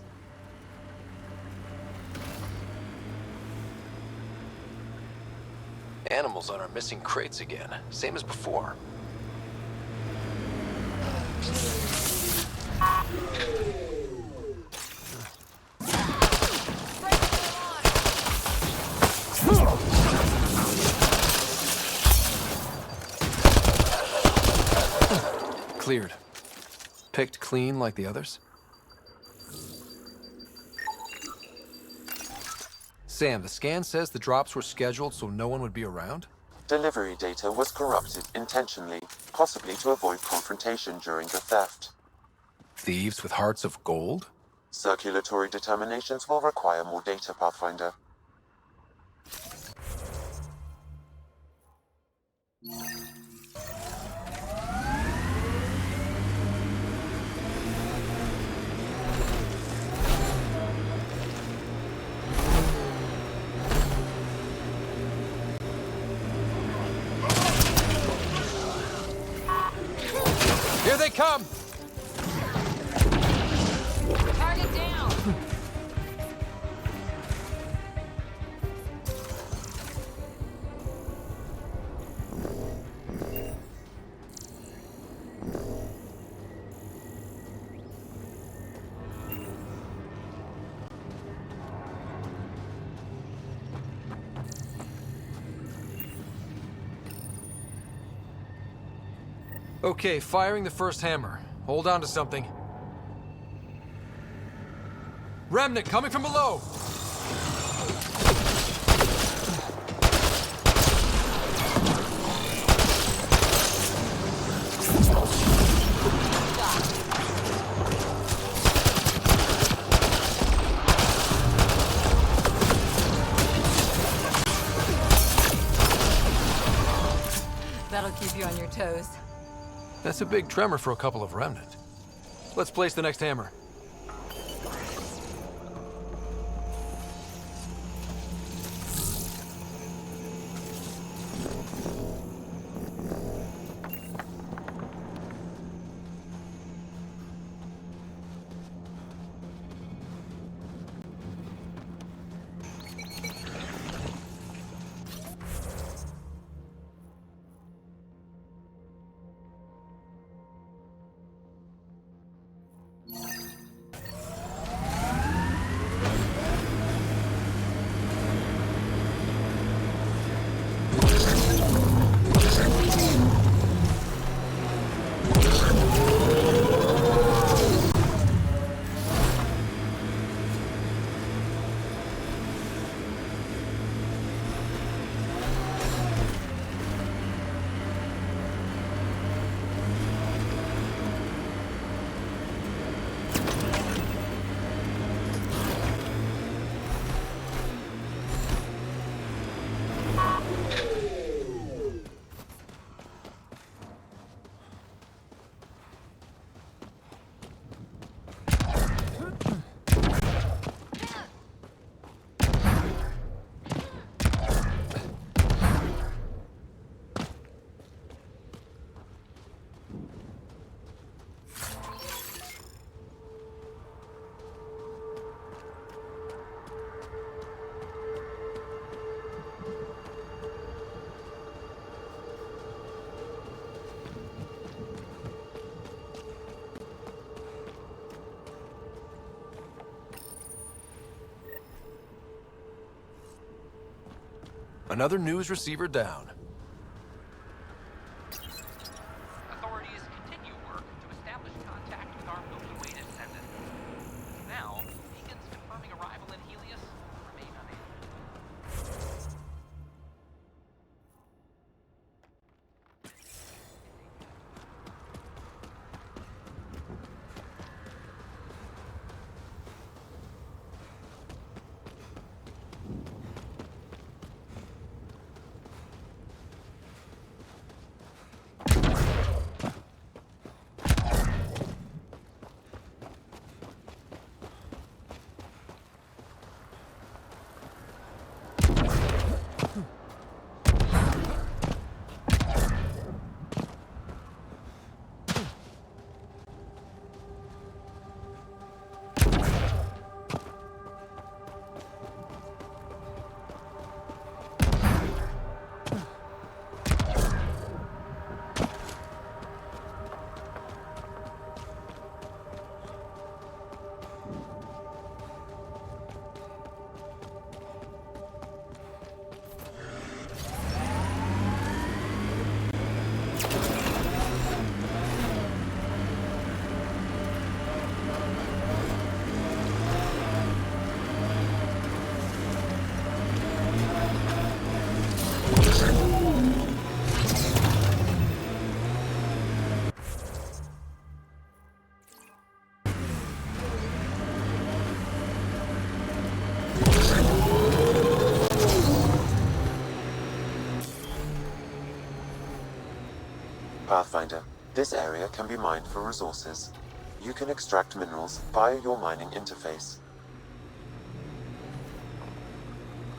Animals on our missing crates again, same as before. Cleared. Picked clean like the others? Sam, the scan says the drops were scheduled so no one would be around? Delivery data was corrupted intentionally, possibly to avoid confrontation during the theft. Thieves with hearts of gold? Circulatory determinations will require more data, Pathfinder. Here they come! Target down! Okay, firing the first hammer. Hold on to something. Remnant coming from below! That'll keep you on your toes. That's a big tremor for a couple of Remnant. Let's place the next hammer. Another news receiver down. Authorities continue work to establish contact with our Milky Way descendant. Now, beacons confirming arrival in Helios remain unable. PathFinder, this area can be mined for resources. You can extract minerals via your mining interface.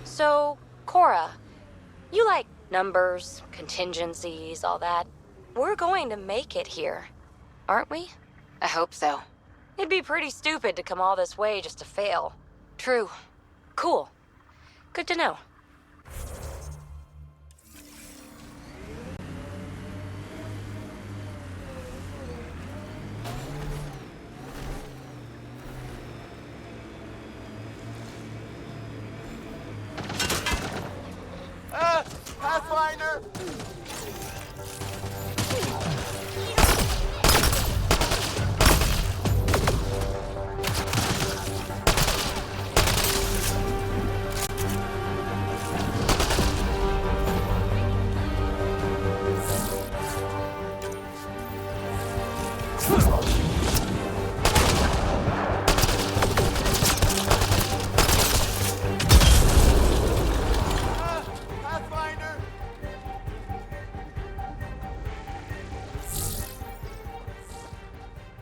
So, Cora, you like numbers, contingencies, all that. We're going to make it here. aren't we? I hope so. It'd be pretty stupid to come all this way just to fail. True. Cool. Good to know. Pathfinder!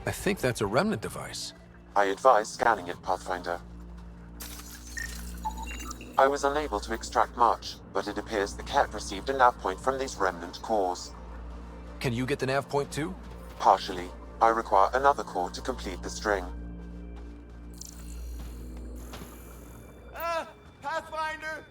I think that's a Remnant device. I advise scanning it, Pathfinder. I was unable to extract much, but it appears the Kett received a nav point from these Remnant cores. Can you get the nav point too? Partially. I require another core to complete the string. Pathfinder!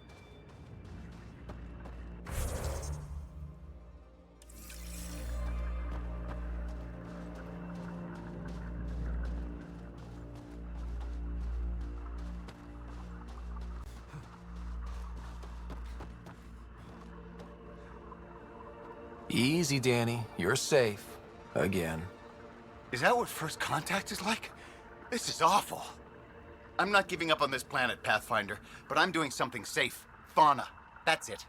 Easy, Danny. You're safe. Again. Is that what first contact is like? This is awful. I'm not giving up on this planet, Pathfinder, but I'm doing something safe. Fauna. That's it.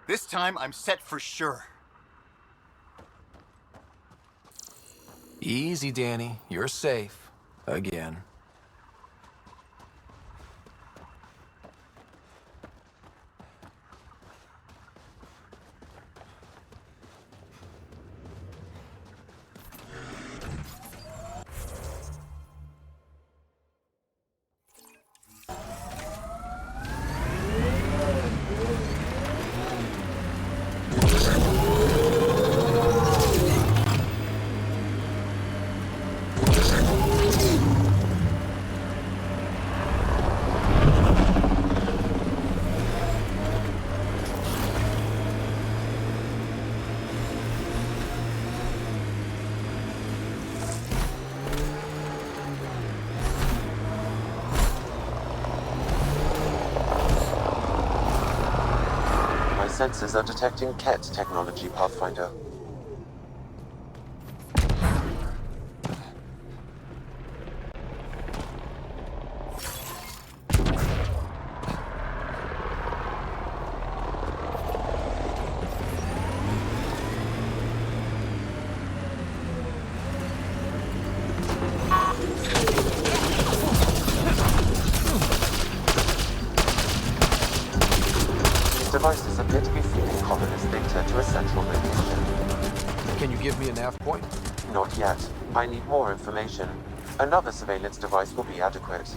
This time, I'm set for sure. Easy, Danny. You're safe. Again. Sensors are detecting Kett technology, Pathfinder. Devices appear to be feeding colonist data to a central location. Can you give me a nav point? Not yet. I need more information. Another surveillance device will be adequate.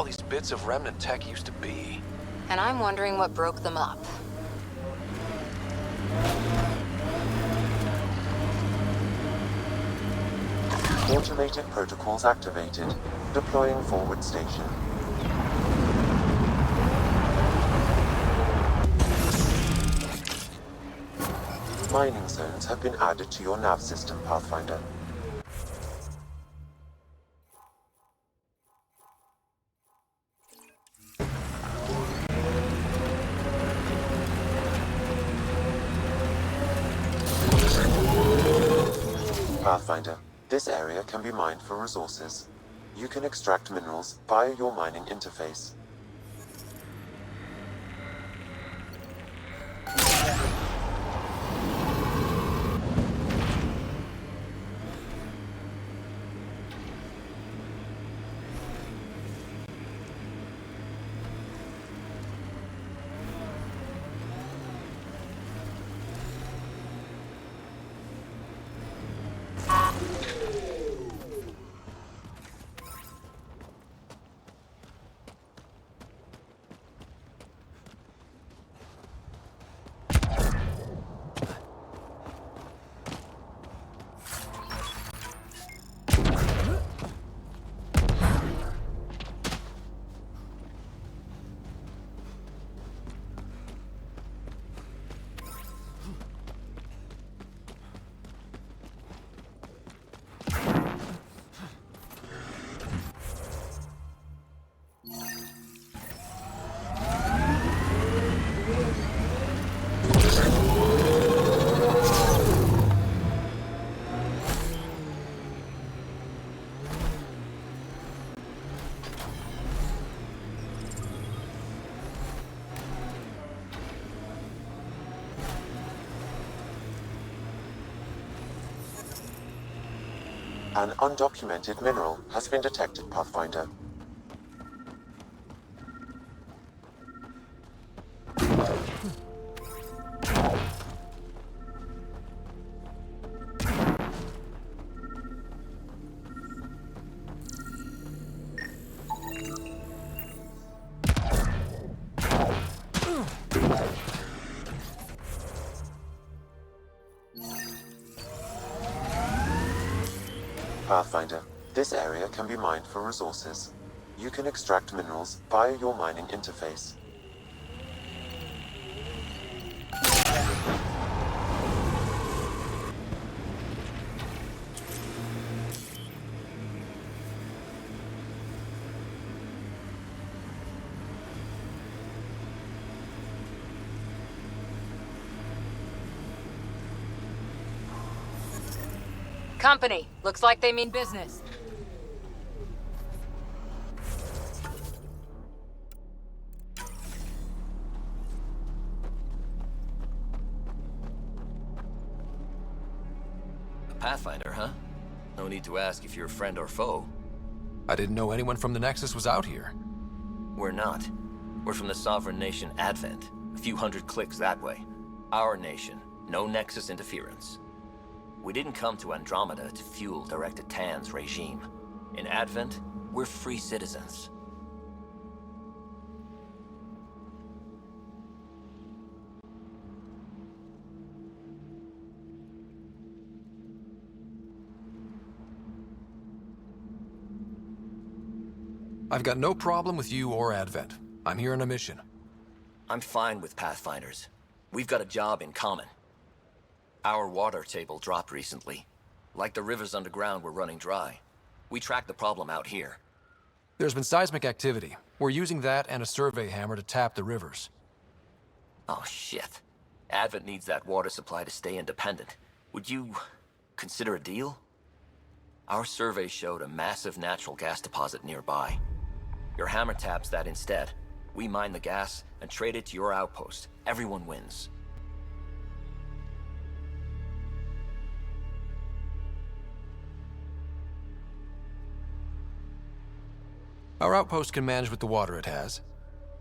these bits of Remnant tech used to be. And I'm wondering what broke them up. Automated protocols activated. Deploying forward station. Mining zones have been added to your nav system, Pathfinder. Pathfinder, this area can be mined for resources. You can extract minerals via your mining interface. An undocumented mineral has been detected, Pathfinder. Pathfinder, this area can be mined for resources. You can extract minerals via your mining interface. Company, looks like they mean business. A Pathfinder, huh? No need to ask if you're a friend or foe. I didn't know anyone from the Nexus was out here. We're not. We're from the sovereign nation Advent, a few hundred clicks that way. Our nation, no Nexus interference. We didn't come to Andromeda to fuel Directed Tan's regime. In Advent, we're free citizens. I've got no problem with you or Advent. I'm here on a mission. I'm fine with Pathfinders. We've got a job in common. Our water table dropped recently. Like the rivers underground were running dry. We tracked the problem out here. There's been seismic activity. We're using that and a survey hammer to tap the rivers. Oh shit. Advent needs that water supply to stay independent. Would you consider a deal? Our survey showed a massive natural gas deposit nearby. Your hammer taps that instead. We mine the gas and trade it to your outpost. Everyone wins. Our outpost can manage with the water it has.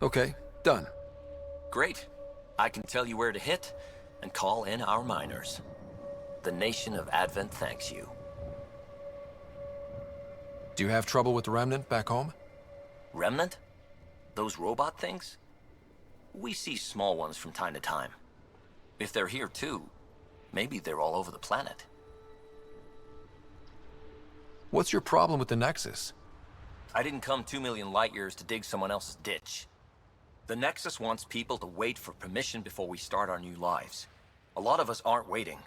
Okay, done. Great. I can tell you where to hit and call in our miners. The nation of Advent thanks you. Do you have trouble with the Remnant back home? Remnant? Those robot things? We see small ones from time to time. If they're here too, maybe they're all over the planet. What's your problem with the Nexus? I didn't come 2 million light years to dig someone else's ditch. The Nexus wants people to wait for permission before we start our new lives. A lot of us aren't waiting.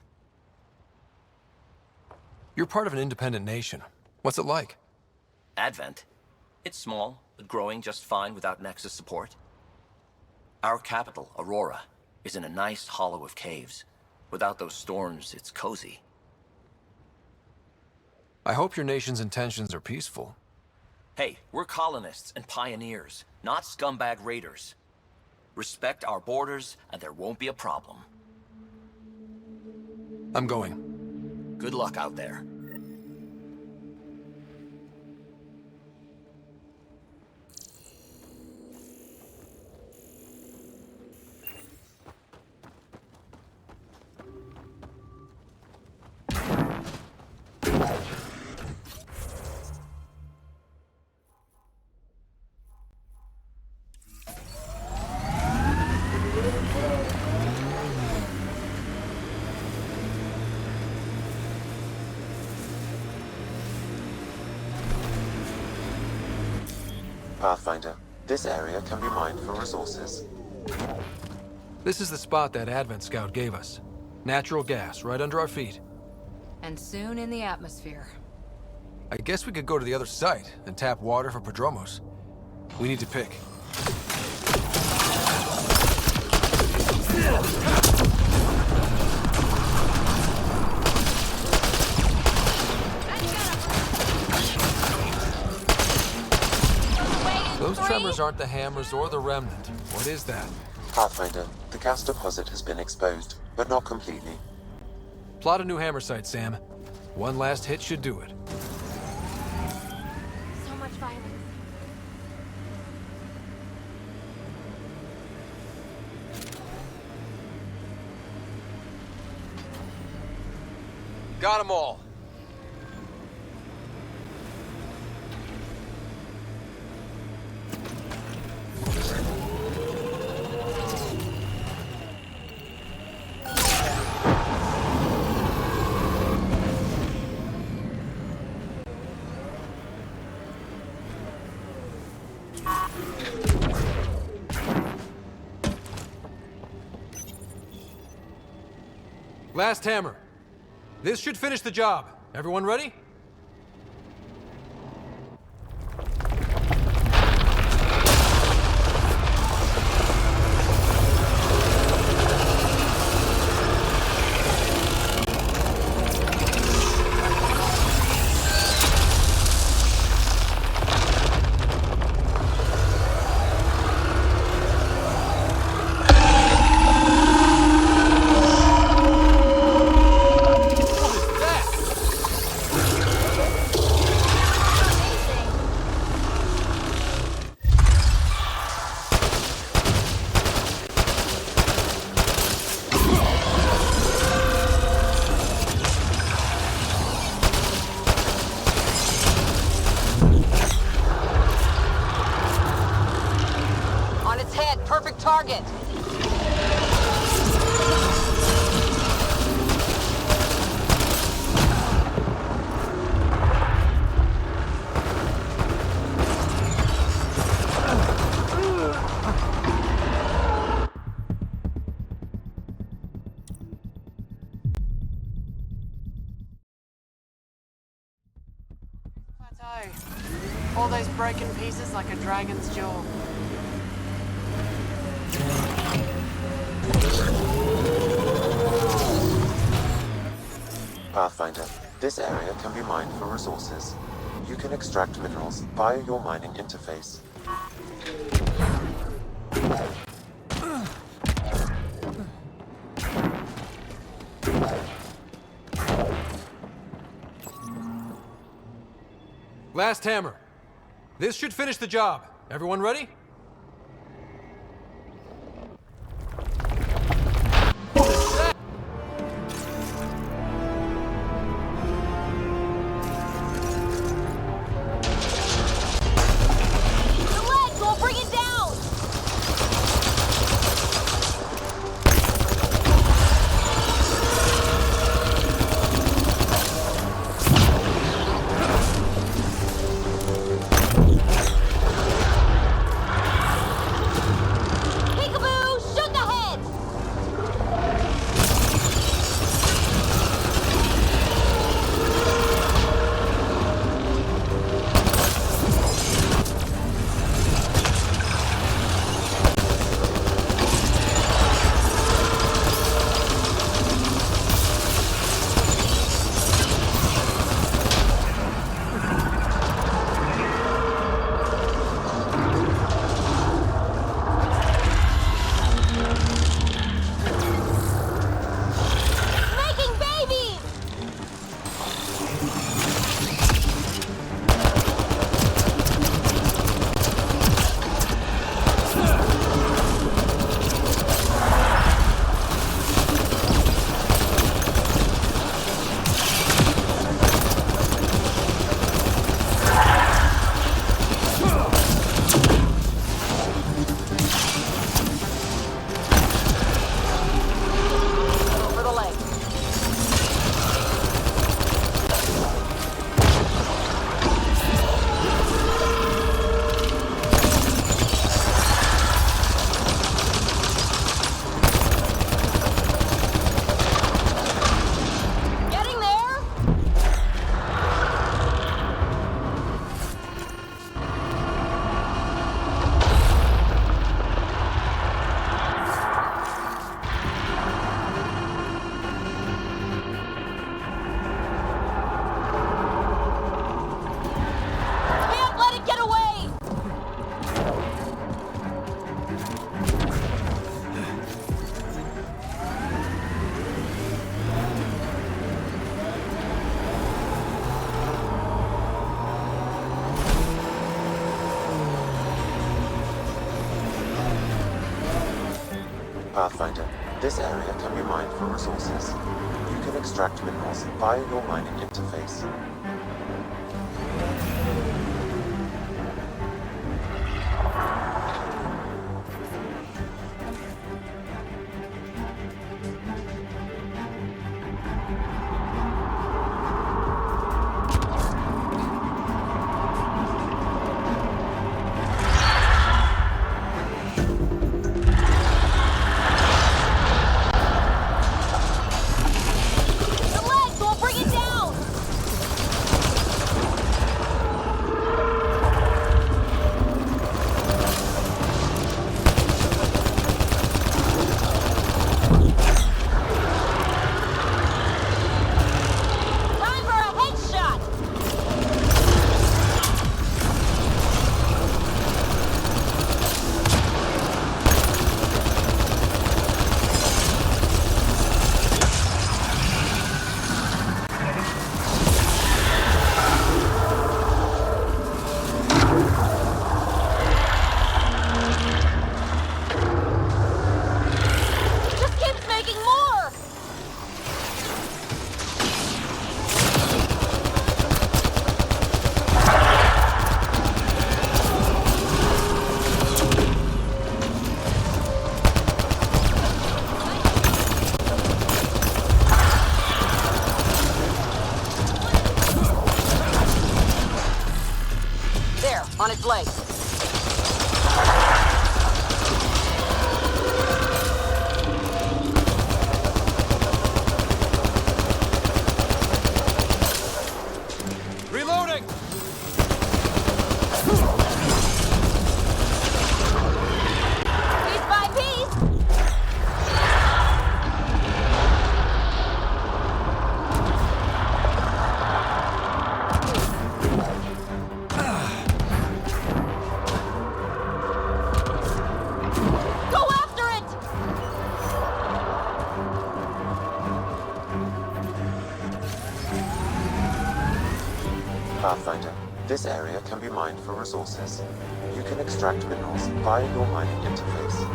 You're part of an independent nation. What's it like? Advent. It's small, but growing just fine without Nexus support. Our capital, Aurora, is in a nice hollow of caves. Without those storms, it's cozy. I hope your nation's intentions are peaceful. Hey, we're colonists and pioneers, not scumbag raiders. Respect our borders, and there won't be a problem. I'm going. Good luck out there. Pathfinder, this area can be mined for resources. This is the spot that Advent Scout gave us. Natural gas, right under our feet. And soon in the atmosphere. I guess we could go to the other site and tap water for Prodromos. We need to pick. Those tremors aren't the hammers or the Remnant. What is that? Pathfinder, the gas deposit has been exposed, but not completely. Plot a new hammer site, Sam. One last hit should do it. So much violence. Got 'em all. Last hammer. This should finish the job. Everyone ready? Target. Plateau. All those broken pieces like a dragon's jaw. Pathfinder, this area can be mined for resources. You can extract minerals via your mining interface. Last hammer. This should finish the job. Everyone ready? Pathfinder, this area can be mined for resources. You can extract minerals via your mining interface. On its legs. Reloading! Piece by piece! Pathfinder, this area can be mined for resources. You can extract minerals via your mining interface.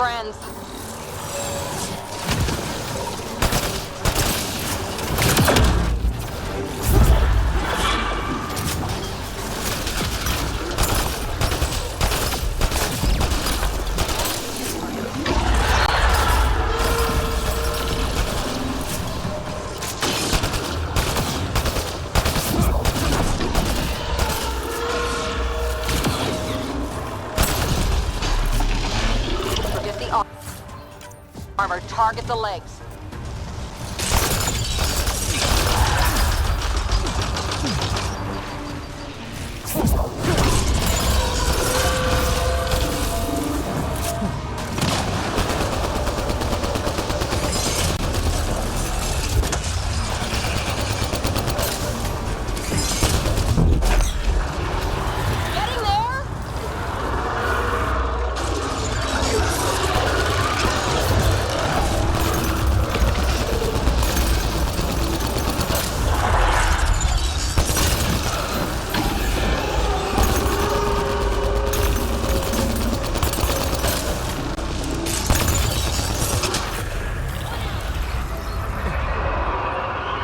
friends. Armor, target the legs.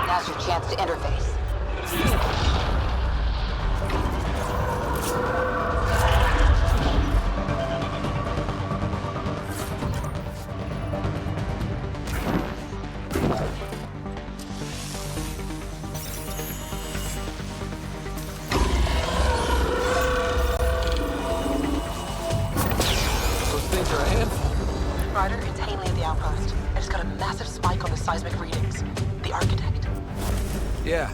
Now's your chance to interface. Those things are a handful. Ryder, it's Haley at the outpost. I just got a massive spike on the seismic readings. The architect. Yeah,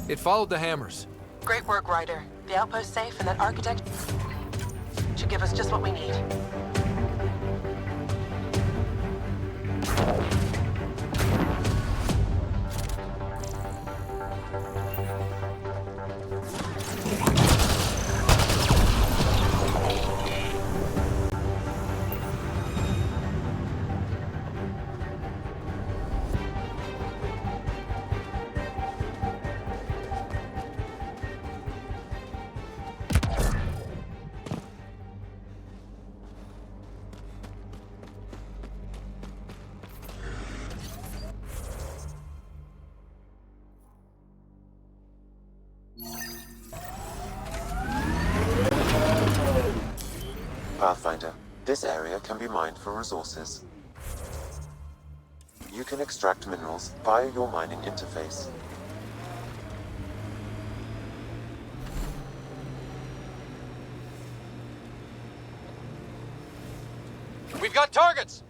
it followed the hammers. Great work, Ryder. The outpost's safe, and that architect should give us just what we need. PathFinder, this area can be mined for resources. You can extract minerals via your mining interface. We've got targets!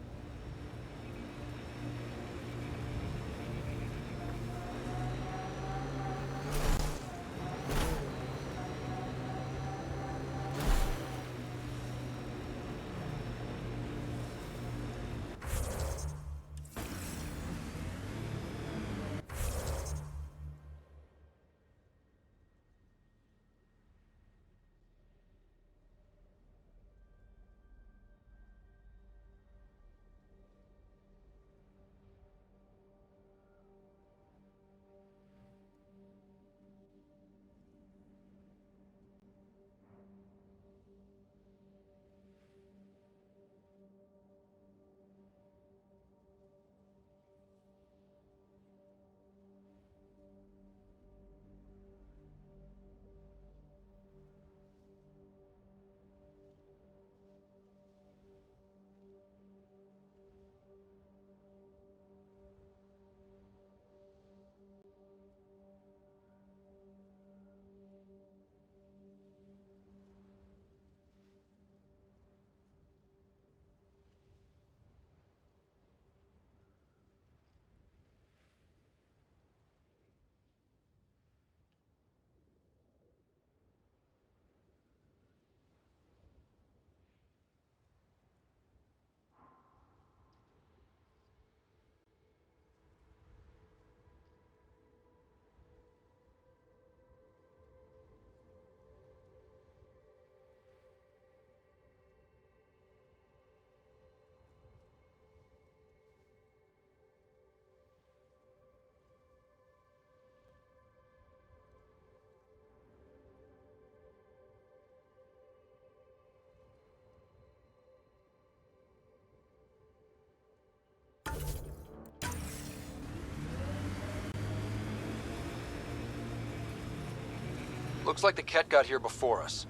Looks like the Kett got here before us.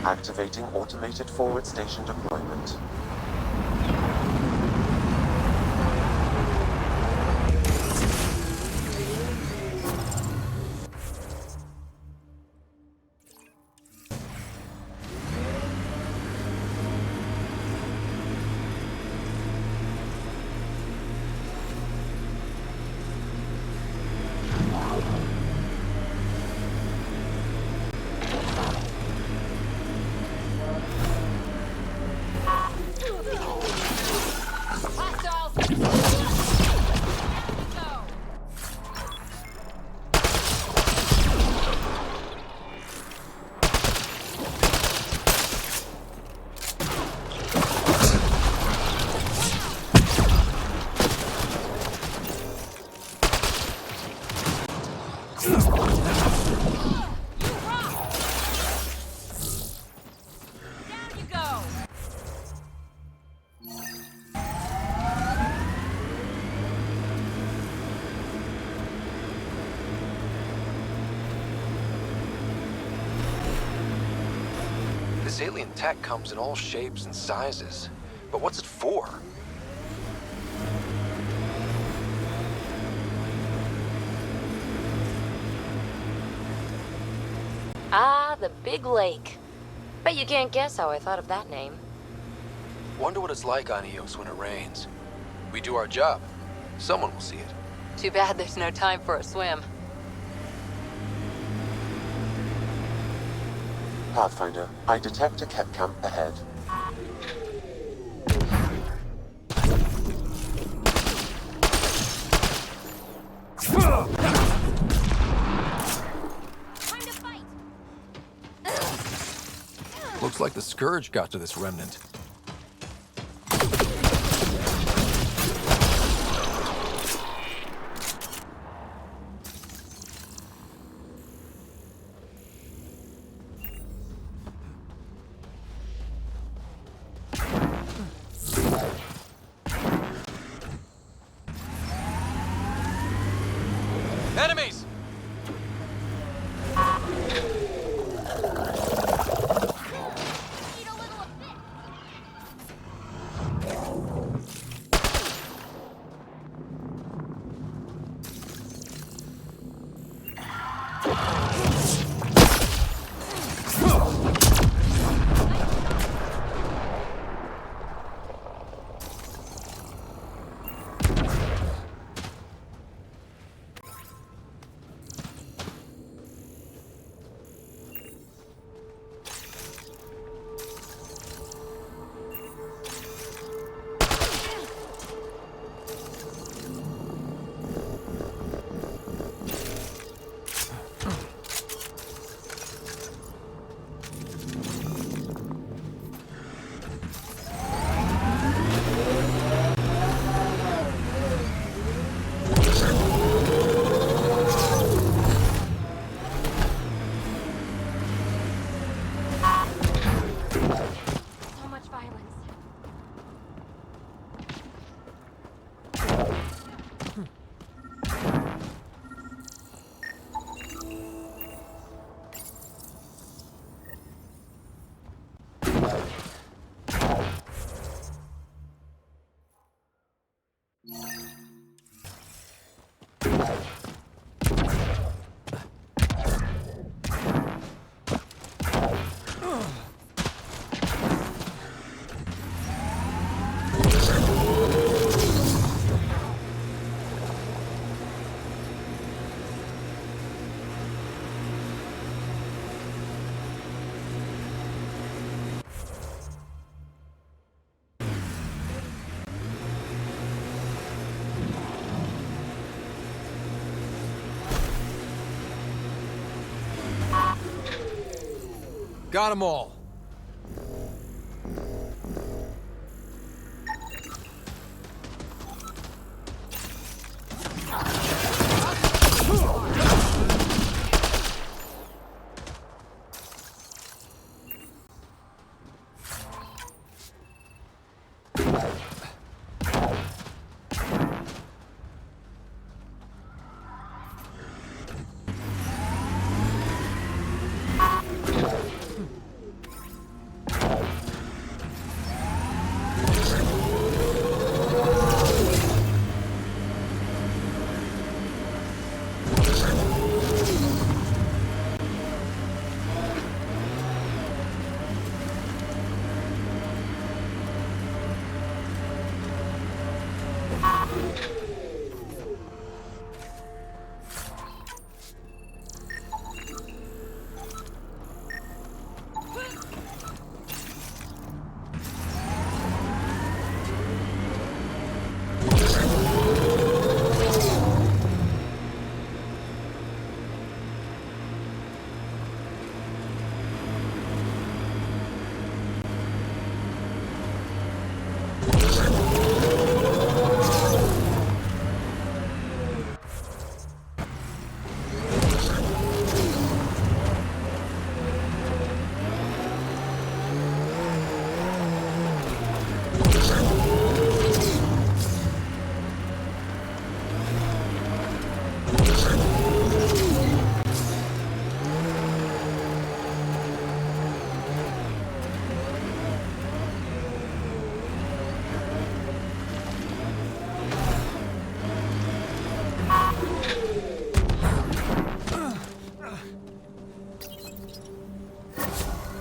Activating automated forward station deployment. This alien tech comes in all shapes and sizes. But what's it for? Ah, the big lake. Bet you can't guess how I thought of that name. Wonder what it's like on Eos when it rains. We do our job. Someone will see it. Too bad there's no time for a swim. Pathfinder, I detect a Kett camp ahead. Looks like the Scourge got to this Remnant. Enemies! Got them all.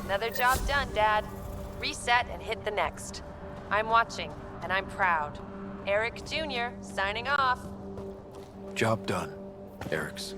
Another job done, Dad. Reset and hit the next. I'm watching, and I'm proud. Eric Jr. signing off. Job done, Eric's.